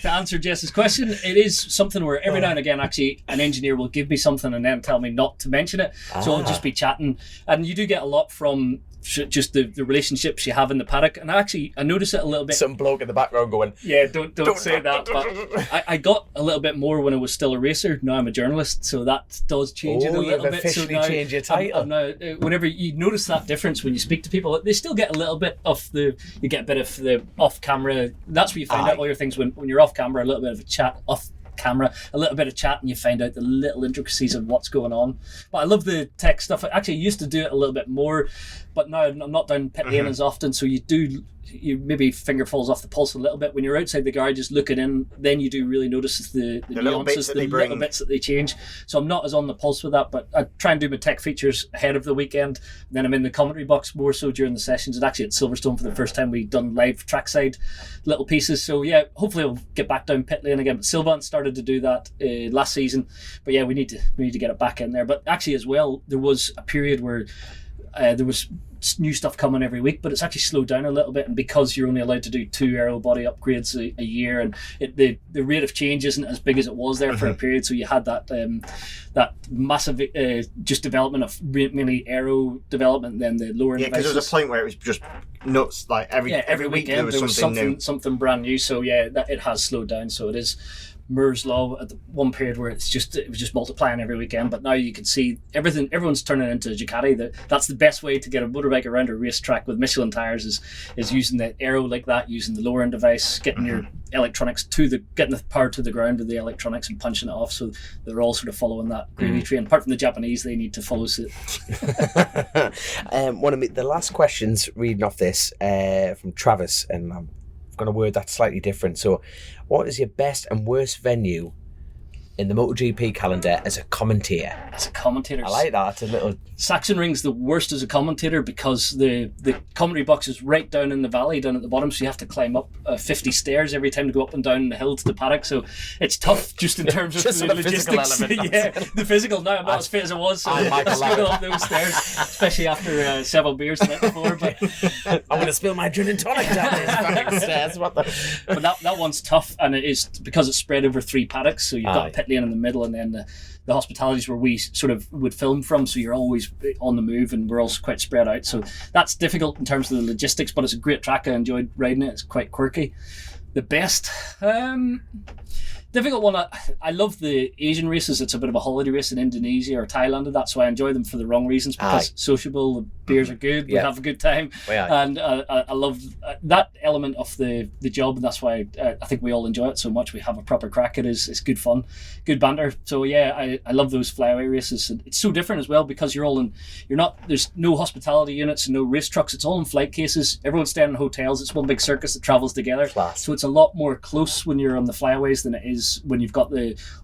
To answer Jess's question, it is something where every now and again, actually, an engineer will give me something and then tell me not to mention it. So I'll just be chatting, and you do get a lot from just the relationships you have in the paddock. And I notice it a little bit. Some bloke in the background going, yeah, don't say that. But I got a little bit more when I was still a racer. Now I'm a journalist, so that does change it a little bit. Officially so now, change your title. Now, whenever you notice that difference when you speak to people, they still get a little bit of you get a bit of the off camera. That's where you find out all your things when you're off camera. A little bit of a chat off camera, a little bit of chat, and you find out the little intricacies of what's going on. But I love the tech stuff. I actually used to do it a little bit more, but now I'm not down pit lane as often, so you maybe finger falls off the pulse a little bit when you're outside the garages looking in. Then you do really notice the nuances, the little bits that they change. So I'm not as on the pulse with that, but I try and do my tech features ahead of the weekend. Then I'm in the commentary box more so during the sessions. And actually at Silverstone for the first time we've done live trackside little pieces. So yeah, hopefully I'll get back down pit lane again. But Sylvain started to do that last season. But yeah, we need to get it back in there. But actually as well, there was a period where there was new stuff coming every week, but it's actually slowed down a little bit, and because you're only allowed to do 2 aero body upgrades a year, and the rate of change isn't as big as it was there for a period, so you had that massive just development of mainly aero development, then the lower because there was a point where it was just nuts, like every week there was something new, something brand new. So yeah, it has slowed down. So it is Moore's Law at the one period where it was just multiplying every weekend, but now you can see everyone's turning into Ducati. That's the best way to get a motorbike around a racetrack with Michelin tires is using the aero like that, using the lower end device, getting your electronics getting the power to the ground with the electronics and punching it off. So they're all sort of following that gravy train. Apart from the Japanese, they need to follow suit. One of the last questions reading off this from Travis, and I'm going to word that slightly different. So what is your best and worst venue in the MotoGP calendar as a commentator? As a commentator, I like that. It's a little... Sachsenring's the worst as a commentator because the commentary box is right down in the valley, down at the bottom, so you have to climb up 50 stairs every time to go up and down the hill to the paddock. So it's tough just in terms of the logistics. Yeah, the physical. Now I'm not as fit as I was, so I struggle up those stairs, especially after several beers the night before. But I'm going to spill my gin and tonic down these stairs. But that one's tough, and it is because it's spread over 3 paddocks. So you've got a pit lane in the middle, and then the hospitalities where we sort of would film from, so you're always on the move, and we're also quite spread out, so that's difficult in terms of the logistics, but it's a great track. I enjoyed riding it. It's quite quirky. The best difficult one. I love the Asian races. It's a bit of a holiday race in Indonesia or Thailand, that's why I enjoy them for the wrong reasons, because sociable, the beers are good, we have a good time, and I love that element of the job, and that's why I think we all enjoy it so much. We have a proper crack. It's good fun, good banter. So yeah, I love those flyaway races. And it's so different as well because there's no hospitality units and no race trucks. It's all in flight cases. Everyone's staying in hotels. It's one big circus that travels together. Class. So it's a lot more close when you're on the flyaways than it is when you've got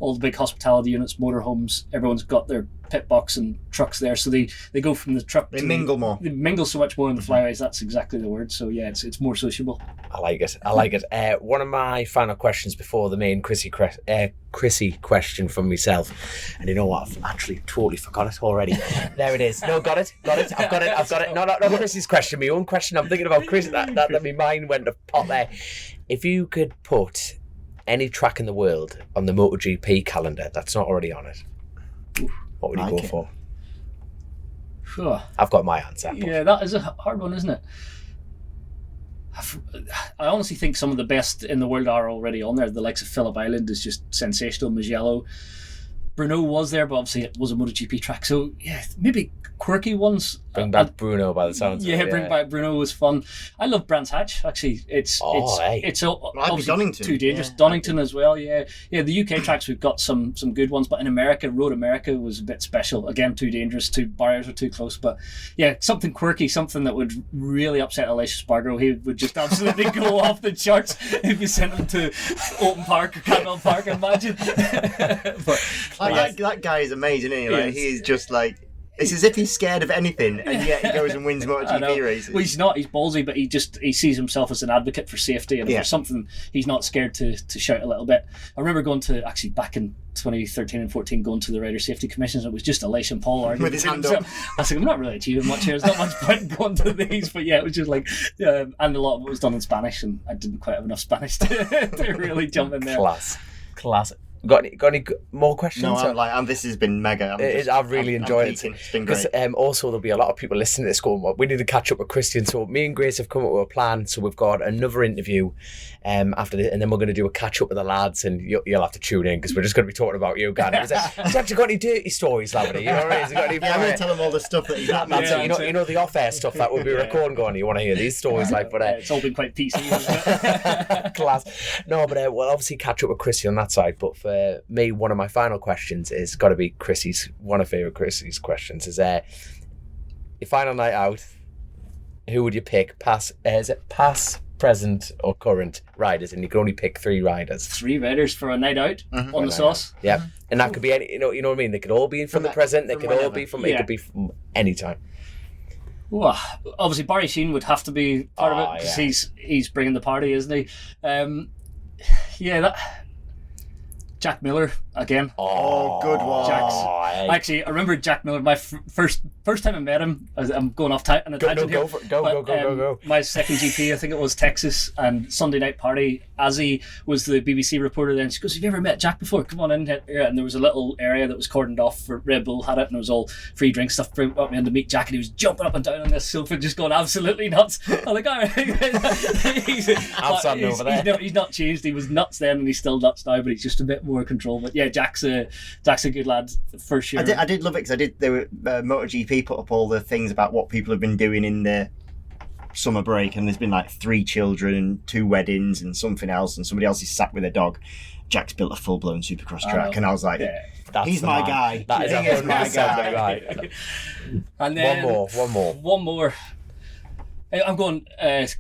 all the big hospitality units, motorhomes. Everyone's got their pit box and trucks there, so they go from the truck. They mingle more. They mingle so much more in the flyaways. That's exactly the word. So yeah, it's more sociable. I like it. One of my final questions before the main Chrissy question from myself, and you know what? I've actually totally forgot it already. There it is. No, got it. I've got it. No, Chrissy's question. My own question. I'm thinking about Chris. That my mind went to pot there. If you could put any track in the world on the MotoGP calendar that's not already on it, what would you go for? Sure. I've got my answer. Yeah, that is a hard one, isn't it? I honestly think some of the best in the world are already on there. The likes of Phillip Island is just sensational. Mugello. Bruno was there, but obviously it was a MotoGP track. So yeah, maybe quirky ones. Bring back Bruno by the sounds of it. Yeah, bring back Bruno was fun. I love Brands Hatch. Actually, it's obviously Donington. Too dangerous. Yeah. Donington as well. Yeah. The UK tracks we've got some good ones, but in America, Road America was a bit special. Again, too dangerous. Two barriers were too close. But yeah, something quirky, something that would really upset Elisha Spargo. He would just absolutely go off the charts if you sent him to Open Park or Cadwell Park. Imagine. That guy is amazing, isn't he? Like, he is just like, it's as if he's scared of anything, and yet he goes and wins MotoGP races. Well, he's not. He's ballsy, but he sees himself as an advocate for safety, and if there's something, he's not scared to shout a little bit. I remember going to, actually back in 2013 and 14, going to the Rider Safety Commissions, and it was just Elisha and Paul arguing with his hand up. I was like, I'm not really achieving much here. There's not much point in going to these, but yeah, it was just like, and a lot of it was done in Spanish, and I didn't quite have enough Spanish to really jump in there. Class. Got any more questions? No, this has been mega. I've really enjoyed it. It's been great. Also, there'll be a lot of people listening to this going, well, we need to catch up with Christian. So me and Grace have come up with a plan. So we've got another interview after this, and then we're going to do a catch up with the lads, and you'll have to tune in because we're just going to be talking about you, Gary. Has he actually got any dirty stories, Laverty? You know what I mean? I'm going to tell him all the stuff that he's you know the off-air stuff that we'll be recording. Going, you want to hear these stories? It's all been quite PC, hasn't it? Class. No, but we'll obviously catch up with Chrissy on that side. But for me, one of my final questions is got to be one of favourite Chrissy's questions is your final night out, who would you pick? Is it past, present or current riders? And you can only pick 3 riders. 3 riders for a night out on the sauce. Yeah. And that could be any, you know what I mean? They could all be from the present, they could all be from it could be from any time. Well, obviously Barry Sheen would have to be part of it because he's bringing the party, isn't he? Jack Miller again. Oh, good one. Actually, I remember Jack Miller. My first time I met him. I'm going off on a tangent here. Go. My second GP, I think it was Texas, and Sunday night party. Azzy was the BBC reporter then. She goes, "Have you ever met Jack before? Come on in here." And there was a little area that was cordoned off for Red Bull had it, and it was all free drink stuff. Brought me in to meet Jack, and he was jumping up and down on this sofa, just going absolutely nuts. I'm like, all right. He's not changed. He was nuts then, and he's still nuts now, but he's just a bit more control. But yeah, Jack's a good lad for sure. I did love it because they were MotoGP put up all the things about what people have been doing in the summer break, and there's been like 3 children and 2 weddings and something else, and somebody else is sat with a dog. Jack's built a full-blown supercross track, and I was like, he's my guy. That is my guy. Right. And then one more. I'm going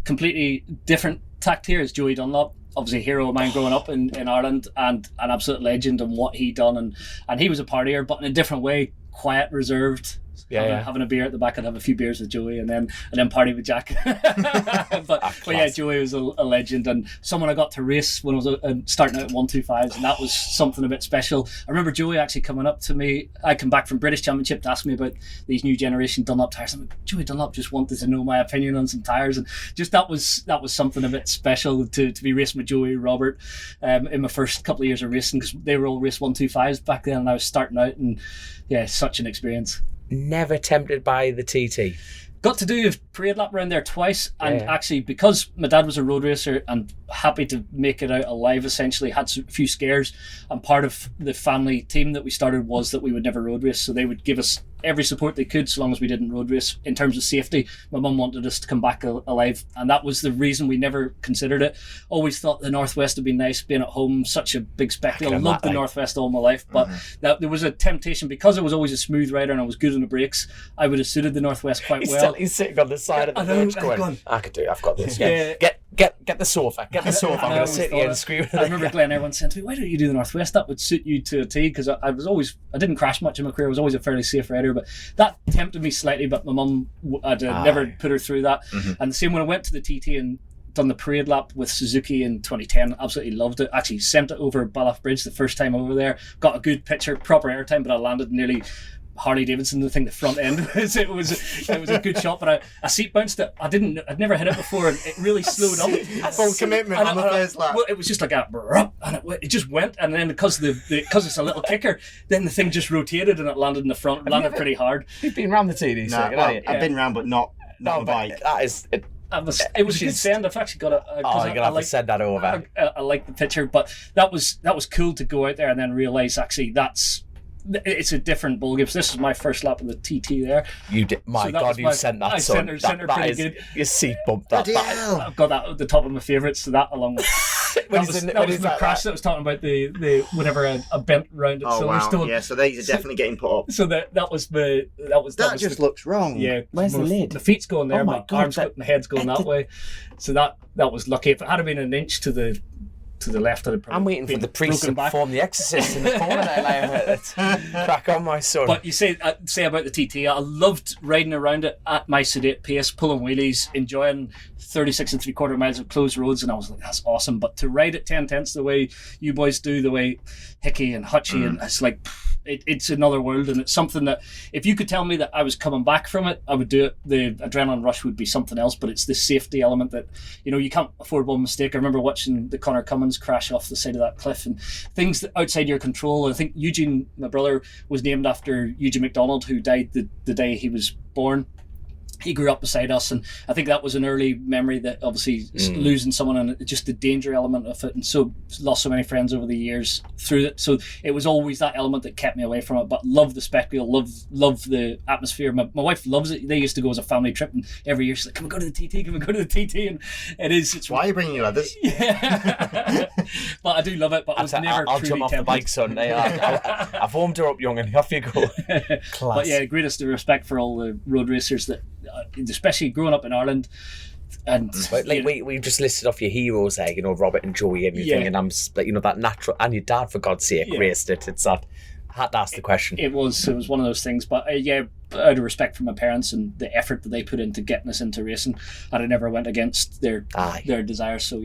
completely different tact here. Is Joey Dunlop. Obviously a hero of mine growing up in Ireland, and an absolute legend and what he done, and he was a partier, but in a different way, quiet, reserved. Having a beer at the back. I'd have a few beers with Joey and then party with Jack. but yeah, Joey was a legend, and someone I got to race when I was starting out at 125s, and that was something a bit special. I remember Joey actually coming up to me. I come back from British Championship to ask me about these new generation Dunlop tyres. I'm like, Joey Dunlop just wanted to know my opinion on some tyres, and just that was something a bit special to be racing with Joey, Robert, in my first couple of years of racing, because they were all race 125s back then, and I was starting out, and yeah, such an experience. Never tempted by the TT. Got to do a parade lap around there twice, and actually, because my dad was a road racer and happy to make it out alive, essentially had a few scares, and part of the family team that we started was that we would never road race, so they would give us every support they could so long as we didn't road race. In terms of safety, my mum wanted us to come back alive, and that was the reason we never considered it. Always thought the Northwest would be nice, being at home, such a big spectacle. I loved the Northwest all my life, but there was a temptation, because I was always a smooth rider and I was good on the brakes. I would have suited the Northwest quite well. He's sitting on the side of the bench going, I could do it, I've got this. Get the sofa. I'm going to sit here and scream. I remember Glenn Irwin saying to me, why don't you do the Northwest? That would suit you to a T, because I didn't crash much in my career. I was always a fairly safe rider, but that tempted me slightly, but my mum, I'd never put her through that. And the same when I went to the TT and done the parade lap with Suzuki in 2010, absolutely loved it. Actually sent it over Ballough Bridge the first time over there, got a good picture, proper airtime, but I landed nearly Harley Davidson, the thing, the front end. it was a good shot, but I seat bounced it. I'd never hit it before, and it really slowed up. Full commitment on the first lap. Well, it was just like a, and it just went, and then because it's a little kicker, then the thing just rotated and it landed in the front, landed pretty hard. You've been round the TD, I've been round, but not a bike. That is. it was a good send. I've actually got it. You're going to have to send that over. I like the picture, but that was cool to go out there and then realise actually it's a different ballgame. So this is my first lap of the TT there. You did. My God, you sent that. I sent her pretty good. Your seat bumped that. I've got that at the top of my favourites. So that along with that was the crash that was talking about the whenever a bent round at Silverstone. Yeah, so these are definitely getting put up. So that was looks wrong. Yeah, where's the lid? The feet's going there, my arms and the head's going that way. So that was lucky. If it had been an inch to the left, I'm waiting for the priest to perform the exorcist in the corner there. Crack on, my son. But you say about the TT, I loved riding around it at my sedate pace, pulling wheelies, enjoying 36 3/4 miles of closed roads, and I was like, that's awesome. But to ride at 10/10 the way you boys do, the way Hickey and Hutchie, and it's like it's another world, and it's something that if you could tell me that I was coming back from it, I would do it. The adrenaline rush would be something else, but it's the safety element that you can't afford one mistake. I remember watching the Connor Cummins crash off the side of that cliff and things that outside your control. I think Eugene, my brother, was named after Eugene MacDonald, who died the day he was born. He grew up beside us, and I think that was an early memory that obviously losing someone and just the danger element of it, and so lost so many friends over the years through it. So it was always that element that kept me away from it. But love the spectacle, love the atmosphere. My wife loves it. They used to go as a family trip, and every year she's like, "Can we go to the TT? Can we go to the TT?" And it's why are you bringing your others? Yeah, but I do love it. But I'll jump off the bike, son. I've warmed her up, young, and off you go. Class. But yeah, greatest respect for all the road racers that. Especially growing up in Ireland, and we just listed off your heroes there, Robert and Joey and everything, and I'm that natural, and your dad, for God's sake, raced it. It's that. I had to ask the question. It was one of those things, but out of respect for my parents and the effort that they put into getting us into racing, and I never went against their desires. So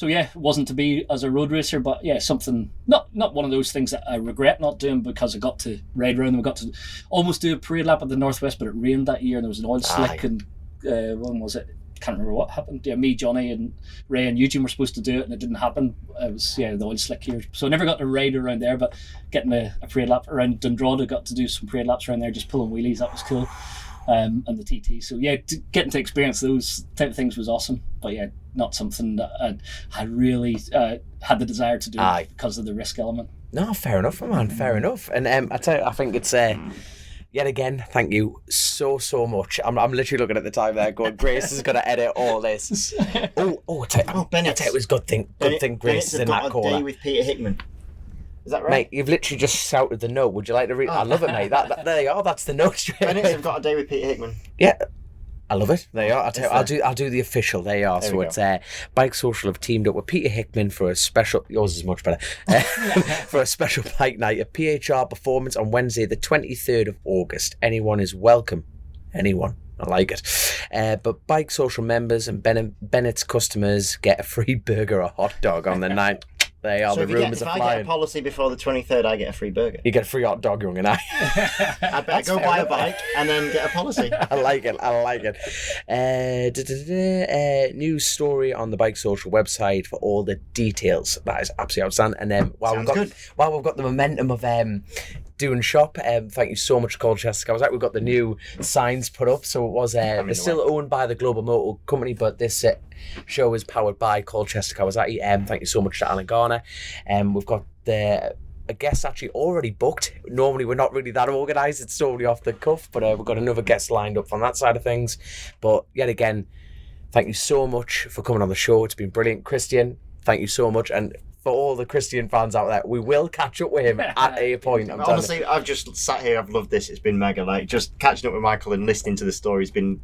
it wasn't to be as a road racer, but something not one of those things that I regret not doing, because I got to ride around them. I got to almost do a parade lap at the Northwest, but it rained that year and there was an oil slick, and when was it? Can't remember what happened. Yeah, me, Johnny, and Ray and Eugene were supposed to do it, and it didn't happen. It was the oil slick year, so I never got to ride around there. But getting a parade lap around Dundrod, I got to do some parade laps around there, just pulling wheelies. That was cool. And the TT. So getting to experience those type of things was awesome. But not something that I really had the desire to do because of the risk element. No, fair enough, man. Fair enough. And I tell you, I think it's. Yet again, thank you so much. I'm literally looking at the time there going, Grace is going to edit all this. Bennett. It was good thing Grace is in that corner. Day with Peter Hickman. Is that right? Mate, you've literally just shouted the note. Would you like to read? I love it, mate. There you are. That's the note. Bennett's have got a day with Peter Hickman. Yeah. I love it. There you are. I'll do the official. There you are. So it's Bike Social have teamed up with Peter Hickman for a special. Yours is much better. For a special bike night at PHR Performance on Wednesday, the 23rd of August. Anyone is welcome. Anyone. I like it. But Bike Social members and Bennett's customers get a free burger or hot dog on the night. They are, so the rumours are flying. If I get a policy before the 23rd, I get a free burger. You get a free hot dog, young, and I better go buy a bike and then get a policy. I like it. News story on the Bike Social website for all the details. That is absolutely outstanding. And then while we've got the momentum of doing shop, thank you so much, Colchester Kawasaki. We've got the new signs put up. So it was they're still owned by the Global Motor Company, but this show is powered by Colchester Kawasaki. Thank you so much to Alan Garner. We've got a guest actually already booked. Normally we're not really that organised, it's totally off the cuff, but we've got another guest lined up on that side of things. But yet again, thank you so much for coming on the show. It's been brilliant. Christian, thank you so much. And for all the Christian fans out there, we will catch up with him at a point. Honestly, I've just sat here, I've loved this. It's been mega. Like, just catching up with Michael and listening to the story has been...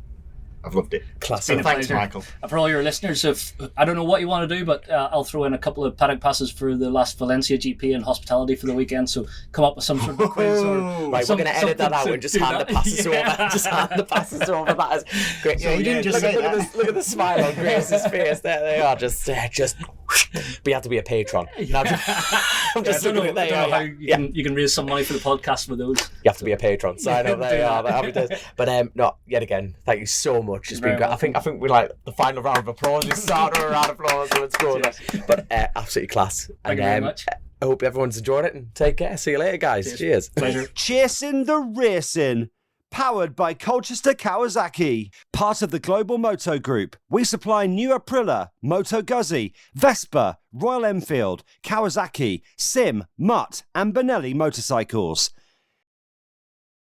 I've loved it. Classic. Thanks, Michael. For all your listeners, I don't know what you want to do, but I'll throw in a couple of paddock passes for the last Valencia GP and hospitality for the weekend. So come up with some sort of quiz or right. We're going to edit that out and just hand the passes over. Just hand the passes over. That is great. So you didn't just say that. Look at the smile on Grace's face. There they are. Just. But you have to be a patron. Now, I'm just looking at there. You can raise some money for the podcast with those. You have to be a patron. Sign up. There you are. Happy days. But no, yet again, thank you so much. It's been great. I think we like the final round of applause. We started a round of applause. So it's good. But absolutely class. Thank you very much. I hope everyone's enjoyed it and take care. See you later, guys. Cheers. Pleasure. Chasin the Racin, Powered by Colchester Kawasaki. Part of the Global Moto Group, we supply new Aprilia, Moto Guzzi, Vespa, Royal Enfield, Kawasaki, Sim, Mutt and Benelli motorcycles.